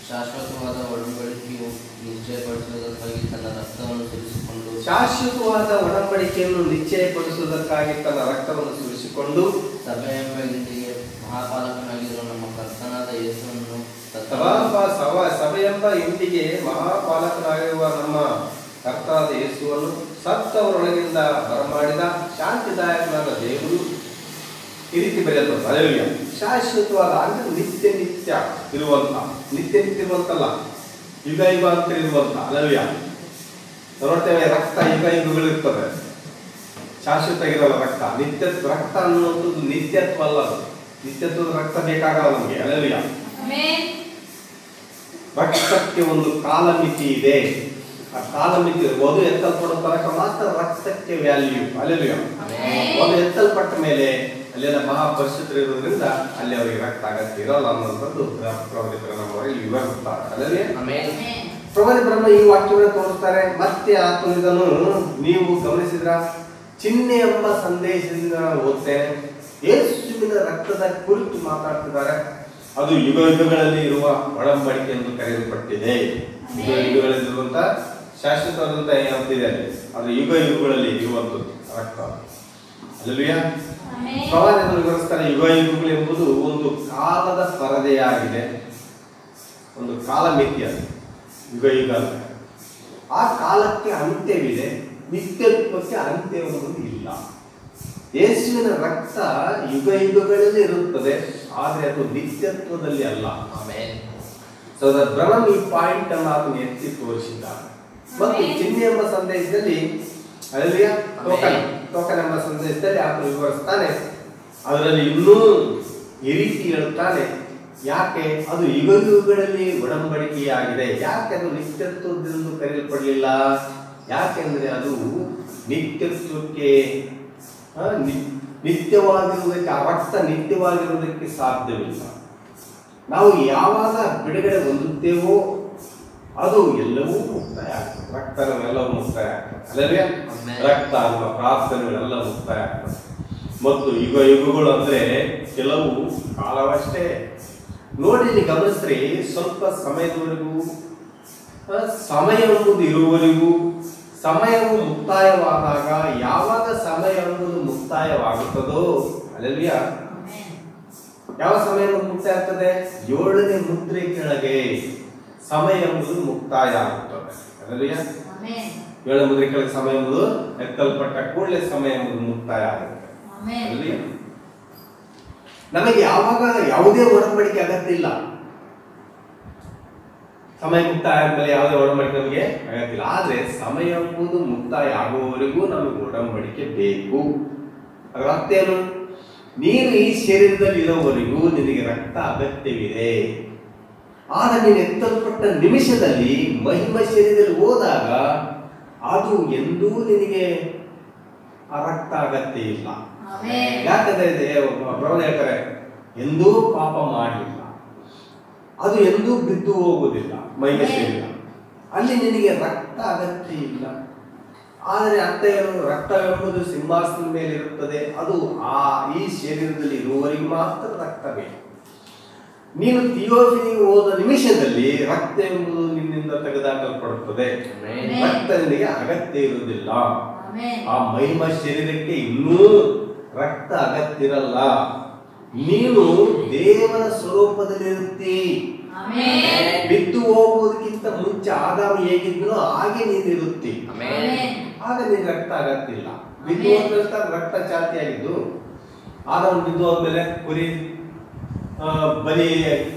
ಶಾಶ್ವತವಾದ ಒಡಂಬಡಿಕೆಯು ನಿಶ್ಚಯಪಡಿಸುವುದಕ್ಕಾಗಿ ತನ್ನ ರಕ್ತವನ್ನು ಸುರಿಸಿಕೊಂಡು ಶಾಶ್ವತವಾದ ಒಡಂಬಡಿಕೆಯನ್ನು ನಿಶ್ಚಯಪಡಿಸುವುದಕ್ಕಾಗಿ ತನ್ನ ರಕ್ತವನ್ನು ಸುರಿಸಿಕೊಂಡು ಸಭೆಯೆಂಬ ಇಂಟಿಗೆ ಮಹಾಪಾಲಕನಾಗಿರುವ ನಮ್ಮ ಕರ್ತನಾದ ಯೇಸುವನ್ನು ಸಭೆಯೆಂಬ ಇಂಟಿಗೆ ಮಹಾಪಾಲಕನಾಗಿರುವ ನಮ್ಮ ಕರ್ತನಾದ ಯೇಸುವನ್ನು ಸತ್ತವರೊಳಗಿಂದ ಬರಮಾಡಿದ ಶಾಂತಿದಾಯಕನಾದ ದೇವರು ಈ ರೀತಿ ಬರೆಯಬಹುದು. ಅಲ್ಲೆಲೂಯಾ. ಶಾಶ್ವತವಾದ ಅಂದ್ರೆ ನಿತ್ಯ ಇರುವಂತ, ನಿತ್ಯ ಇರುವಂತಲ್ಲ, ಯುಗ ಯುಗ ಅಂತ ಇರುವಂತ. ಅಲ್ಲೆಲೂಯಾ. ನೋಡ್ತೇವೆ, ರಕ್ತ ಯುಗ ಯುಗಗಳಿರ್ತದೆ, ಶಾಶ್ವತ ಇರಲ್ಲ ರಕ್ತ. ರಕ್ತ ಅನ್ನುವಂಥದ್ದು ನಿತ್ಯತ್ವ ಅಲ್ಲ. ಅದು ನಿತ್ಯತ್ವದ ರಕ್ತ ಬೇಕಾಗಲ್ಲ ನಮಗೆ. ಅಲ್ಲೆಲೂಯಾ. ರಕ್ತಕ್ಕೆ ಒಂದು ಕಾಲಮಿತಿ ಇದೆ. ಆ ಕಾಲಮಿತಿ ವಧು ಎತ್ತಲ್ಪಡೋ ತನಕ ಮಾತ್ರ ರಕ್ತಕ್ಕೆ ವ್ಯಾಲ್ಯೂ. ಅಲ್ಲೆಲೂಯಾ. ವಧು ಎತ್ತಲ್ಪಟ್ಟ ಮೇಲೆ ಅಲ್ಲೆಲ್ಲ ಮಹಾಪರಿಶುದ್ಧರು ಇರೋದ್ರಿಂದ ಅಲ್ಲಿ ಅವರಿಗೆ ರಕ್ತ ಅಗತ್ಯ ಇರಲ್ಲ ಅನ್ನುವಂಥದ್ದು ಪ್ರವಾದಿಕರು ನಮ್ಮವರಿಗೆ ವಿವರಿಸ್ತಾರೆ. ಅಲ್ಲವೇ ಪ್ರವಾದಿಕರನ್ನು ಈ ವಾಕ್ಯವನ್ನು ತೋರಿಸ್ತಾರೆ. ಮತ್ತೆ ಆತ್ಮನಿದನು ನೀವು ಗಮನಿಸಿದ್ರ, ಚಿಹ್ನೆ ಎಂಬ ಸಂದೇಶದಿಂದ ಓದ್ತೇನೆ. ಯೇಸುವಿನ ರಕ್ತದ ಕುರಿತು ಮಾತಾಡ್ತಿದ್ದಾರೆ. ಅದು ಯುಗ ಯುಗಗಳಲ್ಲಿ ಇರುವ ಒಡಂಬಡಿಕೆ ಎಂದು ಕರೆಯಲ್ಪಟ್ಟಿದೆ. ಯುಗ ಯುಗಗಳಲ್ಲಿರುವಂತ ಶಾಶ್ವತವಾದಂತ ಏನಂತಿದೆ ಅಲ್ಲಿ, ಅದು ಯುಗ ಯುಗಗಳಲ್ಲಿ ಇರುವಂಥದ್ದು ರಕ್ತ. ಅಲ್ಲೂಯಾ. ಪ್ರವಾದಿಗಳು ವಿವರಿಸ್ತಾರೆ, ಯುಗ ಯುಗಗಳು ಎಂಬುದು ಒಂದು ಕಾಲದ ಪರದೆಯಾಗಿದೆ, ಒಂದು ಕಾಲ ಮಿತಿ. ಅದು ಯುಗ ಯುಗ. ಆ ಕಾಲಕ್ಕೆ ಅಂತ್ಯವಿದೆ, ನಿತ್ಯತ್ವಕ್ಕೆ ಅಂತ್ಯ ಎಂಬುದು ಇಲ್ಲ. ಯೇಸುವಿನ ರಕ್ತ ಯುಗ ಯುಗಗಳಲ್ಲಿ ಇರುತ್ತದೆ, ಆದರೆ ಅದು ನಿತ್ಯತ್ವದಲ್ಲಿ ಅಲ್ಲ. ಬ್ರಹ್ಮನ್ ಈ ಪಾಯಿಂಟ್ ಅನ್ನು ಆತನು ಎತ್ತಿ ತೋರಿಸಿದ್ದಾನೆ. ಮತ್ತು ಚಿಹ್ನೆ ಎಂಬ ಸಂದೇಶದಲ್ಲಿ ಅಲ್ಲಿ ಟೋಕನ್ ಎಂಬ ಸಂದೇಶದಲ್ಲಿ ಆತನು ವಿವರಿಸ್ತಾನೆ. ಅದರಲ್ಲಿ ಇನ್ನೂ ಈ ರೀತಿ ಹೇಳ್ತಾನೆ, ಯಾಕೆ ಅದು ಯುಗ ಯುಗಗಳಲ್ಲಿ ಒಡಂಬಡಿಕೆಯಾಗಿದೆ, ಯಾಕೆ ಅದು ನಿತ್ಯತ್ವದಿಂದ ಕರೆಯಲ್ಪಡಲಿಲ್ಲ? ಯಾಕೆಂದ್ರೆ ಅದು ನಿತ್ಯತ್ವಕ್ಕೆ ನಿತ್ಯವಾಗಿರುವುದಕ್ಕೆ, ಆ ರಕ್ತ ನಿತ್ಯವಾಗಿರುವುದಕ್ಕೆ ಸಾಧ್ಯವಿಲ್ಲ. ನಾವು ಯಾವಾಗ ಬಿಡುಗಡೆ ಹೊಂದುತ್ತೇವೋ ಅದು ಎಲ್ಲವೂ ಮುಕ್ತಾಯ ಆಗ್ತದೆ. ರಕ್ತಗಳೆಲ್ಲವೂ ಮುಕ್ತಾಯ ಆಗ್ತದೆ. ಅಲ್ಲವೇ ರಕ್ತ ಅನ್ನುವ ಪ್ರಾರ್ಥನೆಗಳೆಲ್ಲ ಮುಕ್ತಾಯ ಆಗ್ತದೆ. ಮತ್ತು ಯುಗ ಯುಗಗಳು ಅಂದ್ರೆ ಕೆಲವು ಕಾಲವಷ್ಟೇ. ನೋಡಿ, ಇಲ್ಲಿ ಗಮನಿಸ್ರಿ, ಸ್ವಲ್ಪ ಸಮಯದವರೆಗೂ, ಸಮಯ ಎಂಬುದು ಇರುವವರೆಗೂ, ಸಮಯವು ಮುಕ್ತಾಯವಾದಾಗ, ಯಾವಾಗ ಸಮಯ ಎಂಬುದು ಮುಕ್ತಾಯವಾಗುತ್ತದೋ, ಅಲ್ಲಲ್ವಿಯ ಯಾವ ಸಮಯ ಮುಕ್ತಾಯ ಆಗ್ತದೆ? 7ನೇ ಮುದ್ರೆ ಕೆಳಗೆ ಸಮಯ ಎಂಬುದು ಮುಕ್ತಾಯ ಆಗುತ್ತದೆ. ಅಲ್ಲಲ್ವಿಯ 7ನೇ ಮುದ್ರೆ ಕೆಳಗೆ ಸಮಯ ಎಂಬುದು ಎತ್ತಲ್ಪಟ್ಟ ಕೂಡಲೇ ಸಮಯ ಎಂಬುದು ಮುಕ್ತಾಯ ಆಗುತ್ತೆ. ನಮಗೆ ಯಾವಾಗ ಯಾವುದೇ ಒಡಂಬಡಿಕೆ ಅಗತ್ಯ ಇಲ್ಲ. ಸಮಯ ಮುಕ್ತಾಯ ಆದ್ಮೇಲೆ ಯಾವುದೇ ಒಡಂಬಡಿಕೆ ನಮಗೆ ಅಗತ್ಯ ಇಲ್ಲ. ಆದ್ರೆ ಸಮಯ ಎಂಬುದು ಮುಕ್ತಾಯ ಆಗುವವರೆಗೂ ನಮಗೆ ಒಡಂಬಡಿಕೆ ಬೇಕು. ಅದರ ಅರ್ಥ ಏನು? ನೀನು ಈ ಶರೀರದಲ್ಲಿ ಇರೋವರೆಗೂ ನಿನಗೆ ರಕ್ತ ಅಗತ್ಯವಿದೆ. ಆಗ ನೀನು ಎತ್ತಲ್ಪಟ್ಟ ನಿಮಿಷದಲ್ಲಿ ಮಹಿಮ ಶರೀರದಲ್ಲಿ ಹೋದಾಗ ಅದು ಎಂದೂ ನಿನಗೆ ಆ ರಕ್ತ ಅಗತ್ಯ ಇಲ್ಲ. ಯಾಕಂದ್ರೆ ಪ್ರವಾದಿ ಹೇಳ್ತಾರೆ, ಎಂದೂ ಪಾಪ ಮಾಡಲಿಲ್ಲ, ಅದು ಎಂದೂ ಬಿದ್ದು ಹೋಗುವುದಿಲ್ಲ ಮಹಿಮ ಶರೀರ, ಅಲ್ಲಿ ನಿನಗೆ ರಕ್ತ ಅಗತ್ಯ ಇಲ್ಲ. ಆದರೆ ಅರ್ಥ ಏನು? ರಕ್ತ ಎಂಬುದು ಸಿಂಹಾಸನದ ಮೇಲೆ ಇರುತ್ತದೆ, ಅದು ಈ ಶರೀರದಲ್ಲಿ ಇರುವವರೆಗೆ ಮಾತ್ರ ರಕ್ತ ಬೇಕು. ನೀನು ಥಿಯೋಫಿನಿಗೆ ಹೋದ ನಿಮಿಷದಲ್ಲಿ ರಕ್ತ ಎಂಬುದು ನಿನ್ನಿಂದ ತೆಗೆದುಹಾಕಲ್ಪಡುತ್ತದೆ. ರಕ್ತ ನಿನಗೆ ಅಗತ್ಯ ಇರುವುದಿಲ್ಲ. ಆ ಮಹಿಮ ಶರೀರಕ್ಕೆ ಇನ್ನೂ ರಕ್ತ ಅಗತ್ಯ ಇರಲ್ಲ. ನೀನು ದೇವರ ಸ್ವರೂಪದಲ್ಲಿರುತ್ತಿ. ಬಿದ್ದು ಹೋಗುವುದಕ್ಕಿಂತ ಮುಂಚೆ ಆದಾಮ ಹೇಗಿದ್ರು ಹಾಗೆ ನೀನಿರುತ್ತಿ. ಆಗ ನಿನ್ ರಕ್ತ ಅಗತ್ಯ ಇಲ್ಲ. ಬಿದ್ದು ಹೋದ ರಕ್ತ ಚಾತಿಯಾಗಿದ್ದು ಆದವನು ಬಿದ್ದು ಹೋದ್ಮೇಲೆ ಕುರಿ ಬಲಿ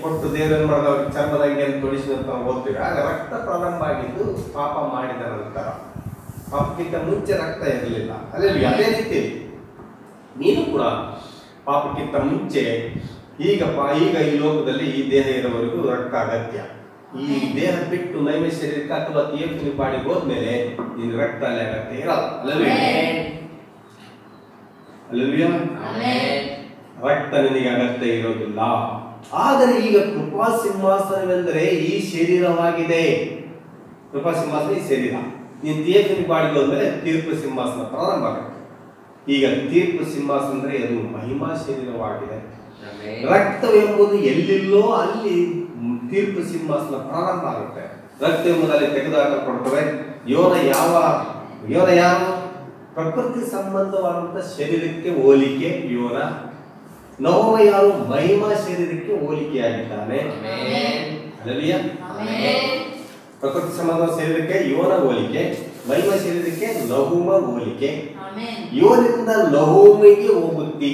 ಕೊಟ್ಟು ದೇವರನ್ನು ಮಾಡಿದ ಅವ್ರಿಗೆ ಚರ್ಮದ ಅಂಗಿಯನ್ನು ತೊಡಿಸಿದಂತ ಓದ್ತೀವಿ. ಆಗ ರಕ್ತ ಪ್ರಾರಂಭ ಆಗಿದ್ದು ಪಾಪ ಮಾಡಿದ ನಂತರ. ಪಾಪಕ್ಕಿಂತ ಮುಂಚೆ ರಕ್ತ ಇರಲಿಲ್ಲ. ಅದೇ ರೀತಿ ನೀನು ಕೂಡ ಪಾಪಕ್ಕಿಂತ ಮುಂಚೆ ಈಗ ಈ ಲೋಕದಲ್ಲಿ ಈ ದೇಹ ಇರೋವರೆಗೂ ರಕ್ತ ಅಗತ್ಯ. ಈ ದೇಹ ಬಿಟ್ಟು ಮೈಮೆ ಶರೀರಕ್ಕೆ ಅಥವಾ ತೀರ್ಪು ಪಾಡಿಗೆ ಹೋದ್ಮೇಲೆ ನಿನ್ ರಕ್ತ ಅಲ್ಲಿ ಅಗತ್ಯ ಇರಲ್ಲ. ಅಲ್ಲಲ್ವಿಯ ರಕ್ತ ನಿನಗೆ ಅಗತ್ಯ ಇರೋದಿಲ್ಲ. ಆದರೆ ಈಗ ಕೃಪಾ ಸಿಂಹಾಸನವೆಂದರೆ ಈ ಶರೀರವಾಗಿದೆ. ಕೃಪಾ ಸಿಂಹಾಸನ ಈ ಶರೀರ. ನೀನ್ ತೀರ್ಪು ಪಾಡಿಗೆ ಹೋದ್ಮೇಲೆ ತೀರ್ಪು ಸಿಂಹಾಸನ ಪ್ರಾರಂಭ ಆಗುತ್ತೆ. ಈಗ ತೀರ್ಪು ಸಿಂಹಾಸನ ಅಂದ್ರೆ ಅದು ಮಹಿಮಾ ಶರೀರವಾಗಿದೆ. ರಕ್ತವೆಂಬುದು ಎಲ್ಲಿಲ್ಲೋ ಅಲ್ಲಿ ತೀರ್ಪು ಸಿಂಹಾಸನ ಪ್ರಾರಂಭ ಆಗುತ್ತೆ. ರಕ್ತ ಎಂಬುದಲ್ಲಿ ತೆಗೆದುಹಾಕಲ್ಪಡುತ್ತದೆ. ಯೋನ ಯಾರು? ಪ್ರಕೃತಿ ಸಂಬಂಧವಾದಂತ ಶರೀರಕ್ಕೆ ಹೋಲಿಕೆ ಯೋನ. ನವಮ ಯಾರು? ಮಹಿಮಾ ಶರೀರಕ್ಕೆ ಹೋಲಿಕೆಯಾಗಿದ್ದಾನೆ. ಪ್ರಕೃತಿ ಸಂಬಂಧ ಶರೀರಕ್ಕೆ ಯೋನ ಹೋಲಿಕೆ, ಮಹಿಮಾ ಶರೀರಕ್ಕೆ ನಹುಮ ಹೋಲಿಕೆ. ಯೋನಿಂದ ನಹುಮಿಗೆ ಹೋಗುತ್ತಿ,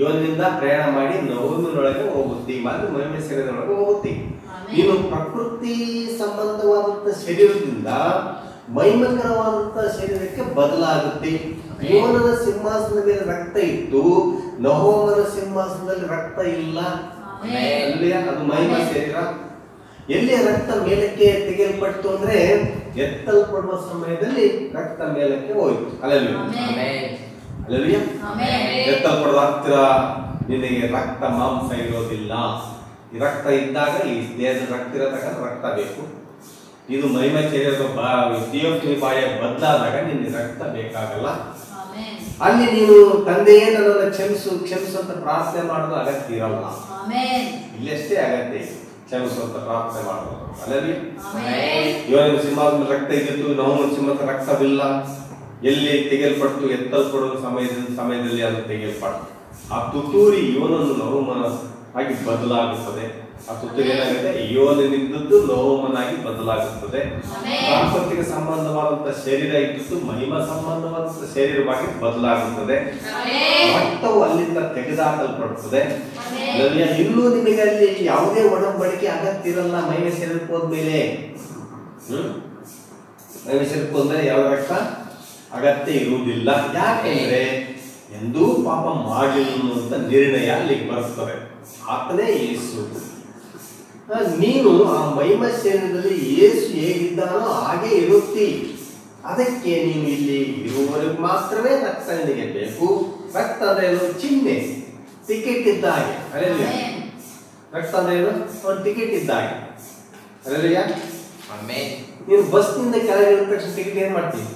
ಯೋನಿಂದ ಪ್ರಯಾಣ ಮಾಡಿ ನಹುಮಿನೊಳಗೆ ಹೋಗುತ್ತಿ, ಮತ್ತು ಮಹಿಮಾ ಶರೀರದೊಳಗೆ ಹೋಗುತ್ತಿ. ನೀನು ಪ್ರಕೃತಿ ಸಂಬಂಧವಾದಂತ ಶರೀರದಿಂದ ಮಹಿಮಕರವಾದಂತ ಶರೀರಕ್ಕೆ ಬದಲಾಗುತ್ತೆ. ಯೋನನ ಸಿಂಹಾಸನದ ಮೇಲೆ ರಕ್ತ ಇದ್ದು ನಹೋಮನ ಸಿಂಹಾಸನದಲ್ಲಿ ರಕ್ತ ಇಲ್ಲ. ಅದು ಮಹಿಮಾ ಶರೀರ. ಎಲ್ಲಿ ರಕ್ತ ಮೇಲಕ್ಕೆ ತೆಗೆಯಲ್ಪಟ್ಟು ಅಂದ್ರೆ ಎತ್ತಲ್ಪಡುವ ಸಮಯದಲ್ಲಿ ರಕ್ತ ಮೇಲಕ್ಕೆ ಹೋಯ್ತು. ಅಲ್ಲಲ್ವಿಯ ಎತ್ತಲ್ಪಡುವ ಹತ್ತಿರ ನಿನಗೆ ರಕ್ತ ಮಾಂಸ ಇರೋದಿಲ್ಲ. ಈ ರಕ್ತ ಇದ್ದಾಗ ಈ ದೇಹದ ರಕ್ತ ಇರತಕ್ಕ ರಕ್ತ ಬೇಕು. ಇದು ಮಹಿಮಾ ಶರೀರದ ದೇವಸ್ಥಾನ ಬಾಯ ಬದಲಾದಾಗ ನಿನಗೆ ರಕ್ತ ಬೇಕಾಗಲ್ಲ. ಅಲ್ಲಿ ನೀನು ತಂದೆಯೇ ನನ್ನನ್ನು ಕ್ಷಮಿಸು ಅಂತ ಪ್ರಾರ್ಥನೆ ಮಾಡೋದು ಅಗತ್ಯ ಇರಲ್ಲ. ಇಲ್ಲಷ್ಟೇ ಅಗತ್ಯ ಕ್ಷಮಿಸುವಂತ ಪ್ರಾರ್ಥನೆ ಮಾಡೋದು. ಅಲ್ಲಲ್ಲಿ ಯೋನ ಸಿಂಹಾಸನ ರಕ್ತ ಇದ್ದಿತ್ತು, ನವಮ ಸಿಂಹದ ರಕ್ತವಿಲ್ಲ. ಎಲ್ಲಿ ತೆಗೆಯಲ್ಪಟ್ಟು ಎತ್ತಲ್ಪಡುವ ಸಮಯದಲ್ಲಿ ಅದು ತೆಗೆಯಲ್ಪಟ್ಟು ಆ ತುತ್ತೂರಿ ಯೋನನ್ನು ನವಮನ ಆಗಿ ಬದಲಾಗುತ್ತದೆ. ಆ ತುತ್ತೂರಿ ಏನಾಗುತ್ತೆ? ಯೋನಿನಿಂದದ್ದು ನವಮನಾಗಿ ಬದಲಾಗುತ್ತದೆ. ಸಾಂಸ್ಕೃತಿಕ ಸಂಬಂಧವಾದಂತಹ ಶರೀರ ಇದ್ದು ಮಹಿಮಾ ಸಂಬಂಧವಾದಂತಹ ಶರೀರವಾಗಿ ಬದಲಾಗುತ್ತದೆ. ರಕ್ತವು ಅಲ್ಲಿಂದ ತೆಗೆದುಹಾಕಲ್ಪಡುತ್ತದೆ. ಇನ್ನೂ ನಿಮಗೆ ಅಲ್ಲಿ ಯಾವುದೇ ಒಡಂಬಡಿಕೆ ಅಗತ್ಯ ಇರಲ್ಲ. ಮಹಿಮೆ ಶರೀರಕ್ಕೆ ಹೋದ್ಮೇಲೆ ಮಹಿಮೆ ಶರೀರಕ್ಕೆ ಹೋದ್ಮೇಲೆ ಯಾವ ರಕ್ತ ಅಗತ್ಯ ಇರುವುದಿಲ್ಲ. ಯಾಕೆಂದ್ರೆ ಎಂದೂ ಪಾಪ ಮಾಡಲಿಲ್ಲ ಅಂತ ನಿರ್ಣಯ ಅಲ್ಲಿಗೆ ಬರ್ತದೆ. ಆತನೇ ಯೇಸು. ನೀನು ಆ ಮಹಿಮಾ ಶರೀರದಲ್ಲಿ ಯೇಸು ಹೇಗಿದ್ದಾನೋ ಹಾಗೆ ಇರುತ್ತಿ. ಅದಕ್ಕೆ ನೀನು ಇಲ್ಲಿ ಇರುವವರೆಗೂ ಮಾತ್ರವೇ ರಕ್ತ ನಿನಗೆ ಬೇಕು. ರಕ್ತ ಅಂದ್ರೆ ಏನು? ಚಿಹ್ನೆ, ಟಿಕೆಟ್ ಇದ್ದ ಹಾಗೆ. ಅಲ್ಲೇ ರಕ್ತ ಅಂದ್ರೆ ಏನು? ಒಂದು ಟಿಕೆಟ್ ಇದ್ದ ಹಾಗೆ. ಅಲ್ಲಯ್ಯ, ನೀನು ಬಸ್ನಿಂದ ಕೆಳಗೆ ಇಳಿದ ತಕ್ಷಣ ಟಿಕೆಟ್ ಏನ್ ಮಾಡ್ತೀನಿ?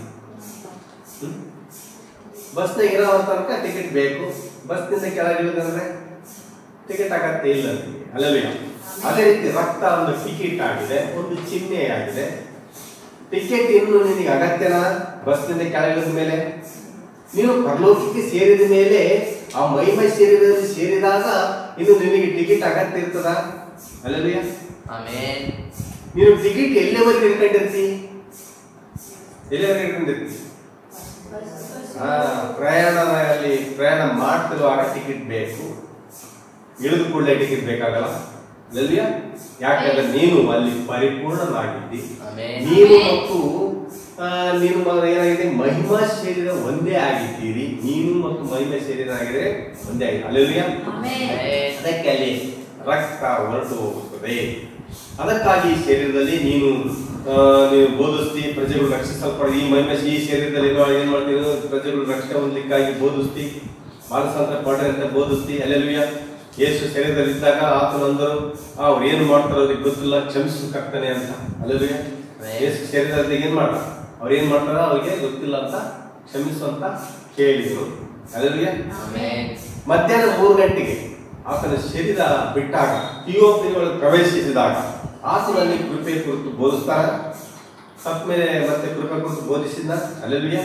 ಬಸ್ನಾಗ ಇರೋ ತನಕ ಟಿಕೆಟ್ ಬೇಕು. ಬಸ್ನಿಂದ ಕೆಳಗೆ ಇಳಿದಂದ್ರೆ ಟಿಕೆಟ್ ಅಗತ್ಯ ಇಲ್ಲ. ಅಲ್ಲಯ್ಯ, ಅದೇ ರೀತಿ ರಕ್ತ ಒಂದು ಟಿಕೆಟ್ ಆಗಿದೆ, ಒಂದು ಚಿಹ್ನೆ ಆಗಿದೆ. ಟಿಕೆಟ್ ಇನ್ನು ನಿನಗೆ ಅಗತ್ಯನಾ? ಬಸ್ನಿಂದ ಕೆಳಗಿಳಿದ ಮೇಲೆ ನೀನು ಪರಲೋಕಕ್ಕೆ ಸೇರಿದ ಮೇಲೆ ಆ ಮಹಿಮಾ ಶರೀರದಲ್ಲಿ ಸೇರಿದಾಗ ಇನ್ನು ನಿನಗೆ ಟಿಕೆಟ್ ಅಗತ್ಯ ಇರ್ತದ? ಅಲ್ಲಯ್ಯ, ನೀನು ಟಿಕೆಟ್ ಎಲ್ಲಿವರೆಗೆ ಇಟ್ಕೊಂಡಿರ್ತಿ? ಎಲ್ಲಿವರೆಗೆ ಇಟ್ಕೊಂಡಿರ್ತಿ? ಪ್ರಯಾಣ ಮಾಡ್ತಿರುವಾಗ ಟಿಕೆಟ್ ಬೇಕು. ಇಳಿದ ಕೂಡಲೇ ಟಿಕೆಟ್ ಬೇಕಾಗಲ್ಲ. ಯಾಕಂದ್ರೆ ನೀನು ಅಲ್ಲಿ ಪರಿಪೂರ್ಣನಾಗಿದ್ದಿ. ನೀನು ಮತ್ತು ಏನಾಗಿದೆ? ಮಹಿಮಾ ಶರೀರ ಒಂದೇ ಆಗಿದ್ದೀರಿ. ನೀನು ಮತ್ತು ಮಹಿಮಾ ಶರೀರ ಆಗಿದ್ರೆ ಒಂದೇ ಆಗಿದೆ. ಅಲ್ಲೆಲ್ಲೂಯಾ. ಅದಕ್ಕೆ ಅಲ್ಲಿ ರಕ್ತ ಹೊರಟು ಹೋಗುತ್ತದೆ. ಅದಕ್ಕಾಗಿ ಈ ಶರೀರದಲ್ಲಿ ನೀನು ಬೋಧಿಸ್ತಿ, ಪ್ರಜೆಗಳು ರಕ್ಷಿಸಲ್ಪಡ. ಈ ಮಹಿಮಾ ಈ ಶರೀರದಲ್ಲಿ ಏನ್ ಮಾಡ್ತೀವಿ? ಪ್ರಜೆಗಳು ರಕ್ಷಣೆ ಹೊಂದಲಿಕ್ಕಾಗಿ ಬೋಧಿಸ್ತಿ, ಮಾನಸಾಂತರ ಪಡ್ರಿ ಅಂತ ಬೋಧಿಸ್ತಿ. ಅಲ್ಲೆಲ್ಲೂಯಾ. ಯೇಸು ಶರೀರದಲ್ಲಿ ಇದ್ದಾಗ ಆತನಂದರು ಅವ್ರು ಏನು ಮಾಡ್ತಾರೋ ಅವ್ರಿಗೆ ಗೊತ್ತಿಲ್ಲ, ಕ್ಷಮಿಸು ಕರ್ತನೆ ಅಂತ. ಅಲ್ಲೆಲ್ಲೂಯಾ. ಯೇಸು ಶರೀರದಲ್ಲಿ ಏನ್ ಮಾಡ್ತಾರ? ಅವ್ರು ಏನ್ ಮಾಡ್ತಾರ ಅವ್ರಿಗೆ ಗೊತ್ತಿಲ್ಲ ಅಂತ ಕ್ಷಮಿಸು ಅಂತ ಕೇಳಿದ್ರು. ಅಲ್ಲೆಲ್ಲೂಯಾ. ಮಧ್ಯಾಹ್ನ 3 ಗಂಟೆಗೆ ಆತನ ಶರೀರ ಬಿಟ್ಟಾಗ, ಥಿಯೋಫಿಲಿಯೊಳಗೆ ಪ್ರವೇಶಿಸಿದಾಗ ಆತನಲ್ಲಿ ಕೃಪೆ ಕುರಿತು ಬೋಧಿಸ್ತಾರ. ಸತ್ ಮೇಲೆ ಮತ್ತೆ ಕೃಪೆ ಕುರಿತು ಬೋಧಿಸಿದ. ಅಲ್ಲೆಲ್ಲೂಯಾ.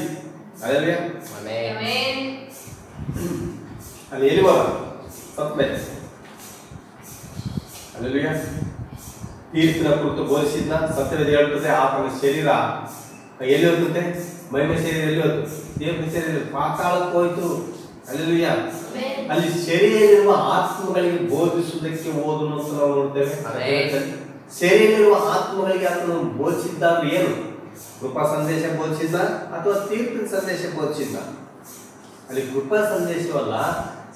ಅಲ್ಲೆಲ್ಲೂಯಾ. ಅಲ್ಲಿ ಎಲ್ಲಿ ಹೋದ? ಸತ್ ಮೇಲೆ. ಅಲ್ಲೆಲ್ಲೂಯಾ. ತೀರ್ಪಿನ ಕುರಿತು ಬೋಧಿಸಿದ್ನ. ಸತ್ಯವೇದ ಹೇಳ್ತದೆ ಆತನ ಶರೀರ ಎಲ್ಲಿ ಹೋಗ್ತದೆ? ಮಹಿಮೆ ಶರೀರ ಎಲ್ಲಿ ಹೋಯ್ತು? ದೇವರ ಶರೀರ ಪಾತಾಳಕ್ಕೆ ಹೋಯ್ತು. ಹಲ್ಲೆಲೂಯಾ. ಅಲ್ಲಿ ಸೆರೆಯಲ್ಲಿರುವ ಆತ್ಮಗಳಿಗೆ ಬೋಧಿಸುವುದಕ್ಕೆ ಓದನ್ನು ಅಂತ ನಾವು ನೋಡ್ತೇವೆ. ಸೆರೆಯಲ್ಲಿರುವ ಆತ್ಮಗಳಿಗೆ ಆತನು ಬೋಧಿಸಿದ್ದ ಅಂದ್ರೆ ಏನು? ಕೃಪಾ ಸಂದೇಶ ಬೋಧಿಸಿದ್ದ ಅಥವಾ ತೀರ್ಪಿನ ಸಂದೇಶ ಬೋಧಿಸಿದ್ದ? ಅಲ್ಲಿ ಕೃಪಾ ಸಂದೇಶವಲ್ಲ,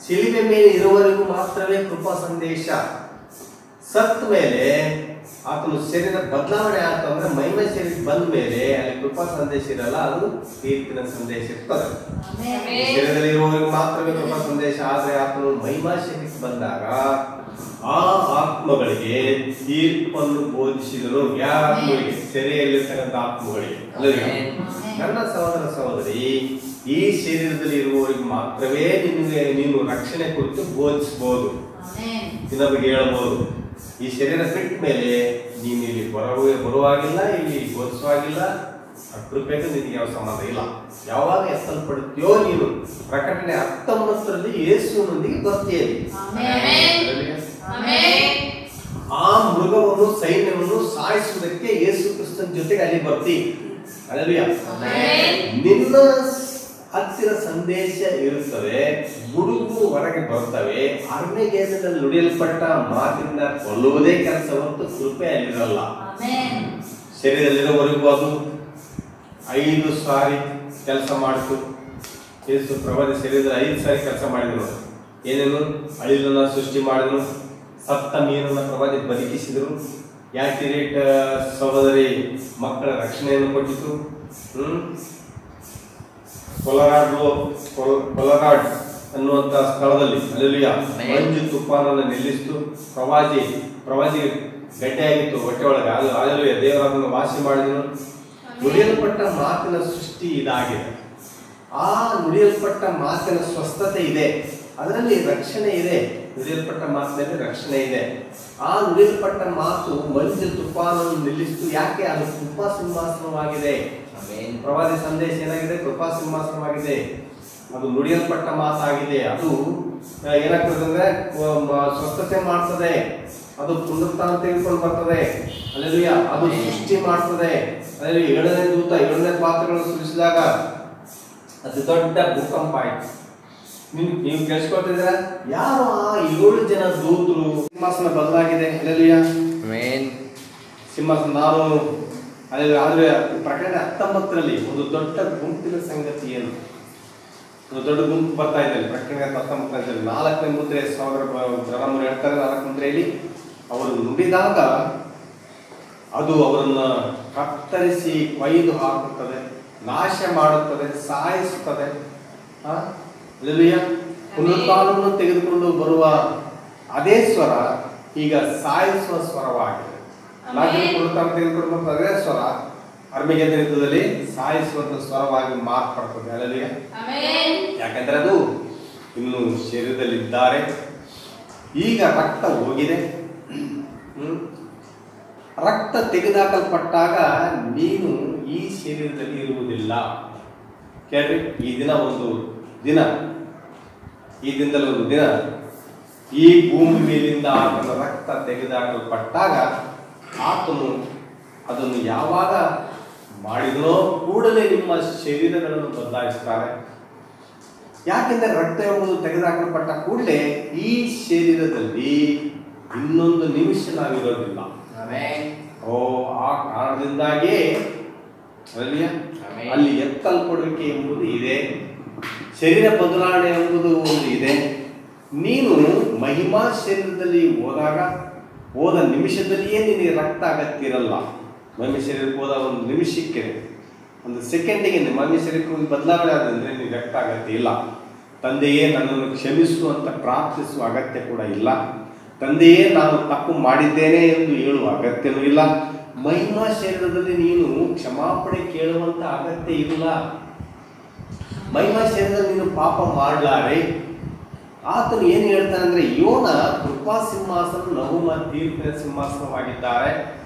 ಶಿಲುಬೆ ಮೇಲೆ ಇರುವವರೆಗೂ ಮಾತ್ರವೇ ಕೃಪಾ ಸಂದೇಶ. ಸತ್ತ ಮೇಲೆ ಆತನು ಶರೀರ ಬದಲಾವಣೆ ಆಯ್ತು ಅಂದ್ರೆ ಮಹಿಮೆ ಶರೀರ ಬಂದ ಮೇಲೆ ಅಲ್ಲಿ ಕೃಪಾ ಸಂದೇಶ ಇರಲ್ಲ, ಅದು ತೀರ್ಪಿನ ಸಂದೇಶ ಇರ್ತದೆ. ಶರೀರದಲ್ಲಿ ಇರುವವರೆಗೂ ಮಾತ್ರವೇ ಕೃಪಾ ಸಂದೇಶ. ಆದ್ರೆ ಆತನು ಮಹಿಮಾ ಶರೀರಕ್ಕೆ ಬಂದಾಗ ಆ ಆತ್ಮಗಳಿಗೆ ತೀರ್ಪನ್ನು ಬೋಧಿಸಿದರು. ಯಾವ ಆತ್ಮಗಳಿಗೆ? ಸೆರೆಯಲ್ಲಿರ್ತಕ್ಕಂಥ ಆತ್ಮಗಳಿಗೆ. ನನ್ನ ಸಹೋದರ ಸಹೋದರಿ, ಈ ಶರೀರದಲ್ಲಿ ಇರುವವರಿಗೆ ಮಾತ್ರವೇ ನೀನು ರಕ್ಷಣೆ ಕುರಿತು ಬೋಧಿಸಬಹುದು, ಇನ್ನೊಬ್ಬರಿಗೆ ಹೇಳಬಹುದು. ಈ ಶರೀರ ಬಿಟ್ಟ ಮೇಲೆ ನೀನು ಇಲ್ಲಿ ಬರುವಾಗಿಲ್ಲ, ಇಲ್ಲಿ ಬೋಧಿಸುವಾಗಿಲ್ಲ, ಕೃಪೆಗೆ ನಿನಗೆ ಯಾವ ಸಂಬಂಧ ಇಲ್ಲ. ಯಾವಾಗ ಎತ್ತಲ್ಪಡುತ್ತೀಯೋ ನೀನು ಪ್ರಕಟಣೆ 19ರಲ್ಲಿ ಯೇಸುವಿನೊಂದಿಗೆ ಬರ್ತೀಯಲ್ಲಿ. ಆ ಮೃಗವನ್ನು ಸೈನ್ಯವನ್ನು ಸಾಯಿಸುವುದಕ್ಕೆ ಯೇಸು ಕ್ರಿಸ್ತನ ಜೊತೆಗೆ ಅಲ್ಲಿ ಬರ್ತಿ. ಹಲ್ಲೆಲೂಯಾ. ನಿನ್ನ ಹತ್ತಿರ ಸಂದೇಶ ಇರುತ್ತದೆ, ಗುಡುಗು ಹೊರಗೆ ಬರ್ತವೆ. ಅರ್ಮೆಗೆದಲ್ಲಿ ನುಡಿಯಲ್ಪಟ್ಟ ಮಾತಿಂದ ಕೊಲ್ಲುವುದೇ ಕೆಲಸ ಹೊರತು ಕೃಪೆ ಅಲ್ಲಿರಲ್ಲ. ಶರೀರದಲ್ಲಿರೋವರೆಗೂ ಅದು 5 ಸಾರಿ ಕೆಲಸ ಮಾಡಿತು. ಯೇಸು ಪ್ರವಾದಿ ಶರೀರದಲ್ಲಿ 5 ಸಾರಿ ಕೆಲಸ ಮಾಡಿದ್ರು. ಏನೇನು? ಅಳಿಲನ್ನ ಸೃಷ್ಟಿ ಮಾಡಿದ್ರು, ಸತ್ತ ಮೀನನ್ನ ಪ್ರವಾದಿ ಬದುಕಿಸಿದ್ರು, ಯಾಕಿರೇಟ್ ಸಹೋದರಿ ಮಕ್ಕಳ ರಕ್ಷಣೆಯನ್ನು ಕೊಟ್ಟಿತು. ಕೊಲರಾಡ್ ಅನ್ನುವಂತ ಸ್ಥಳದಲ್ಲಿ ಹಲ್ಲೆಲೂಯಾ ಮಂಜು ತುಫಾನನ್ನು ನಿಲ್ಲಿಸಿತು. ಪ್ರವಾದಿ ಗಡ್ಡೆ ಆಗಿತ್ತು ಹೊಟ್ಟೆ ಒಳಗೆ, ಹಲ್ಲೆಲೂಯಾ ದೇವರನ್ನು ವಾಸಿ ಮಾಡಿದನು. ನುಡಿಯಲ್ಪಟ್ಟ ಮಾತಿನ ಸೃಷ್ಟಿ ಇದಾಗಿದೆ. ಆ ನುಡಿಯಲ್ಪಟ್ಟ ಮಾತಿನ ಸ್ವಸ್ಥತೆ ಇದೆ, ಅದರಲ್ಲಿ ರಕ್ಷಣೆ ಇದೆ. ನುಡಿಯಲ್ಪಟ್ಟ ಮಾತಿನಲ್ಲಿ ರಕ್ಷಣೆ ಇದೆ. ಆ ನುಡಿಯಲ್ಪಟ್ಟ ಮಾತು ಮಂಜು ತುಫಾನನ್ನು ನಿಲ್ಲಿಸಿತು. ಯಾಕೆ? ಅದು ಕೃಪಾ ಸಿಂಹಾಸನವಾಗಿದೆ. ಪ್ರವಾದಿ ಸಂದೇಶ ಏನಾಗಿದೆ? ಕೃಪಾ ಸಿಂಹಾಸನವಾಗಿದೆ. ಅದು ನುಡಿಯಲ್ಪಟ್ಟ ಮಾತಾಗಿದೆ. ಅದು ಏನಾಗ್ತದೆ ಅಂದ್ರೆ ಸ್ವಸ್ಥತೆ ಮಾಡ್ತದೆ, ಅದು ಪುನರುತ್ಥಾನ ತೆಗೆದುಕೊಂಡು ಬರ್ತದೆ. ಹಲ್ಲೆಲೂಯಾ. ಅದು ಸೃಷ್ಟಿ ಮಾಡ್ತದೆ. ಅದರಲ್ಲಿ 7ನೇ ದೂತ 7ನೇ ಪಾತ್ರಗಳನ್ನು ಸೃಷ್ಟಿಸಿದಾಗ ಅದು ದೊಡ್ಡ ಭೂಕಂಪ ಆಯ್ತು. ನೀವು ಕೇಳಿಸ್ಕೊಳ್ತಿದ್ದೀರ? ಯಾರು ಆ 7 ಜನ ದೂತರು? ಸಿಂಹಾಸನ ಬದಲಾಗಿದೆ. ಹಲ್ಲೆಲೂಯಾ. ಸಿಂಹಾಸನ ನಾನು ಆದ್ರೆ ಪ್ರಕಟಣೆ 19ರಲ್ಲಿ ಒಂದು ದೊಡ್ಡ ಗುಂಪಿನ ಸಂಗತಿ ಏನು? ಒಂದು ದೊಡ್ಡ ಗುಂಪು ಬರ್ತಾ ಇದೆ. ಪ್ರಕಟಣೆ 19ರಲ್ಲಿ 4ನೇ ಮುದ್ರೆ ಬ್ರಹ್ಮರು ಹೇಳ್ತಾರೆ. 4ನೇ ಮುದ್ರೆಯಲ್ಲಿ ಅವರು ನುಡಿದಾಗ ಅದು ಅವರನ್ನ ಕತ್ತರಿಸಿ ಕೊಯ್ದು ಹಾಕುತ್ತದೆ, ನಾಶ ಮಾಡುತ್ತದೆ, ಸಾಯಿಸುತ್ತದೆ. ಹಲ್ಲೆಲೂಯಾ. ಪುನರುತ್ಥಾನವನ್ನು ತೆಗೆದುಕೊಂಡು ಬರುವ ಅದೇ ಸ್ವರ ಈಗ ಸಾಯಿಸುವ ಸ್ವರವಾಗಿದೆ. ಪುನರುತ್ಥಾನ ತೆಗೆದುಕೊಂಡು ಬರುವ ಅದೇ ಸ್ವರ ಅರ್ಮೆಗೆದ್ದೆನ ಯುದ್ಧದಲ್ಲಿ ಸಾಯಿಸುವಂತ ಸ್ವರವಾಗಿ ಮಾರ್ಪಡ್ತದೆ. ಹಲ್ಲೆಲೂಯಾ. ಯಾಕಂದ್ರೆ ಅದು ಇನ್ನು ಶರೀರದಲ್ಲಿದ್ದಾರೆ. ಈಗ ರಕ್ತ ಹೋಗಿದೆ. ರಕ್ತ ತೆಗೆದುಹಾಕಲ್ಪಟ್ಟಾಗ ನೀನು ಈ ಶರೀರದಲ್ಲಿ ಇರುವುದಿಲ್ಲ. ಕೇಳ್ರಿ, ಈ ದಿನದಲ್ಲಿ ಒಂದು ದಿನ ಈ ಭೂಮಿ ಮೇಲಿಂದ ಆತನ ರಕ್ತ ತೆಗೆದುಹಾಕಲ್ಪಟ್ಟಾಗ ಆತನು ಅದನ್ನು ಯಾವಾಗ ಮಾಡಿದನೋ ಕೂಡಲೇ ನಿಮ್ಮ ಶರೀರಗಳನ್ನು ಬದಲಾಯಿಸ್ತಾರೆ. ಯಾಕೆಂದರೆ ರಕ್ತ ಎಂಬುದು ತೆಗೆದುಹಾಕಲ್ಪಟ್ಟ ಕೂಡಲೇ ಈ ಶರೀರದಲ್ಲಿ ಇನ್ನೊಂದು ನಿಮಿಷ ನಾವಿರೋದಿಲ್ಲ. ಆ ಕಾರಣದಿಂದಾಗಿ ಅಲ್ಲಿ ಎತ್ತಲ್ಪಡುವಿಕೆ ಎಂಬುದು ಇದೆ, ಶರೀರ ಬದಲಾವಣೆ ಎಂಬುದು ಒಂದು ಇದೆ. ನೀನು ಮಹಿಮಾ ಶರೀರದಲ್ಲಿ ಹೋದ ನಿಮಿಷದಲ್ಲಿಯೇ ನಿನಗೆ ರಕ್ತ ಅಗತ್ಯ ಇರಲ್ಲ. ಮಹಿಮೆ ಶರೀರಕ್ಕೆ ಹೋದ ಒಂದು ನಿಮಿಷಕ್ಕೆ, ಒಂದು ಸೆಕೆಂಡಿಗೆ ಮಹಿಮೆ ಶರೀರಕ್ಕೆ ಬದಲಾವಣೆ ಆದಂದ್ರೆ ನಿನಗೆ ರಕ್ತ ಅಗತ್ಯ ಇಲ್ಲ. ತಂದೆಯೇ ನನ್ನನ್ನು ಕ್ಷಮಿಸು ಅಂತ ಪ್ರಾರ್ಥಿಸುವ ಅಗತ್ಯ ಕೂಡ ಇಲ್ಲ. ತಂದೆಯೇ ನಾನು ತಪ್ಪು ಮಾಡಿದ್ದೇನೆ ಎಂದು ಹೇಳುವ ಅಗತ್ಯವೂ ಇಲ್ಲ. ಮಹಿಮಾ ಶರೀರದಲ್ಲಿ ನೀನು ಕ್ಷಮಾಪಣೆ ಕೇಳುವಂತ ಅಗತ್ಯ ಇಲ್ಲ. ಮಹಿಮಾ ಶರೀರದಲ್ಲಿ ನೀನು ಪಾಪ ಮಾಡಲಾರೆ. ಆತನು ಏನು ಹೇಳ್ತಾನೆ ಅಂದ್ರೆ, ಯೋನ ಕೃಪಾ ಸಿಂಹಾಸನ, ನಹುಮ ತೀರ್ಪಿನ ಸಿಂಹಾಸನವಾಗಿದ್ದಾರೆ.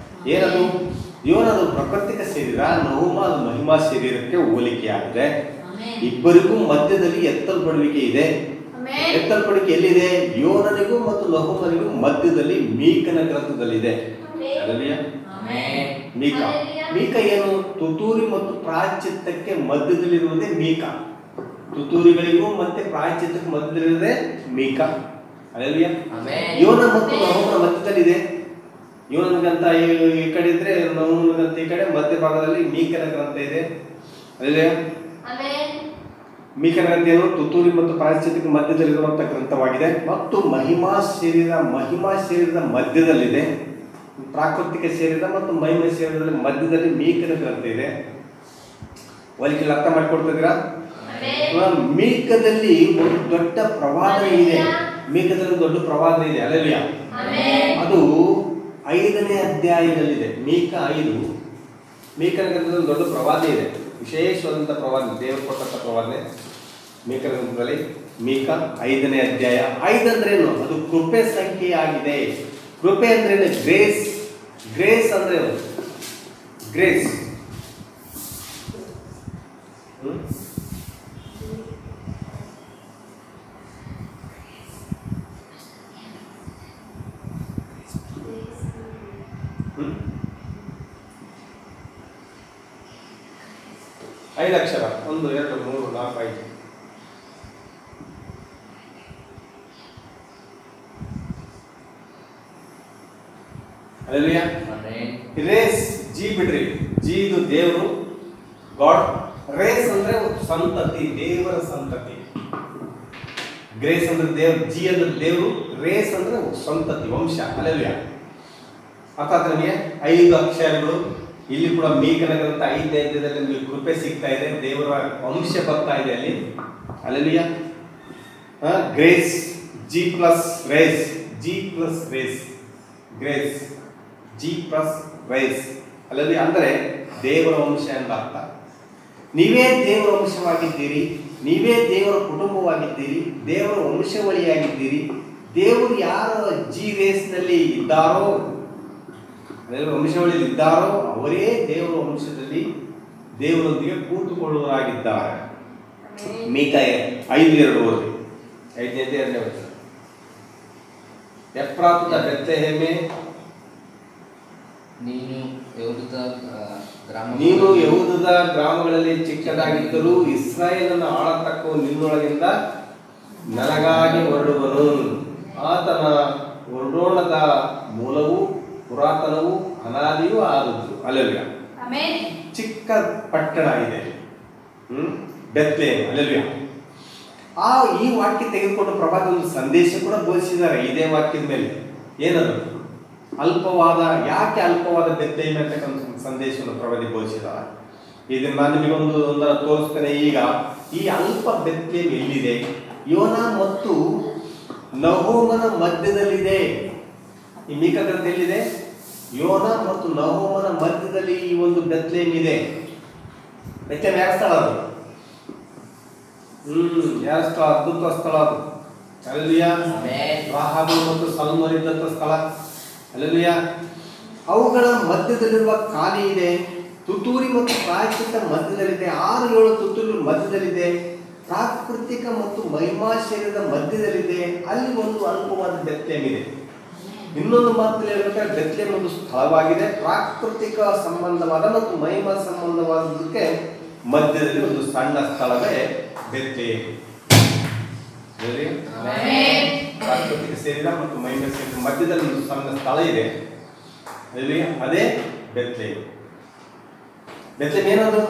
ಏನದು? ಯೋನದು ಪ್ರಾಕೃತಿಕ ಶರೀರ, ನಹುಮ ಅದು ಮಹಿಮಾ ಶರೀರಕ್ಕೆ ಹೋಲಿಕೆಯಾಗಿದೆ. ಇಬ್ಬರಿಗೂ ಮಧ್ಯದಲ್ಲಿ ಎತ್ತಲ್ಪಡುವಿಕೆ ಇದೆ. ಎತ್ತಲ್ಪಡುವಿಕೆ ಎಲ್ಲಿದೆ? ಯೋನನಿಗೂ ಮತ್ತು ನಹುಮನಿಗೂ ಮಧ್ಯದಲ್ಲಿ ಮೀಕನ ಗ್ರಂಥದಲ್ಲಿದೆ. ಮೀಕ ಏನು? ತುತೂರಿ ಮತ್ತು ಪ್ರಾಚಿತ್ತಕ್ಕೆ ಮಧ್ಯದಲ್ಲಿರುವುದೇ ಮೀಕ. ತುತ್ತೂರಿಗಳಿಗೂ ಮತ್ತೆ ಪ್ರಾಯಶ್ಚಿತ್ತಕ್ಕೂ ಮಧ್ಯದಲ್ಲಿದೆ ಮೀಕ. ಹಲ್ಲೆಲೂಯಾ. ಆಮೆನ್. ಯೋನ ಮತ್ತು ನಹೂಮನ ಮಧ್ಯದಲ್ಲಿದೆ. ಯೋನನ ಗ್ರಂಥ ಈ ಕಡೆ ಇದ್ರೆ ನಹೂಮನ ಗ್ರಂಥ ಈ ಕಡೆ, ಮಧ್ಯ ಭಾಗದಲ್ಲಿ ಮೀಕನ ಗ್ರಂಥ ಇದೆ. ಹಲ್ಲೆಲೂಯಾ. ಮೀಕನ ಗ್ರಂಥ ಏನು? ತುತ್ತೂರಿ ಮತ್ತು ಪ್ರಾಯಶ್ಚಿತ್ತಕ್ಕೆ ಮಧ್ಯದಲ್ಲಿರುವಂತಹ ಗ್ರಂಥವಾಗಿದೆ. ಮತ್ತು ಮಹಿಮಾ ಶರೀರದ ಮಧ್ಯದಲ್ಲಿದೆ. ಪ್ರಾಕೃತಿಕ ಶರೀರ ಮತ್ತು ಮಹಿಮಾ ಶರೀರದ ಮಧ್ಯದಲ್ಲಿ ಮೀಕನ ಗ್ರಂಥ ಇದೆ. ಒಲಿಕೆಲ್ಲ ಅರ್ಥ ಮಾಡಿಕೊಡ್ತಿದ್ದೀರಾ? ಮೀಕದಲ್ಲಿ ಒಂದು ದೊಡ್ಡ ಪ್ರವಾದನೆ ಇದೆ. ಮೀಕದಲ್ಲಿ ದೊಡ್ಡ ಪ್ರವಾದನೆ ಇದೆ. ಹಲ್ಲೆಲೂಯಾ. ಅದು 5ನೇ ಅಧ್ಯಾಯದಲ್ಲಿದೆ. ಮೀಕ 5. ಮೀಕನ ಗ್ರಂಥದಲ್ಲಿ ದೊಡ್ಡ ಪ್ರವಾದನೆ ಇದೆ, ವಿಶೇಷವಾದಂಥ ಪ್ರವಾದನೆ, ದೇವರು ಕೊಟ್ಟಂಥ ಪ್ರವಾದನೆ ಮೀಕನ ಗ್ರಂಥದಲ್ಲಿ. ಮೀಕ 5ನೇ ಅಧ್ಯಾಯ. 5 ಅಂದ್ರೇನು? ಅದು ಕೃಪೆ ಸಂಖ್ಯೆಯಾಗಿದೆ. ಕೃಪೆ ಅಂದ್ರೇನು? ಗ್ರೇಸ್. ಗ್ರೇಸ್ ಅಂದ್ರೆ ಗ್ರೇಸ್. ಐದು ಅಕ್ಷರ, 1 2 3 4 5. ಹಲ್ಲೆಲೂಯಾ. ರೇಸ್, ಜಿ ಬಿಡ್ರಿ. ಜಿ ಇದು ದೇವರು, ಗಾಡ್. ರೇಸ್ ಅಂದ್ರೆ ಸಂತತಿ, ದೇವರ ಸಂತತಿ. ಗ್ರೇಸ್ ಅಂದ್ರೆ ದೇವ್ರು, ಜಿ ಅಂದ್ರೆ ದೇವರು, ರೇಸ್ ಅಂದ್ರೆ ಸಂತತಿ, ವಂಶ. ಹಲ್ಲೆಲೂಯಾ. ಅರ್ಥಾತ್ ನಮಗೆ 5 ಅಕ್ಷರಗಳು. ಇಲ್ಲಿ ಕೂಡ ಮೀಕನ ಗ್ರಂಥ 5ನೇ ಅಧ್ಯಾಯದಲ್ಲಿ ನಿಮಗೆ ಕೃಪೆ ಸಿಗ್ತಾ ಇದೆ, ದೇವರ ವಂಶ ಬರ್ತಾ ಇದೆ ಅಲ್ಲಿ. Hallelujah. Grace, G plus race, G plus race, grace, G plus race. Hallelujah. ಅಂದರೆ ದೇವರ ವಂಶ ಎಂಬ ಅರ್ಥ. ನೀವೇ ದೇವರ ವಂಶವಾಗಿದ್ದೀರಿ, ನೀವೇ ದೇವರ ಕುಟುಂಬವಾಗಿದ್ದೀರಿ, ದೇವರ ವಂಶವಳಿಯಾಗಿದ್ದೀರಿ. ದೇವರು ಯಾರು ಜಿ ರೇಸ್ನಲ್ಲಿ ಇದ್ದಾರೋ, ದೇವರ ವಂಶವಳಿಯಲ್ಲಿ ಇದ್ದಾರೋ ಅವರೇ ದೇವರ ವಂಶದಲ್ಲಿ ದೇವರೊಂದಿಗೆ ಕೂತುಕೊಳ್ಳುವರಾಗಿದ್ದಾರೆ. ಮೀಕ 5:2 ಓದಿ. 5ನೇ ಅಧ್ಯಾಯ 2ನೇ ವಚನ. ಎಫ್ರಾತದ ಬೆತ್ಲೆಹೇಮೆ, ನೀನು ಯೆಹೂದದ ಗ್ರಾಮಗಳಲ್ಲಿ ಚಿಕ್ಕದಾಗಿದ್ದರೂ ಇಸ್ರಾಯೇಲನ್ನು ಆಳತಕ್ಕ ನಿನ್ನೊಳಗಿಂದ ನನಗಾಗಿ ಹೊರಡುವನು. ಆತನ ಹೊರಡೋಣದ ಮೂಲವು ಪುರಾತನವೂ ಅನಾದಿಯೂ ಆದದ್ದು. ಹಲ್ಲೆಲೂಯಾ. ಚಿಕ್ಕ ಪಟ್ಟಣ ಇದೆ ಬೆತ್ಲೆಹೇಮ್. ಹಲ್ಲೆಲೂಯಾ. ಈ ವಾಕ್ಯ ತೆಗೆದುಕೊಂಡು ಪ್ರಭಾತ ಒಂದು ಸಂದೇಶ ಕೂಡ ಬೋಧಿಸಿದ್ದಾರೆ ಇದೇ ವಾಕ್ಯದ ಮೇಲೆ. ಏನದು? ಅಲ್ಪವಾದ, ಯಾಕೆ ಅಲ್ಪವಾದ ಬೆತ್ಲೆಹೇಮ್ ಅಂತಕ್ಕಂಥ ಸಂದೇಶವನ್ನು ಪ್ರವಾದಿ ಬೋಧಿಸಿದ್ದಾರೆ. ಇದನ್ನ ನಾನು ನಿಮಗೊಂದು ತೋರಿಸ್ತೇನೆ. ಈಗ ಈ ಅಲ್ಪ ಬೆತ್ಲೆಹೇಮ್ ಎಲ್ಲಿದೆ? ಯೋನ ಮತ್ತು ನಹೂಮನ ಮಧ್ಯದಲ್ಲಿದೆ. ಈ ಮೀಕ ಗ್ರಂಥ ಎಲ್ಲಿದೆ? ಯೋನ ಮತ್ತು ನಹೂಮನ ಮಧ್ಯದಲ್ಲಿ ಈ ಒಂದು ಬೆತ್ಲೆಹೇಮ್ ಇದೆ. ಬೆತ್ಲೆಹೇಮ್ ಯಾರ ಸ್ಥಳ ಅದು? ಯಾರ ಸ್ಥಳ? ಅದ್ಭುತ ಸ್ಥಳ ಅದು. ಹಲ್ಲೆಲೂಯಾ. ರಾಹಾಬು ಮತ್ತು ಸಲ್ಮೋನ್ ಇದ್ದಂಥ ಸ್ಥಳ. ಹಲ್ಲೆಲೂಯಾ. ಅವುಗಳ ಮಧ್ಯದಲ್ಲಿರುವ ಖಾಲಿ ಇದೆ. ತುತ್ತೂರಿ ಮತ್ತು ಪ್ರಾಯಶ್ಚಿತ್ತ ಮಧ್ಯದಲ್ಲಿದೆ. 6-7 ತುತ್ತೂರಿ ಮಧ್ಯದಲ್ಲಿದೆ. ಪ್ರಾಕೃತಿಕ ಮತ್ತು ಮಹಿಮಾ ಶರೀರದ ಮಧ್ಯದಲ್ಲಿದೆ. ಅಲ್ಲಿ ಒಂದು ಅಲ್ಪವಾದ ಬೆತ್ಲೆಹೇಮ್ ಇದೆ. ಇನ್ನೊಂದು ಮಾತಲ್ಲಿ ಹೇಳ್ಬೇಕಾದ್ರೆ ಬೆತ್ಲೆಹೇಮ್ ಒಂದು ಸ್ಥಳವಾಗಿದೆ. ಪ್ರಾಕೃತಿಕ ಸಂಬಂಧವಾದ ಮತ್ತು ಮಹಿಮಾ ಸಂಬಂಧವಾದಕ್ಕೆ ಮಧ್ಯದಲ್ಲಿ ಒಂದು ಸಣ್ಣ ಸ್ಥಳವೇ ಬೆತ್ಲೆಹೇಮ್. ಪ್ರಾಕೃತಿಕ ಶರೀರ ಮತ್ತು ಮಹಿಮಾ ಶರೀರ ಮಧ್ಯದಲ್ಲಿ ಒಂದು ಸಣ್ಣ ಸ್ಥಳ ಇದೆ. ಅದೇ ಬೆತ್ಲೆಹೇಮ್. ಬೆತ್ಲೆಹೇಮ್ ಏನದು?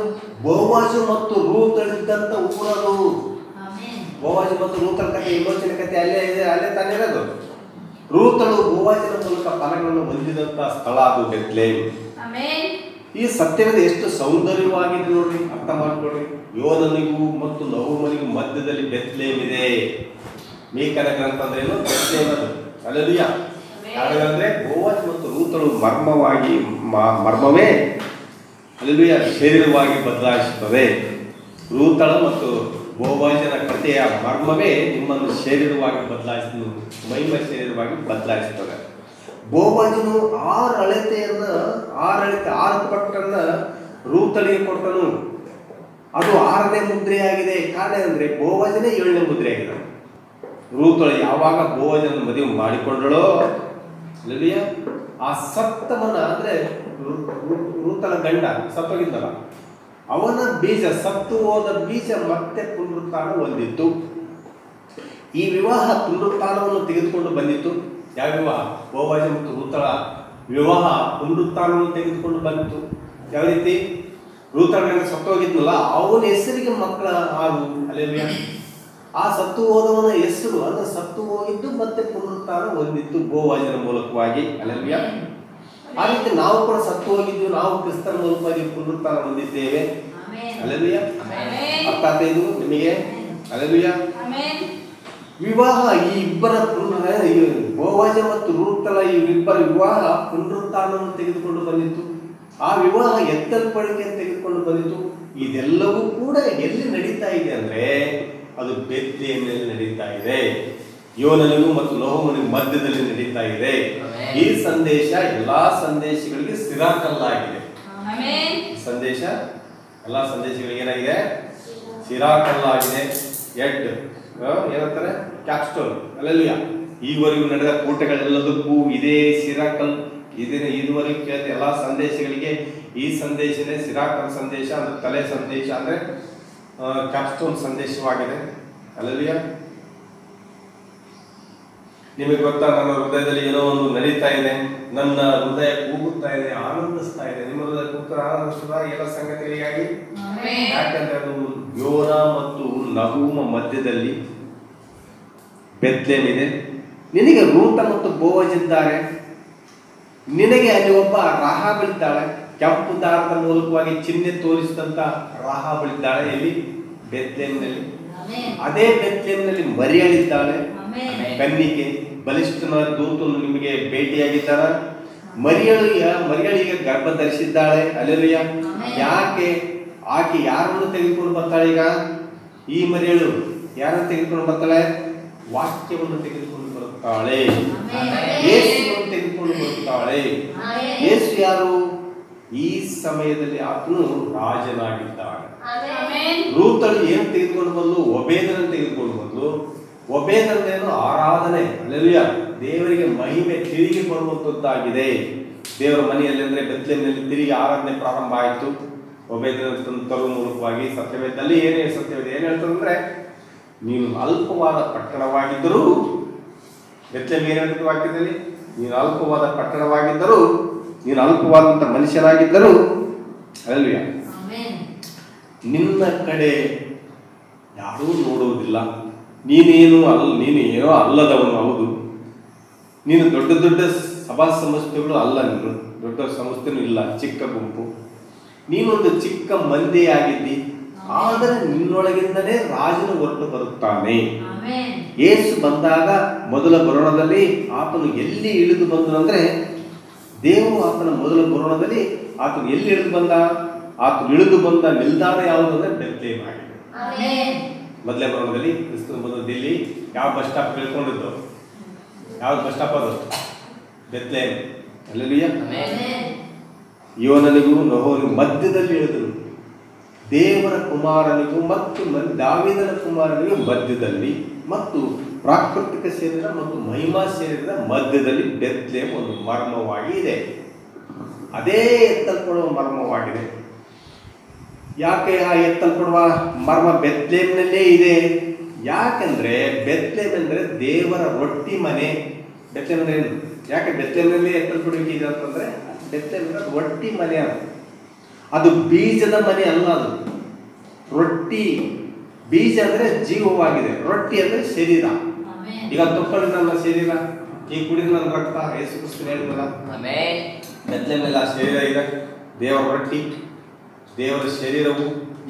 ಬೋವಾಜು ಮತ್ತು ರೂತಳಿದ್ದಂತ ಊರದು. ಬೋವಾಜು ಮತ್ತು ರೂತಳ ಕಥೆ, ವಿಮೋಚನೆ ಕಥೆ ಅಲ್ಲೇ ಇದೆ, ಅಲ್ಲೇ ತಾನೇ ಇರೋದು. ರೂತಳು ಬೋವಾಜಿನ ಮೂಲಕ ಫಲಗಳನ್ನು ಹೊಂದಿದಂತ ಸ್ಥಳ ಅದು ಬೆತ್ಲೆಹೇಮ್. ಈ ಸತ್ಯವೇದ ಎಷ್ಟು ಸೌಂದರ್ಯವಾಗಿದೆ ನೋಡ್ರಿ, ಅರ್ಥ ಮಾಡ್ಕೊಳ್ರಿ. ಯೋನನಿಗೂ ಮತ್ತು ನಹೂಮನಿಗೂ ಮಧ್ಯದಲ್ಲಿ ಬೆತ್ಲೆಹೇಮ್ ಇದೆ. ಮೀಕನ ಗ್ರಂಥ ಅಂದ್ರೆ ಏನು? ಬೆತ್ಲೆಹೇಮ್ ಅದು. ಹಲ್ಲೆಲೂಯಾ. ಕಾರಣಗಳಂದ್ರೆ ಬೋವಾಜ್ ಮತ್ತು ರೂತಳು ಮರ್ಮವೇ ಹಲ್ಲೆಲೂಯಾ ಶರೀರವಾಗಿ ಬದಲಾಯಿಸುತ್ತದೆ. ರೂತಳ ಮತ್ತು ಬೋವಾಜನ ಕಥೆಯ ಮರ್ಮವೇ ನಿಮ್ಮನ್ನು ಶರೀರವಾಗಿ ಬದಲಾಯಿಸುವುದು, ಮಹಿಮಾ ಶರೀರವಾಗಿ ಬದಲಾಯಿಸುತ್ತದೆ. ಬೋವಾಜನು 6 ಪಟ್ಟನ್ನ ರೂತಳಿಗೆ ಕೊಟ್ಟನು. ಅದು 6ನೇ ಮುದ್ರೆಯಾಗಿದೆ. ಕಾರಣ ಅಂದ್ರೆ ಬೋವಾಜನೇ 7ನೇ ಮುದ್ರೆಯಾಗಿದೆ. ರೂತಳು ಯಾವಾಗ ಬೋವಾಜನ ಮದುವೆ ಮಾಡಿಕೊಂಡಳೋ, ಹಲ್ಲೆಲೂಯಾ, ಆ ಸತ್ತವನ್ನ ಅಂದ್ರೆ ರೂತಳ ಗಂಡ ಸತ್ತೋಗಿದ್ದಲ್ಲ, ಅವನ ಬೀಜ, ಸತ್ತು ಹೋದ ಬೀಜ ಮತ್ತೆ ಪುನರುತ್ಥಾನ ಹೊಂದಿತ್ತು. ಈ ವಿವಾಹ ಪುನರುತ್ಥಾನವನ್ನು ತೆಗೆದುಕೊಂಡು ಬಂದಿತ್ತು. ಯಾವ ವಿವಾಹ? ಬೋವಾಜ ಮತ್ತು ರೂತಳ ವಿವಾಹ ಪುನರುತ್ಥಾನವನ್ನು ತೆಗೆದುಕೊಂಡು ಬಂದಿತ್ತು. ಯಾವ ರೀತಿ? ರೂತಳನಿಗೆ ಸತ್ತು ಹೋಗಿದ್ನಲ್ಲ, ಅವನ ಹೆಸರಿಗೆ ಮಕ್ಕಳ ಆರು. ಅಲ್ಲೆಲ್ಲ ಆ ಸತ್ತು ಹೋದವನ ಹೆಸರು ಅಂದ್ರೆ ಸತ್ತು ಹೋಗಿದ್ದು ಮತ್ತೆ ಪುನರುತ್ಥಾನ ಹೊಂದಿತ್ತು ಬೋವಾಜನ ಮೂಲಕವಾಗಿ. ಅಲ್ಲೆಲ್ಲ ಆ ರೀತಿ ನಾವು ಕೂಡ ಸತ್ತು ಹೋಗಿದ್ದು, ನಾವು ಕ್ರಿಸ್ತನ ಮೂಲಕವಾಗಿ ಪುನರುತ್ಥಾನ ಹೊಂದಿದ್ದೇವೆ. ಅಲ್ಲೆಲ್ಲ ಅರ್ಥ ಆಗ್ತಾ ಇದು ನಿಮಗೆ? ಅಲ್ಲೆಲ್ಲ ವಿವಾಹ ಈ ಇಬ್ಬರ ಬೋವಾಜ ಮತ್ತು ರೂತಳ ಇವರಿಬ್ಬರ ವಿವಾಹ ಪುನರುತ್ಥಾನವನ್ನು ತೆಗೆದುಕೊಂಡು ಬಂದಿತ್ತು. ಆ ವಿವಾಹ ಎತ್ತಲ್ಪಡಿಕೆಯನ್ನು ತೆಗೆದುಕೊಂಡು ಬಂದಿತ್ತು. ಇದೆಲ್ಲವೂ ಕೂಡ ಎಲ್ಲಿ ನಡೀತಾ ಇದೆ ಅಂದ್ರೆ ಅದು ಬೆತ್ಲೆಹೇಮಿನಲ್ಲಿ ನಡೀತಾ ಇದೆ. ಯೋನನಿಗೂ ಮತ್ತು ನೋಹಮನಿಗೂ ಮಧ್ಯದಲ್ಲಿ ನಡೀತಾ ಇದೆ. ಈ ಸಂದೇಶ ಎಲ್ಲಾ ಸಂದೇಶಗಳಿಗೆ ಸಿರಾಕಲ್ಲಾಗಿದೆ. ಸಂದೇಶ ಎಲ್ಲಾ ಸಂದೇಶಗಳಿಗೆ ಏನಾಗಿದೆ? ಸಿರಾಕಲ್ಲಾಗಿದೆ. ಏನಂತಾರೆ? ಕ್ಯಾಪ್ಸ್ಟೋನ್. ಅಲ್ಲೆಲ್ಲ ಈವರೆಗೂ ನಡೆದ ಕೂಟಗಳೆಲ್ಲದಕ್ಕೂ ಇದೇ ಸಿರಾಕಲ್. ಇದುವರೆಗೂ ಕೇಳಿದ ಎಲ್ಲಾ ಸಂದೇಶಗಳಿಗೆ ಈ ಸಂದೇಶನೇ ಸಿರಾಕಲ್ ಸಂದೇಶ. ಅಂದ್ರೆ ತಲೆ ಸಂದೇಶ ಅಂದ್ರೆ ಕ್ಯಾಪ್ಸ್ಟೋನ್ ಸಂದೇಶವಾಗಿದೆ. ಅಲ್ಲೆಲ್ಲ ನಿಮಗೆ ಗೊತ್ತಾ, ನನ್ನ ಹೃದಯದಲ್ಲಿ ಏನೋ ಒಂದು ನಡೀತಾ ಇದೆ, ನನ್ನ ಹೃದಯ ಕೂಗುತ್ತಾ ಇದೆ, ಆನಂದಿಸ್ತಾ ಇದೆ. ನಿಮ್ಮ ಹೃದಯ ಕೂಗ್ತಾ ಆನಂದಿಸ್ತದ ಎಲ್ಲ ಸಂಗತಿಗಳಿಗಾಗಿ? ಯಾಕಂದ್ರೆ ಅದು ಯೋನ ಮತ್ತು ನಹೂಮ ಮಧ್ಯದಲ್ಲಿ ಬೆತ್ಲೆಹೇಮ್ ಇದೆ. ನಿನಗೆ ರೂತ ಮತ್ತು ಬೋವಜ್ ಇದ್ದಾರೆ. ನಿನಗೆ ಅಲ್ಲಿ ಒಬ್ಬ ರಾಹಾಬಳಿದ್ದಾಳೆ. ಕೆಂಪು ದಾರದ ಮೂಲಕವಾಗಿ ಚಿಹ್ನೆ ತೋರಿಸಿದಂತ ರಾಹಾಬಳಿದ್ದಾಳೆ. ಎಲ್ಲಿ? ಬೆತ್ಲೆಹೇಮಿನಲ್ಲಿ. ಅದೇ ಬೆತ್ಲೆಹೇಮಿನಲ್ಲಿ ಮರಿಯಳಿದ್ದಾಳೆ, ಕನ್ನಿಕೆ. ಬಲಿಷ್ಠನ ದೂತನು ನಿಮಗೆ ಭೇಟಿಯಾಗಿದ್ದಾಳ. ಮರಿಯಳಿಗೆ ಗರ್ಭ ಧರಿಸಿದ್ದಾಳೆ. ಅಲ್ಲೆಲೂಯಾ. ಯಾಕೆ? ಆಕೆ ಯಾರನ್ನು ತೆಗೆದುಕೊಂಡು ಬರ್ತಾಳೆ? ಈಗ ಈ ಮರಿಯಳು ಯಾರನ್ನು ತೆಗೆದುಕೊಂಡು ಬರ್ತಾಳೆ? ವಾಕ್ಯವನ್ನು ತೆಗೆದುಕೊಂಡು ಬರುತ್ತಾಳೆ. ಯೇಸುವನ್ನು ತೆಗೆದುಕೊಂಡು ಬರುತ್ತಾಳೆ. ಯೇಸು ಯಾರು? ಈ ಸಮಯದಲ್ಲಿ ಆತನು ರಾಜನಾಗಿದ್ದಾನೆ. ರೂತಳು ಏನು ತೆಗೆದುಕೊಂಡು ಬಂದು? ಒಬೇದನನ್ನು ತೆಗೆದುಕೊಂಡು ಬಂದು. ಒಬೇದನೇನು? ಆರಾಧನೆ. ಅಲ್ಲೆಲೂಯಾ. ದೇವರಿಗೆ ಮಹಿಮೆ ತಿರುಗಿ ಬರುವಂತದ್ದಾಗಿದೆ. ದೇವರ ಮನೆಯಲ್ಲಿ ಅಂದ್ರೆ ಬೆತ್ಲೆಹೇಮಿನಲ್ಲಿ ತಿರುಗಿ ಆರಾಧನೆ ಪ್ರಾರಂಭ ಆಯಿತು. ಒಬೇದನ ತರುವ ಮೂಲಕವಾಗಿ. ಸತ್ಯವೇದದಲ್ಲಿ ಏನೇ ಸತ್ಯವೇದ ಏನ್ ಹೇಳ್ತದಂದ್ರೆ, ನೀನು ಅಲ್ಪವಾದ ಪಟ್ಟಣವಾಗಿದ್ದರೂ, ಬೆತ್ಲೆಹೇಮ್ ಏನ್ ಹೇಳ್ತದೆ ವಾಕ್ಯದಲ್ಲಿ? ನೀನು ಅಲ್ಪವಾದ ಪಟ್ಟಣವಾಗಿದ್ದರೂ, ನೀನು ಅಲ್ಪವಾದಂತ ಮನುಷ್ಯನಾಗಿದ್ದರೂ, ಅಲ್ಲೆಲೂಯಾ, ನಿನ್ನ ಕಡೆ ಯಾರೂ ನೋಡುವುದಿಲ್ಲ. ನೀನೇನು ಏನೋ ಅಲ್ಲದವನು. ಹೌದು, ನೀನು ದೊಡ್ಡ ದೊಡ್ಡ ಸಭಾ ಸಂಸ್ಥೆಗಳು ಅಲ್ಲ. ನೀನು ದೊಡ್ಡ ಸಂಸ್ಥೆನೂ ಇಲ್ಲ, ಚಿಕ್ಕ ಗುಂಪು. ನೀನೊಂದು ಚಿಕ್ಕ ಮಂದಿಯಾಗಿದ್ದಿ. ಆದರೆ ನಿನ್ನೊಳಗಿಂದಲೇ ರಾಜನು ಹೊರಟು ಬರುತ್ತಾನೆ. ಯೇಸು ಬಂದಾಗ ಮೊದಲ ಬರೋಣದಲ್ಲಿ ಆತನು ಎಲ್ಲಿ ಇಳಿದು ಬಂದನು ಅಂದ್ರೆ, ದೇವರು ಆತನ ಮೊದಲ ಬರೋಣದಲ್ಲಿ ಆತನು ಎಲ್ಲಿ ಇಳಿದು ಬಂದ? ಆತನು ಇಳಿದು ಬಂದ ನಿಲ್ದಾಣ ಯಾವುದು ಅಂದ್ರೆ ಬೆತ್ಲೆಹೇಮ್ ಆಗಿದೆ. ಮೊದಲೇ ಬರೋಣದಲ್ಲಿ ಕ್ರಿಸ್ತನ ಬಂದದ್ದು ಯಾವ ಬಸ್ ಸ್ಟಾಪ್ ತಿಳ್ಕೊಂಡಿದ್ದು? ಯಾವ್ದು ಬಸ್ ಸ್ಟಾಪ್? ಅದು ಬೆತ್ಲೆಹೇಮ್. ಅಲ್ಲೆಲೂಯಾ. ಯೋನನಿಗೂ ನೋಹನಿಗೂ ಮಧ್ಯದಲ್ಲಿ ಇಳಿದನು. ದೇವರ ಕುಮಾರನಿಗೂ ಮತ್ತು ದಾವೀದನ ಕುಮಾರನಿಗೂ ಮಧ್ಯದಲ್ಲಿ, ಮತ್ತು ಪ್ರಾಕೃತಿಕ ಶರೀರ ಮತ್ತು ಮಹಿಮಾ ಶರೀರದ ಮಧ್ಯದಲ್ಲಿ ಬೆತ್ಲೆಹೇಮ್ ಒಂದು ಮರ್ಮವಾಗಿ ಇದೆ. ಅದೇ ಎತ್ತಲ್ಪಡುವ ಮರ್ಮವಾಗಿದೆ. ಯಾಕೆ ಆ ಎತ್ತಲ್ಪಡುವ ಮರ್ಮ ಬೆತ್ಲೆಹೇಮ್ನಲ್ಲೇ ಇದೆ? ಯಾಕಂದ್ರೆ ಬೆತ್ಲೆಹೇಮ್ ಅಂದ್ರೆ ದೇವರ ರೊಟ್ಟಿ ಮನೆ. ಬೆತ್ಲೆಹೇಮ್ ಅಂದ್ರೆ ಏನು? ಯಾಕೆ ಬೆತ್ಲೆಹೇಮ್ನಲ್ಲೇ ಎತ್ತಲ್ಪಡುವಿಕೆ ಇದೆ ಅಂತಂದ್ರೆ, ಬೆತ್ಲೆಹೇಮ್ ಅಂದ್ರೆ ರೊಟ್ಟಿ ಮನೆ. ಅದು ಬೀಜದ ಮನೆ ಅಲ್ಲ. ಅದು ರೊಟ್ಟಿ. ಬೀಜ ಅಂದ್ರೆ ಜೀವವಾಗಿದೆ, ರೊಟ್ಟಿ ಅಂದ್ರೆ ಶರೀರ. ಈಗ ತಪ್ಪಲ್ಲಿ ನನ್ನ ಶರೀರ, ಈ ಕುಡಿದ ನನ್ನ ರಕ್ತ. ಯೇಸು ಕ್ರಿಸ್ತನು ಹೇಳಿದ್ನಲ್ಲ, ಬೆತ್ಲೆಹೇಮ್ನಲ್ಲಿ ಆ ಶರೀರ ಇದೆ, ದೇವರ ರೊಟ್ಟಿ, ದೇವರ ಶರೀರವು.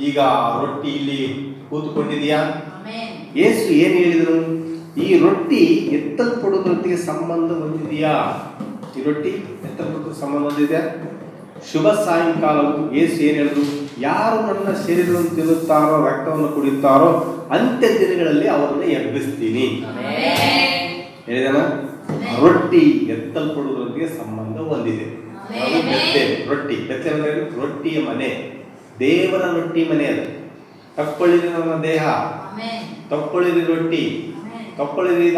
ಈಗ ಆ ರೊಟ್ಟಿ ಇಲ್ಲಿ ಕೂತುಕೊಂಡಿದೆಯಾ? ಯೇಸು ಏನು ಹೇಳಿದರು? ಈ ರೊಟ್ಟಿ ಎತ್ತಲ್ಪಡುವುದರೊಂದಿಗೆ ಸಂಬಂಧ ಹೊಂದಿದೆಯಾ? ಈ ರೊಟ್ಟಿ ಎತ್ತಲ್ಪಡುವ ಸಂಬಂಧ ಹೊಂದಿದೆಯಾ? ಶುಭ ಸಾಯಂಕಾಲವು ಯೇಸು ಏನು ಹೇಳಿದ್ರು? ಯಾರು ನನ್ನ ಶರೀರವನ್ನು ತಿನ್ನುತ್ತಾರೋ, ರಕ್ತವನ್ನು ಕುಡಿಯುತ್ತಾರೋ, ಅಂತ್ಯ ದಿನಗಳಲ್ಲಿ ಅವರನ್ನು ಎಬ್ಬಿಸ್ತೀನಿ ಹೇಳಿದನ. ರೊಟ್ಟಿ ಎತ್ತಲ್ಪಡುವುದರೊಂದಿಗೆ ಸಂಬಂಧ ಹೊಂದಿದೆ. ರೊಟ್ಟಿ, ಬೆತ್ಲೆಹೇಮ್ ರೊಟ್ಟಿಯ ಮನೆ, ದೇವರ ರೊಟ್ಟಿ ಮನೆ. ಅದು ತಕ್ಕೊಳ್ಳಿರಿ ನನ್ನ ದೇಹ, ತಕ್ಕೊಳ್ಳಿರಿ ರೊಟ್ಟಿ, ತಕ್ಕೊಳ್ಳಿರಿ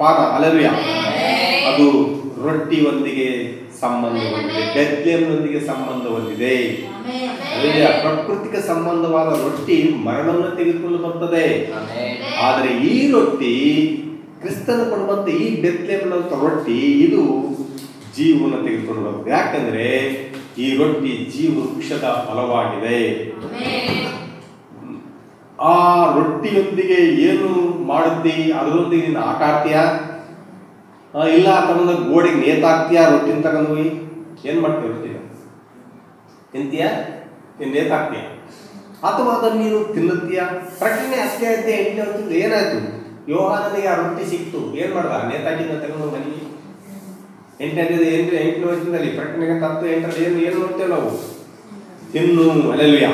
ಪಾದ. ಅಲ್ಲೆಲೂಯಾ. ಅದು ರೊಟ್ಟಿಯೊಂದಿಗೆ ಸಂಬಂಧ ಹೊಂದಿದೆ, ಬೆತ್ಲೆಹೇಮ್ನೊಂದಿಗೆ ಸಂಬಂಧ ಹೊಂದಿದೆ. ಪ್ರಾಕೃತಿಕ ಸಂಬಂಧವಾದ ರೊಟ್ಟಿ ಮರಣವನ್ನು ತೆಗೆದುಕೊಂಡು ಬರ್ತದೆ. ಆದರೆ ಈ ರೊಟ್ಟಿ ಕ್ರಿಸ್ತನ ಕೊಡುವಂತ ಈ ಬೆತ್ಲೆಹೇಮಿನಂತ ರೊಟ್ಟಿ ಇದು ಜೀವನ ತೆಗೆದುಕೊಂಡು ಬರ್ತದೆ. ಯಾಕಂದ್ರೆ ಈ ರೊಟ್ಟಿ ಜೀವ ವೃಕ್ಷದ ಫಲವಾಗಿದೆ. ಆ ರೊಟ್ಟಿಯೊಂದಿಗೆ ಏನು ಮಾಡುತ್ತಿ? ಅದರೊಂದಿಗೆ ನೀನು ಆಟ ಆಡ್ತೀಯ? ಇಲ್ಲ ತಗೊಂಡ ಗೋಡೆಗೆ ನೇತಾಕ್ತೀಯ? ರೊಟ್ಟಿನ ತಗೊಂಡು ಹೋಗಿ ಏನ್ ಮಾಡ್ತೀಯ? ರೊಟ್ಟಿನ ತಿಂತೀಯ? ನೇತಾಕ್ತೀಯ? ಅಥವಾ ಅದನ್ನು ನೀನು ತಿನ್ನುತ್ತೀಯ? ಪ್ರಕಟಣೆ ಅಷ್ಟೇ ಅಧ್ಯಾಯ 8ನೇ ವಚನದಲ್ಲಿ ಏನಾಯ್ತು? ಯೋಹಾನನಿಗೆ ಆ ರೊಟ್ಟಿ ಸಿಕ್ತು, ಏನ್ ಮಾಡ್ದ? ನೇತಾಕಿನ ತಗೊಂಡು ಮನೆಗೆ. 8ನೇ ವಚನದಲ್ಲಿ ಪ್ರಕಟಣೆಗೆ 10:8 ಏನು ನೋಡ್ತೇವೆ ನಾವು? ತಿನ್ನು. ಹಲ್ಲೆಲೂಯಾ.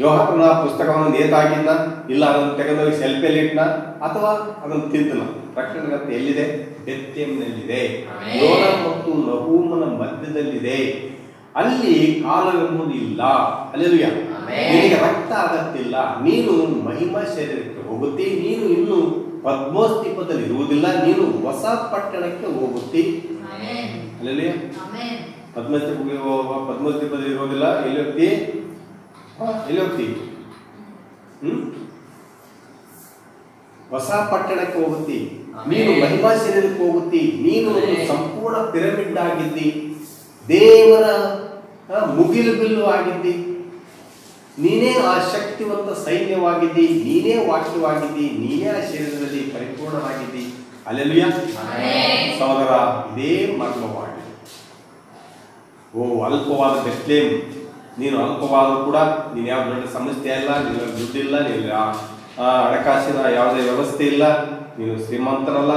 ಯೋಹಾನನ ಪುಸ್ತಕವನ್ನು ನೇತಾಕಿದ್ನ? ಇಲ್ಲ ಅದನ್ನು ತೆಗೆದೋಗಿ ಸೆಲ್ಫಿಯಲ್ಲಿ ಇಟ್ನ? ಅಥವಾ ಅದನ್ನು ತಿಂತನ? ಪ್ರಕಟಣೆ ಎಲ್ಲಿದೆ? ಬೆತ್ಲೆಹೇಮಿನಲ್ಲಿದೆ. ಯೋನ ಮತ್ತು ನಹೂಮನ ಮಧ್ಯದಲ್ಲಿದೆ. ಅಲ್ಲಿ ಕಾಲವೆಂಬುದು ಇಲ್ಲ. ಹಲ್ಲೆಲೂಯಾ. ನಿನಗೆ ರಕ್ತ ಅಗತ್ಯಿಲ್ಲ. ನೀನು ಮಹಿಮಾ ಶರೀರಕ್ಕೆ ಹೋಗುತ್ತಿ. ನೀನು ಇನ್ನು ಪದ್ಮೋಸ್ ದ್ವೀಪದಲ್ಲಿ ಇರುವುದಿಲ್ಲ. ನೀನು ಹೊಸ ಪಟ್ಟಣಕ್ಕೆ ಹೋಗುತ್ತಿ. ಹಲ್ಲೆಲೂಯಾ. ಪದ್ಮೋಸ್ ದ್ವೀಪದಲ್ಲಿ ಇರುವುದಿಲ್ಲ. ಎಲ್ಲಿ ಹೋಗ್ತಿ? ಎಲ್ಲಿ ಹೋಗ್ತಿ? ಹೊಸ ಪಟ್ಟಣಕ್ಕೆ ಹೋಗುತ್ತಿ. ನೀನು ಮಹಿಮಾ ಶರೀರಕ್ಕೆ ಹೋಗುತ್ತಿ. ನೀನು ಸಂಪೂರ್ಣ ಪಿರಮಿಡ್ ಆಗಿದ್ದಿ. ದೇವರ ಮುಗಿಲು ಬಿಲ್ಲು ಆಗಿದ್ದಿ. ನೀನೇ ಆ ಶಕ್ತಿವಂತ ಸೈನ್ಯವಾಗಿದ್ದಿ. ನೀನೇ ವಾಕ್ಯವಾಗಿದ್ದಿ. ನೀನೇ ಆ ಶರೀರದಲ್ಲಿ ಪರಿಪೂರ್ಣವಾಗಿದ್ದಿ. ಹಲ್ಲೆಲೂಯಾ. ಸಹೋದರ, ಇದೇ ಮರ್ಮವಾಗಿದೆ. ಓ ಅಲ್ಪವಾದ ಬೆತ್ಲೆಹೇಮ್, ನೀನು ಅಲ್ಪವಾದರೂ ಕೂಡ ನೀನು ಯಾವ ದೊಡ್ಡ ಸಮಸ್ಯೆ ಇಲ್ಲ. ನಿನ್ನ ದುಡ್ಡಿಲ್ಲ, ನೀನು ಹಣಕಾಸಿನ ಯಾವುದೇ ವ್ಯವಸ್ಥೆ ಇಲ್ಲ, ನೀನು ಶ್ರೀಮಂತಳಲ್ಲ.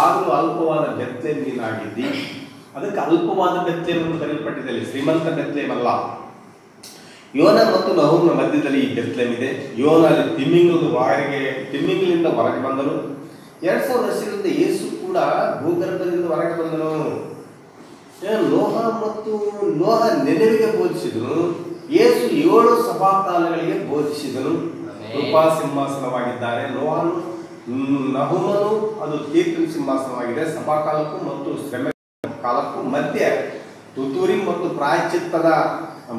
ಆದರೂ ಅಲ್ಪವಾದ ಬೆತ್ಲೆಹೇಮ್ ನೀನಾಗಿದ್ದಿ. ಅದಕ್ಕೆ ಅಲ್ಪವಾದ ಬೆತ್ಲೆಹೇಮ್ ಎಂದು ಕರೆಯಲ್ಪಟ್ಟಿದೆ, ಶ್ರೀಮಂತ ಬೆತ್ಲೆಹೇಮ್ ಅಲ್ಲ. ಯೋನ ಮತ್ತು ನಹೂಮನ ಮಧ್ಯದಲ್ಲಿ ಈ ಬೆತ್ಲೆಹೇಮ್ ಇದೆ. ಯೋನ ಅಲ್ಲಿ ತಿಮ್ಮಿಂಗಲಿಂದ ಹೊರಗೆ ಬಂದನು. 2000 ವರ್ಷದಿಂದ ಯೇಸು ಕೂಡ ಭೂಗರ್ಭದಿಂದ ಹೊರಗೆ ಬಂದನು. ನೋಹ ನೆನವಿಗೆ ಬೋಧಿಸಿದನು. ಯೇಸು 7 ಸಭಾಕಾಲಗಳಿಗೆ ಬೋಧಿಸಿದನು. ಕೃಪಾ ಸಿಂಹಾಸನವಾಗಿದ್ದಾರೆ. ನಹೂಮನು ಅದು ತೀರ್ಪಿನ ಸಿಂಹಾಸನವಾಗಿದೆ. ಸಭಾಕಾಲಕ್ಕೂ ಮತ್ತು ಶ್ರಮೆ ಕಾಲಕ್ಕೂ ಮಧ್ಯ ತುತೂರಿಮ್ ಮತ್ತು ಪ್ರಾಯಶ್ಚಿತ್ತದ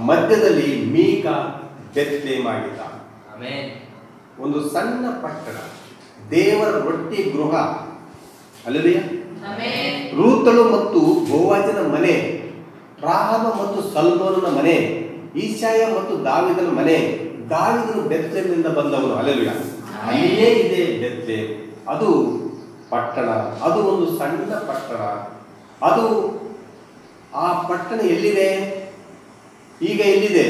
ಮಧ್ಯದಲ್ಲಿ ಮೀಕ ಬೆತ್ಲೆಹೇಮ್ ಆಗಿದ್ದ. ಒಂದು ಸಣ್ಣ ಪಟ್ಟಣ, ದೇವರ ರೊಟ್ಟಿ ಗೃಹ. ಹಲ್ಲೆಲೂಯಾ. ರೂತಳು ಮತ್ತು ಬೋವಾಜನ ಮನೆ, ರಾಹಬ ಮತ್ತು ಸಲ್ಮೋನನ ಮನೆ, ಈಶಾಯ ಮತ್ತು ದಾವಿದನ ಮನೆ. ದಾವಿದನು ಬೆತ್ಲೆಹೇಮಿನಿಂದ ಬಂದವನು. ಹಲ್ಲೆಲೂಯಾ. ಅಲ್ಲಿಯೇ ಇದೆ ಬೆತ್ಲೆಹೇಮ್. ಅದು ಪಟ್ಟಣ, ಅದು ಒಂದು ಸಣ್ಣ ಪಟ್ಟಣ. ಅದು ಆ ಪಟ್ಟಣ ಎಲ್ಲಿದೆ? ಈಗ ಎಲ್ಲಿದೆ?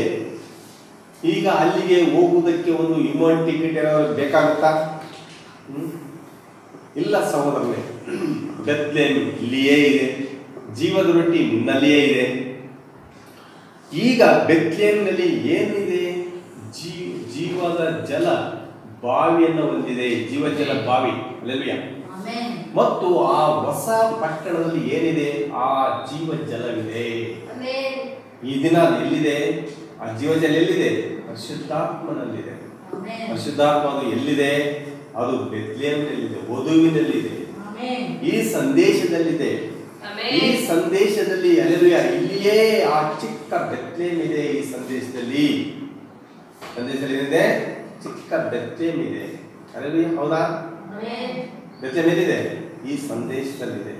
ಈಗ ಅಲ್ಲಿಗೆ ಹೋಗುವುದಕ್ಕೆ ಒಂದು ವಿಮಾನ ಟಿಕೆಟ್ ಏನಾದ್ರು ಬೇಕಾಗುತ್ತಾ? ಇಲ್ಲ ಸಹೋದರನೇ. ಬೆತ್ಲೆಹೇಮ್ ಇಲ್ಲಿಯೇ ಇದೆ. ಜೀವದ ರೊಟ್ಟಿ ನಿನ್ನಲ್ಲಿಯೇ ಇದೆ. ಈಗ ಬೆತ್ಲೆಹೇಮ್ನಲ್ಲಿ ಏನಿದೆ? ಜೀವದ ಜಲ ಬಾವಿಯನ್ನು ಹೊಂದಿದೆ. ಜೀವಜಲ ಬಾವಿ. ಹಲ್ಲೆಲೂಯಾ. ಮತ್ತು ಆ ಹೊಸ ಪಟ್ಟಣದಲ್ಲಿ ಏನಿದೆ? ಆ ಜೀವ ಜಲವಿದೆ. ಈ ದಿನ ಎಲ್ಲಿದೆ ಆ ಜೀವಜಲ? ಎಲ್ಲಿದೆ? ಪರಿಶುದ್ಧಾತ್ಮನಲ್ಲಿದೆ. ಪರಿಶುದ್ಧಾತ್ಮ ಅದು ಎಲ್ಲಿದೆ? ಅದು ಬೆತ್ಲೆಹೇಮಿನಲ್ಲಿದೆ, ವಧುವಿನಲ್ಲಿದೆ, ಈ ಸಂದೇಶದಲ್ಲಿದೆ. ಈ ಸಂದೇಶದಲ್ಲಿ ಹಲ್ಲೆಲೂಯಾ, ಇಲ್ಲಿಯೇ ಆ ಚಿಕ್ಕ ಬೆತ್ಲೆಹೇಮ್ ಇದೆ. ಈ ಸಂದೇಶದಲ್ಲಿ ಏನಿದೆ? ಚಿಕ್ಕ ಬೆತ್ಲೆಹೇಮ್ ಇದೆ. ಹಲ್ಲೆಲೂಯಾ. ಹೌದಾ? ಬೆತ್ಲೆಹೇಮ್ ಎಲ್ಲಿದೆ? ಈ ಸಂದೇಶದಲ್ಲಿದೆ.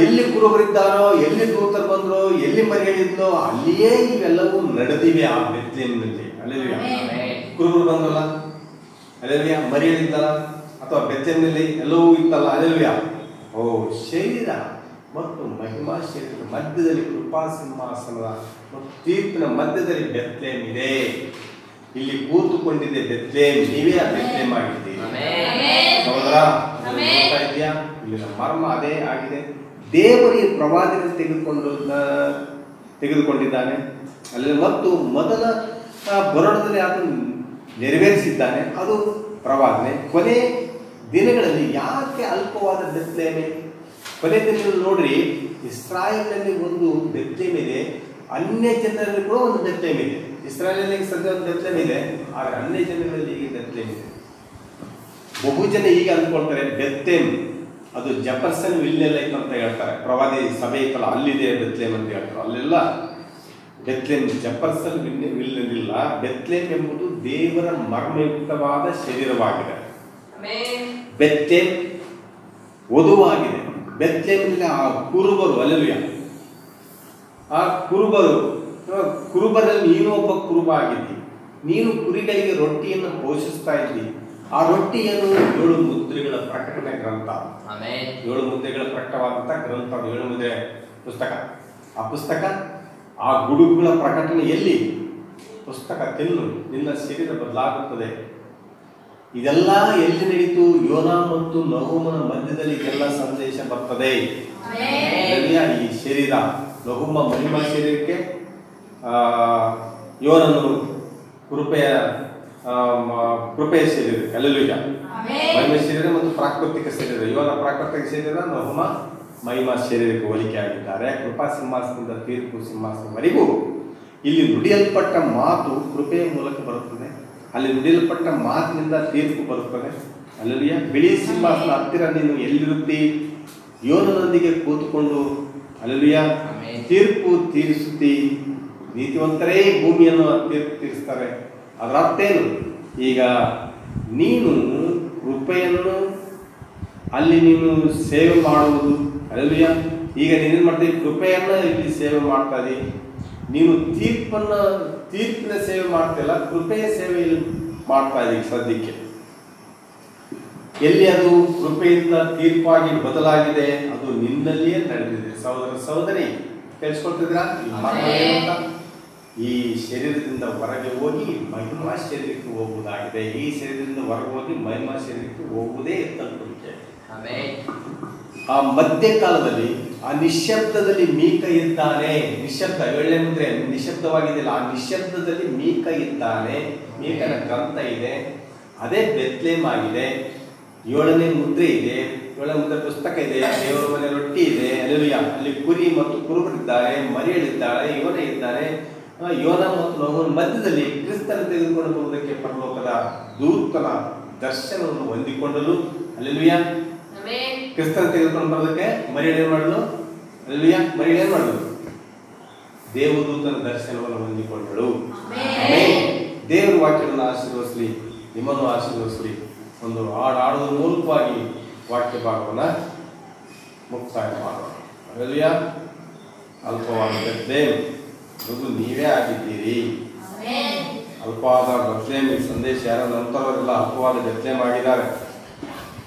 ಎಲ್ಲಿ ಕುರುಬರಿದ್ದಾರೋ, ಎಲ್ಲಿ ದೂತರು ಬಂದ್ರು, ಎಲ್ಲಿ ಮರಿಗಳಿದ್ಲೋ ಅಲ್ಲಿಯೇ ಇವೆಲ್ಲವೂ ನಡೆದಿವೆ ಆ ಬೆತ್ಲೆಹೇಮ್ನಲ್ಲಿ. ಹಲ್ಲೆಲೂಯಾ. ಕುರುಬರು ಬಂದ್ರಲ್ಲ, ಹಲ್ಲೆಲೂಯಾ. ಮರಿಗಳಿದ್ದಲ್ಲ, ಅಥವಾ ಬೆತ್ಲೆಹೇಮ್ನಲ್ಲಿ ಎಲ್ಲವೂ ಇತ್ತಲ್ಲ. ಹಲ್ಲೆಲೂಯಾ. ಓ, ಶರೀರ ಮತ್ತು ಮಹಿಮಾ ಶರೀರದ ಮಧ್ಯದಲ್ಲಿ ಕೃಪಾ ಸಿಂಹಾಸನದ ಮತ್ತು ತೀರ್ಪಿನ ಮಧ್ಯದಲ್ಲಿ ಬೆತ್ಲೆಹೇಮ್ ಇದೆ. ಇಲ್ಲಿ ಕೂತುಕೊಂಡಿದೆ ಬೆತ್ಲೆಹೇಮ್. ನೀವೇ ಆ ಬೆತ್ಲೆಹೇಮ್ ಆಗಿದ್ದೀರಿ. ಸಹೋದರ, ನೋಡ್ತಾ ಇದೆಯಾ? ಇಲ್ಲಿನ ಮರ್ಮ ಅದೇ ಆಗಿದೆ. ದೇವರು ಈ ಪ್ರವಾದಿಯನ್ನು ತೆಗೆದುಕೊಂಡಿದ್ದಾನೆ ಅಲ್ಲಿ, ಮತ್ತು ಮೊದಲ ಬರೋಣದಲ್ಲಿ ಅದನ್ನು ನೆರವೇರಿಸಿದ್ದಾನೆ. ಅದು ಪ್ರವಾದನೆ. ಕೊನೆ ದಿನಗಳಲ್ಲಿ ಯಾಕೆ ಅಲ್ಪವಾದ ಬೆತ್ಲೆಹೇಮ್? ಕೊನೆ ದಿನಗಳಲ್ಲಿ ನೋಡ್ರಿ, ಇಸ್ರಾಯೇಲ್ನಲ್ಲಿ ಒಂದು ಬೆತ್ಲೆಹೇಮ್ ಇದೆ, ಅನ್ಯ ಜನರಲ್ಲಿ ಕೂಡ ಒಂದು ಬೆತ್ಲೆಹೇಮ್ ಇದೆ. ಇಸ್ರಾಯೇಲ್ನಲ್ಲಿ ಸದ್ಯ ಒಂದು ಬೆತ್ಲೆಹೇಮ್ ಇದೆ, ಆದರೆ ಅನ್ಯ ಜನರಲ್ಲಿ ಈಗ ಬೆತ್ಲೆಹೇಮ್ ಇದೆ. ಬಹುಜನ ಈಗ ಅಂದ್ಕೊಳ್ತಾರೆ ಬೆತ್ಲೆಹೇಮ್ ಅದು ಜೆಫರ್ಸನ್ ವಿಲ್ಲೆಲ್ಲ ಅಂತ ಹೇಳ್ತಾರೆ. ಪ್ರವಾದಿ ಸಭೆ ಇತ್ತಲ್ಲ, ಅಲ್ಲಿದೆ ಬೆತ್ಲೆಹೇಮ್ ಅಂತ ಹೇಳ್ತಾರೆ. ಅಲ್ಲೆಲ್ಲ ಬೆತ್ಲೆಮ್ ಜೆಫರ್ಸನ್ ವಿಲ್ನಿಲ್ಲ. ಬೆತ್ಲೆಮ್ ಎಂಬುದು ದೇವರ ಮರ್ಮಯುಕ್ತವಾದ ಶರೀರವಾಗಿದೆ. ಬೆತ್ಲೆಮ್ ವಧುವಾಗಿದೆ. ಬೆತ್ಲೆಮ್ನಲ್ಲಿ ಆ ಕುರುಬರು, ಅಲ್ಲೆಲೂಯಾ, ಆ ಕುರುಬರಲ್ಲಿ ನೀನು ಒಬ್ಬ ಕುರುಬ ಆಗಿದ್ದಿ. ನೀನು ಕುರಿಗಳಿಗೆ ರೊಟ್ಟಿಯನ್ನು ಪೋಷಿಸ್ತಾ ಇದ್ದಿ. ಆ ರೊಟ್ಟಿಯನ್ನು 7 ಮುದ್ರೆಗಳ ಪ್ರಕಟಣೆ ಗ್ರಂಥ, 7 ಮುದ್ರೆಗಳ ಪ್ರಕಟವಾದಂಥ ಗ್ರಂಥ, 7 ಮುದ್ರೆ ಪುಸ್ತಕ. ಆ ಪುಸ್ತಕ, ಆ ಗುಡುಗುಗಳ ಪ್ರಕಟಣೆ ಎಲ್ಲಿ? ಪುಸ್ತಕ ತಿನ್ನು, ನಿನ್ನ ಶರೀರ ಬದಲಾಗುತ್ತದೆ. ಇದೆಲ್ಲ ಎಲ್ಲಿ ನಡೀತು? ಯೋನಾ ಮತ್ತು ನಹುಮನ ಮಧ್ಯದಲ್ಲಿ ಇದೆಲ್ಲ ಸಂದೇಶ ಬರ್ತದೆ. ಈ ಶರೀರ ನಹುಮ ಮಹಿಮಾ ಶರೀರಕ್ಕೆ, ಯೋನನು ಕೃಪೆಯ ಶರೀರಕ್ಕೆ, ಅಲ್ಲೆಲೂಯಾ, ಮಹಿಮಾ ಶರೀರ ಮತ್ತು ಪ್ರಾಕೃತಿಕ ಶರೀರ. ಯೋನ ಪ್ರಾಕೃತಿಕ ಶರೀರ, ನಹುಮ ಮಹಿಮಾ ಶರೀರಕ್ಕೆ ಹೋಲಿಕೆ ಆಗಿದ್ದಾರೆ. ಕೃಪಾ ಸಿಂಹಾಸನದಿಂದ ತೀರ್ಪು ಸಿಂಹಾಸನವರೆಗೂ ಇಲ್ಲಿ ನುಡಿಯಲ್ಪಟ್ಟ ಮಾತು ಕೃಪೆಯ ಮೂಲಕ ಬರುತ್ತದೆ. ಅಲ್ಲಿ ನುಡಿಯಲ್ಪಟ್ಟ ಮಾತಿನಿಂದ ತೀರ್ಪು ಬರುತ್ತದೆ. ಅಲ್ಲೆಲೂಯಾ. ಬಿಳಿ ಸಿಂಹಾಸನ ಹತ್ತಿರ ನೀನು ಎಲ್ಲಿರುತ್ತಿ? ಯೋನನೊಂದಿಗೆ ಕೂತುಕೊಂಡು, ಅಲ್ಲೆಲೂಯಾ, ತೀರ್ಪು ತೀರಿಸುತ್ತಿ. ನೀತಿವಂತರೇ ಭೂಮಿಯನ್ನು ತೀರ್ಪು ತೀರಿಸ್ತಾರೆ. ಅದರ ಅರ್ಥ ಏನು? ಈಗ ನೀನು ಕೃಪೆಯನ್ನು ಅಲ್ಲಿ ನೀನು ಸೇವೆ ಮಾಡುವುದು, ಅಲ್ಲೆಲೂಯಾ. ಈಗ ನೀನೇನು ಮಾಡ್ತೀವಿ? ಕೃಪೆಯನ್ನ ಇಲ್ಲಿ ಸೇವೆ ಮಾಡ್ತಾ ಇದ್ದೀ. ನೀನು ತೀರ್ಪಿನ ಸೇವೆ ಮಾಡ್ತಿಲ್ಲ, ಕೃಪೆಯ ಸೇವೆಯಲ್ಲಿ ಮಾಡ್ತಾ ಇದ್ದೀವಿ ಸದ್ಯಕ್ಕೆ. ಎಲ್ಲಿ ಅದು ಕೃಪೆಯಿಂದ ತೀರ್ಪಾಗಿ ಬದಲಾಗಿದೆ? ಅದು ನಿನ್ನಲ್ಲಿಯೇ ನಡೆದಿದೆ. ಸಹೋದರಿ ಕೇಳಿಸ್ಕೊಳ್ತಿದ್ದೀರಾ? ಈ ಶರೀರದಿಂದ ಹೊರಗೆ ಹೋಗಿ ಮಹಿಮಾ ಶರೀರಕ್ಕೆ ಹೋಗುವುದಾಗಿದೆ. ಈ ಶರೀರದಿಂದ ಹೊರಗೆ ಹೋಗಿ ಮಹಿಮಾ ಶರೀರಕ್ಕೆ ಹೋಗುವುದೇ ತಲುಪುವಿಕೆ. ಆ ಮಧ್ಯಕಾಲದಲ್ಲಿ ಆ ನಿಶ್ಶಬ್ದದಲ್ಲಿ ಮೀಕ ಇದ್ದಾನೆ. ನಿಶ್ಶಬ್ದ, 7ನೇ ಮುದ್ರೆ ನಿಶ್ಶಬ್ದವಾಗಿದೆಯಲ್ಲ, ಆ ನಿಶ್ಶಬ್ದದಲ್ಲಿ ಮೀಕ ಇದ್ದಾನೆ. ಮೀಕನ ಗ್ರಂಥ ಇದೆ, ಅದೇ ಬೆತ್ಲೆಮ್ ಆಗಿದೆ. 7ನೇ ಮುದ್ರೆ ಇದೆ, 7ನೇ ಮುದ್ರೆ ಪುಸ್ತಕ ಇದೆ, ದೇವರ ಮನೆ ರೊಟ್ಟಿ ಇದೆ, ಅಲ್ಲೆಲೂಯಾ. ಅಲ್ಲಿ ಕುರಿ ಮತ್ತು ಕುರುಬರಿದ್ದಾರೆ, ಮರಿಯಳಿದ್ದಾಳೆ, ಯೋನ ಇದ್ದಾನೆ. ಯೋನ ಮತ್ತು ನಹುಮನ ಮಧ್ಯದಲ್ಲಿ ಕ್ರಿಸ್ತನ ತೆಗೆದುಕೊಂಡು ಬರುವುದಕ್ಕೆ ಪರಲೋಕದ ದೂತನ ದರ್ಶನವನ್ನು ಹೊಂದಿಕೊಂಡಲು, ಅಲ್ಲೆಲೂಯಾ, ಕ್ರಿಸ್ತನ ತೆಗೆದುಕೊಂಡು ಬರೋದಕ್ಕೆ ಮರಿಯಳು ಏನ್ ಮಾಡಿದ್ಲು? ಅಲ್ಲೆಲೂಯಾ, ಮರಿಯಳು ಏನ್ ಮಾಡಿದ್ಲು? ದೇವದೂತನ ದರ್ಶನವನ್ನು ಹೊಂದಿಕೊಂಡಳು. ದೇವರ ವಾಕ್ಯವನ್ನು ಆಶೀರ್ವದಿಸಲಿ, ನಿಮ್ಮನ್ನು ಆಶೀರ್ವದಿಸಲಿ. ಒಂದು ಹಾಡುವುದರ ಮೂಲಕವಾಗಿ ವಾಕ್ಯ ಭಾಗವನ್ನು ಮುಕ್ತಾಯ ಮಾಡೋಣ. ಅಲ್ಲೆಲೂಯಾ. ಅಲ್ಪವಾದ ಬೆತ್ಲೆಮ್ ಮಗು ನೀವೇ ಆಗಿದ್ದೀರಿ. ಅಲ್ಪವಾದ ಬೆತ್ಲೆಮ್ ಸಂದೇಶ ಯಾರೋ ನಂತರವರೆಲ್ಲ ಅಲ್ಪವಾದ ಬೆತ್ಲೆಮ್ ಆಗಿದ್ದಾರೆ.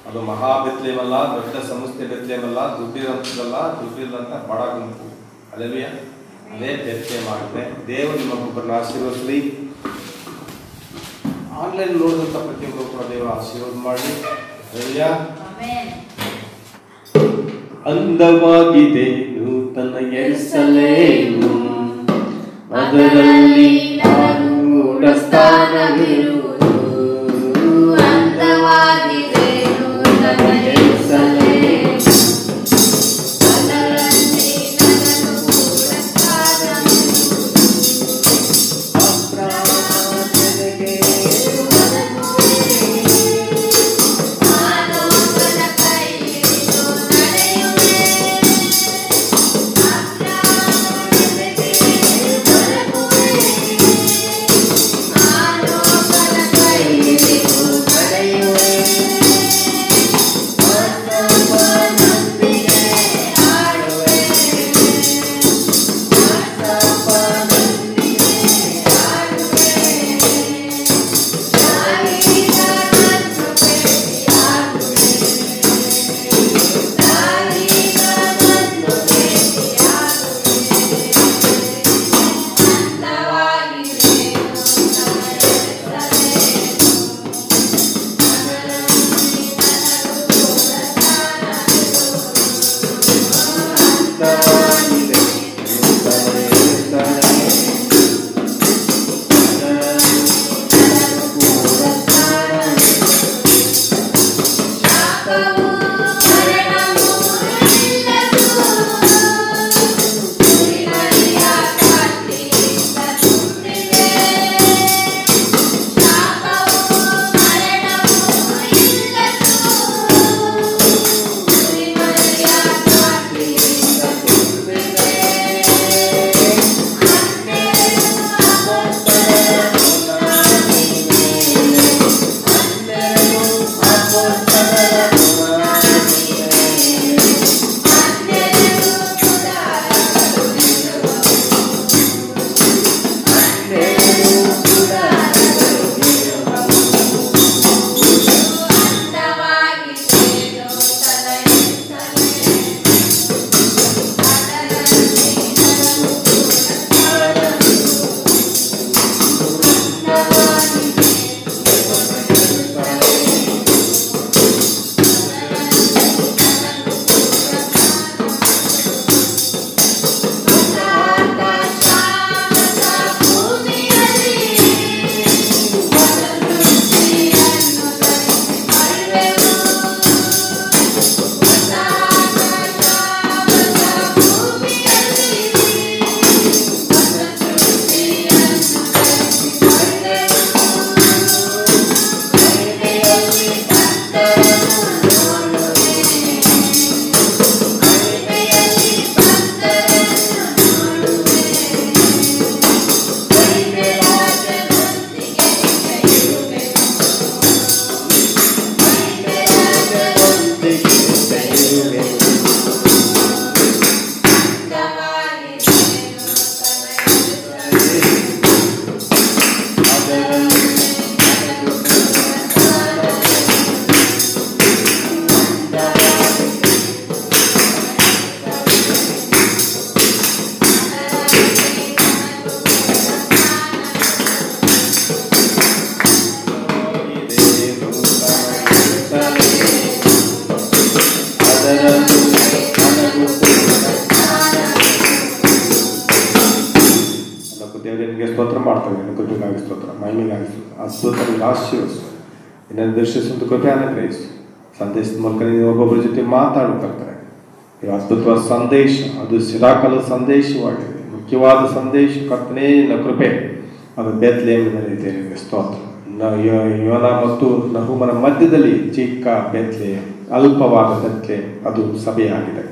ಅದು ಮಹಾ ಬೆತ್ಲೆಮ್ ಅಲ್ಲ, ದೊಡ್ಡ ಸಂಸ್ಥೆ ಬೆತ್ಲೆಮ್ ಅಲ್ಲ, ದುಡ್ಡಿರಂತ ಬಡ ಗುಂಪು. ಅಲ್ಲೆಲೂಯಾ. ಅದೇ ಬೆತ್ಲೆಮ್ ಆಗಿದೆ. ದೇವರು ನಿಮ್ಮೊಬ್ಬರನ್ನ ಆಶೀರ್ವದಿಸಲಿ. ಆನ್ಲೈನ್ ನೋಡಿದಂಥ ಪ್ರತಿಯೊಬ್ಬರು ಕೂಡ ದೇವರು ಆಶೀರ್ವಾದ ಮಾಡಲಿ. ಅಲ್ಲೆಲೂಯಾ. ಅಂದವಾಗಿದೆ ನೂತನ ಯೆರೂಸಲೇಮು, ಅದರಲ್ಲಿ ಆರೂಢ ಸ್ಥಾನವಿರುವುದು. ಅಂದವಾಗಿದೆ ನೂತನ ಯೆರೂಸಲೇಮು, ಅದರಲ್ಲಿ ನನಗೂಢ ಸ್ಥಾನವಿರುವುದು. ಅಬ್ರಹಾಮನಿಗೆ ಆಲೋಚನ ಕೈ ಹಿಡಿದು ನಡೆಯುವೆ. ಅಬ್ರಹಾಮನಿಗೆ ಸ್ತೋತ್ರ ಮಾಡ್ತೇವೆ. ಕೃಪೆಗಾಗಿ ಸ್ತೋತ್ರ, ಮಹಿಮೆಗಾಗಿ ಸ್ತೋತ್ರ, ಆಶೀರ್ವದಿಸು, ಇನ್ನೊಂದು ದರ್ಶಿಸುವಂತ ಕೃಪೆ ಅನುಗ್ರಹಿಸು. ಸಂದೇಶದ ಮೂಲಕ ನೀವು ಒಬ್ಬೊಬ್ಬರ ಜೊತೆ ಮಾತಾಡುತ್ತಾರೆ. ಈ ಅದ್ಭುತವಾದ ಸಂದೇಶ ಅದು ಸಿರಾಕಾಲದ ಸಂದೇಶವಾಗಿದೆ, ಮುಖ್ಯವಾದ ಸಂದೇಶ. ಕರ್ತನೇ ನಿನ್ನ ಕೃಪೆ ಅದು ಬೆತ್ಲೆಹೇಮಿನಲ್ಲಿ ಇದೆ. ಸ್ತೋತ್ರ. ಯೋನ ಮತ್ತು ನಹುಮನ ಮಧ್ಯದಲ್ಲಿ ಚಿಕ್ಕ ಬೆತ್ಲೆಹೇಮ್, ಅಲ್ಪವಾದ ಬೆತ್ಲೆಹೇಮ್ ಅದು ಸಭೆಯಾಗಿದೆ.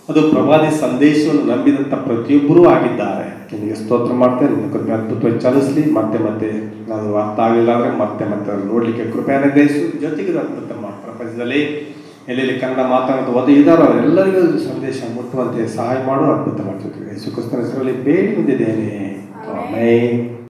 ಅದು ಪ್ರವಾದಿ ಸಂದೇಶವನ್ನು ನಂಬಿದಂಥ ಪ್ರತಿಯೊಬ್ಬರೂ ಆಗಿದ್ದಾರೆ. ನಿನಗೆ ಸ್ತೋತ್ರ ಮಾಡ್ತೇನೆ. ನಿನ್ನ ಕೃಪೆ ಅದ್ಭುತವಾಗಿ ಚಲಿಸಲಿ. ಮತ್ತೆ ಮತ್ತೆ ಅದು ಅರ್ಥ ಆಗಲಿಲ್ಲ ಅಂದರೆ ಮತ್ತೆ ಮತ್ತೆ ನೋಡಲಿಕ್ಕೆ ಕೃಪೆ ಅನುಗ್ರಹಿಸು. ಜೊತೆಗೆ ಅದ್ಭುತ ಮಾಡಿ ಪ್ರಪಂಚದಲ್ಲಿ ಎಲ್ಲೆಲ್ಲಿ ಕನ್ನಡ ಮಾತಾಡೋದು ಓದಿ ಇದ್ದಾರೋ ಅವರೆಲ್ಲರಿಗೂ ಸಂದೇಶ ಮುಟ್ಟುವಂತೆ ಸಹಾಯ ಮಾಡು. ಅದ್ಭುತ ಮಾಡ್ತಿರ್ತೀವಿ. ಯೇಸು ಕ್ರಿಸ್ತನ ಹೆಸರಲ್ಲಿ ಬೇಡಿ ಹೊಂದಿದ್ದೇನೆ. ಆಮೆನ್.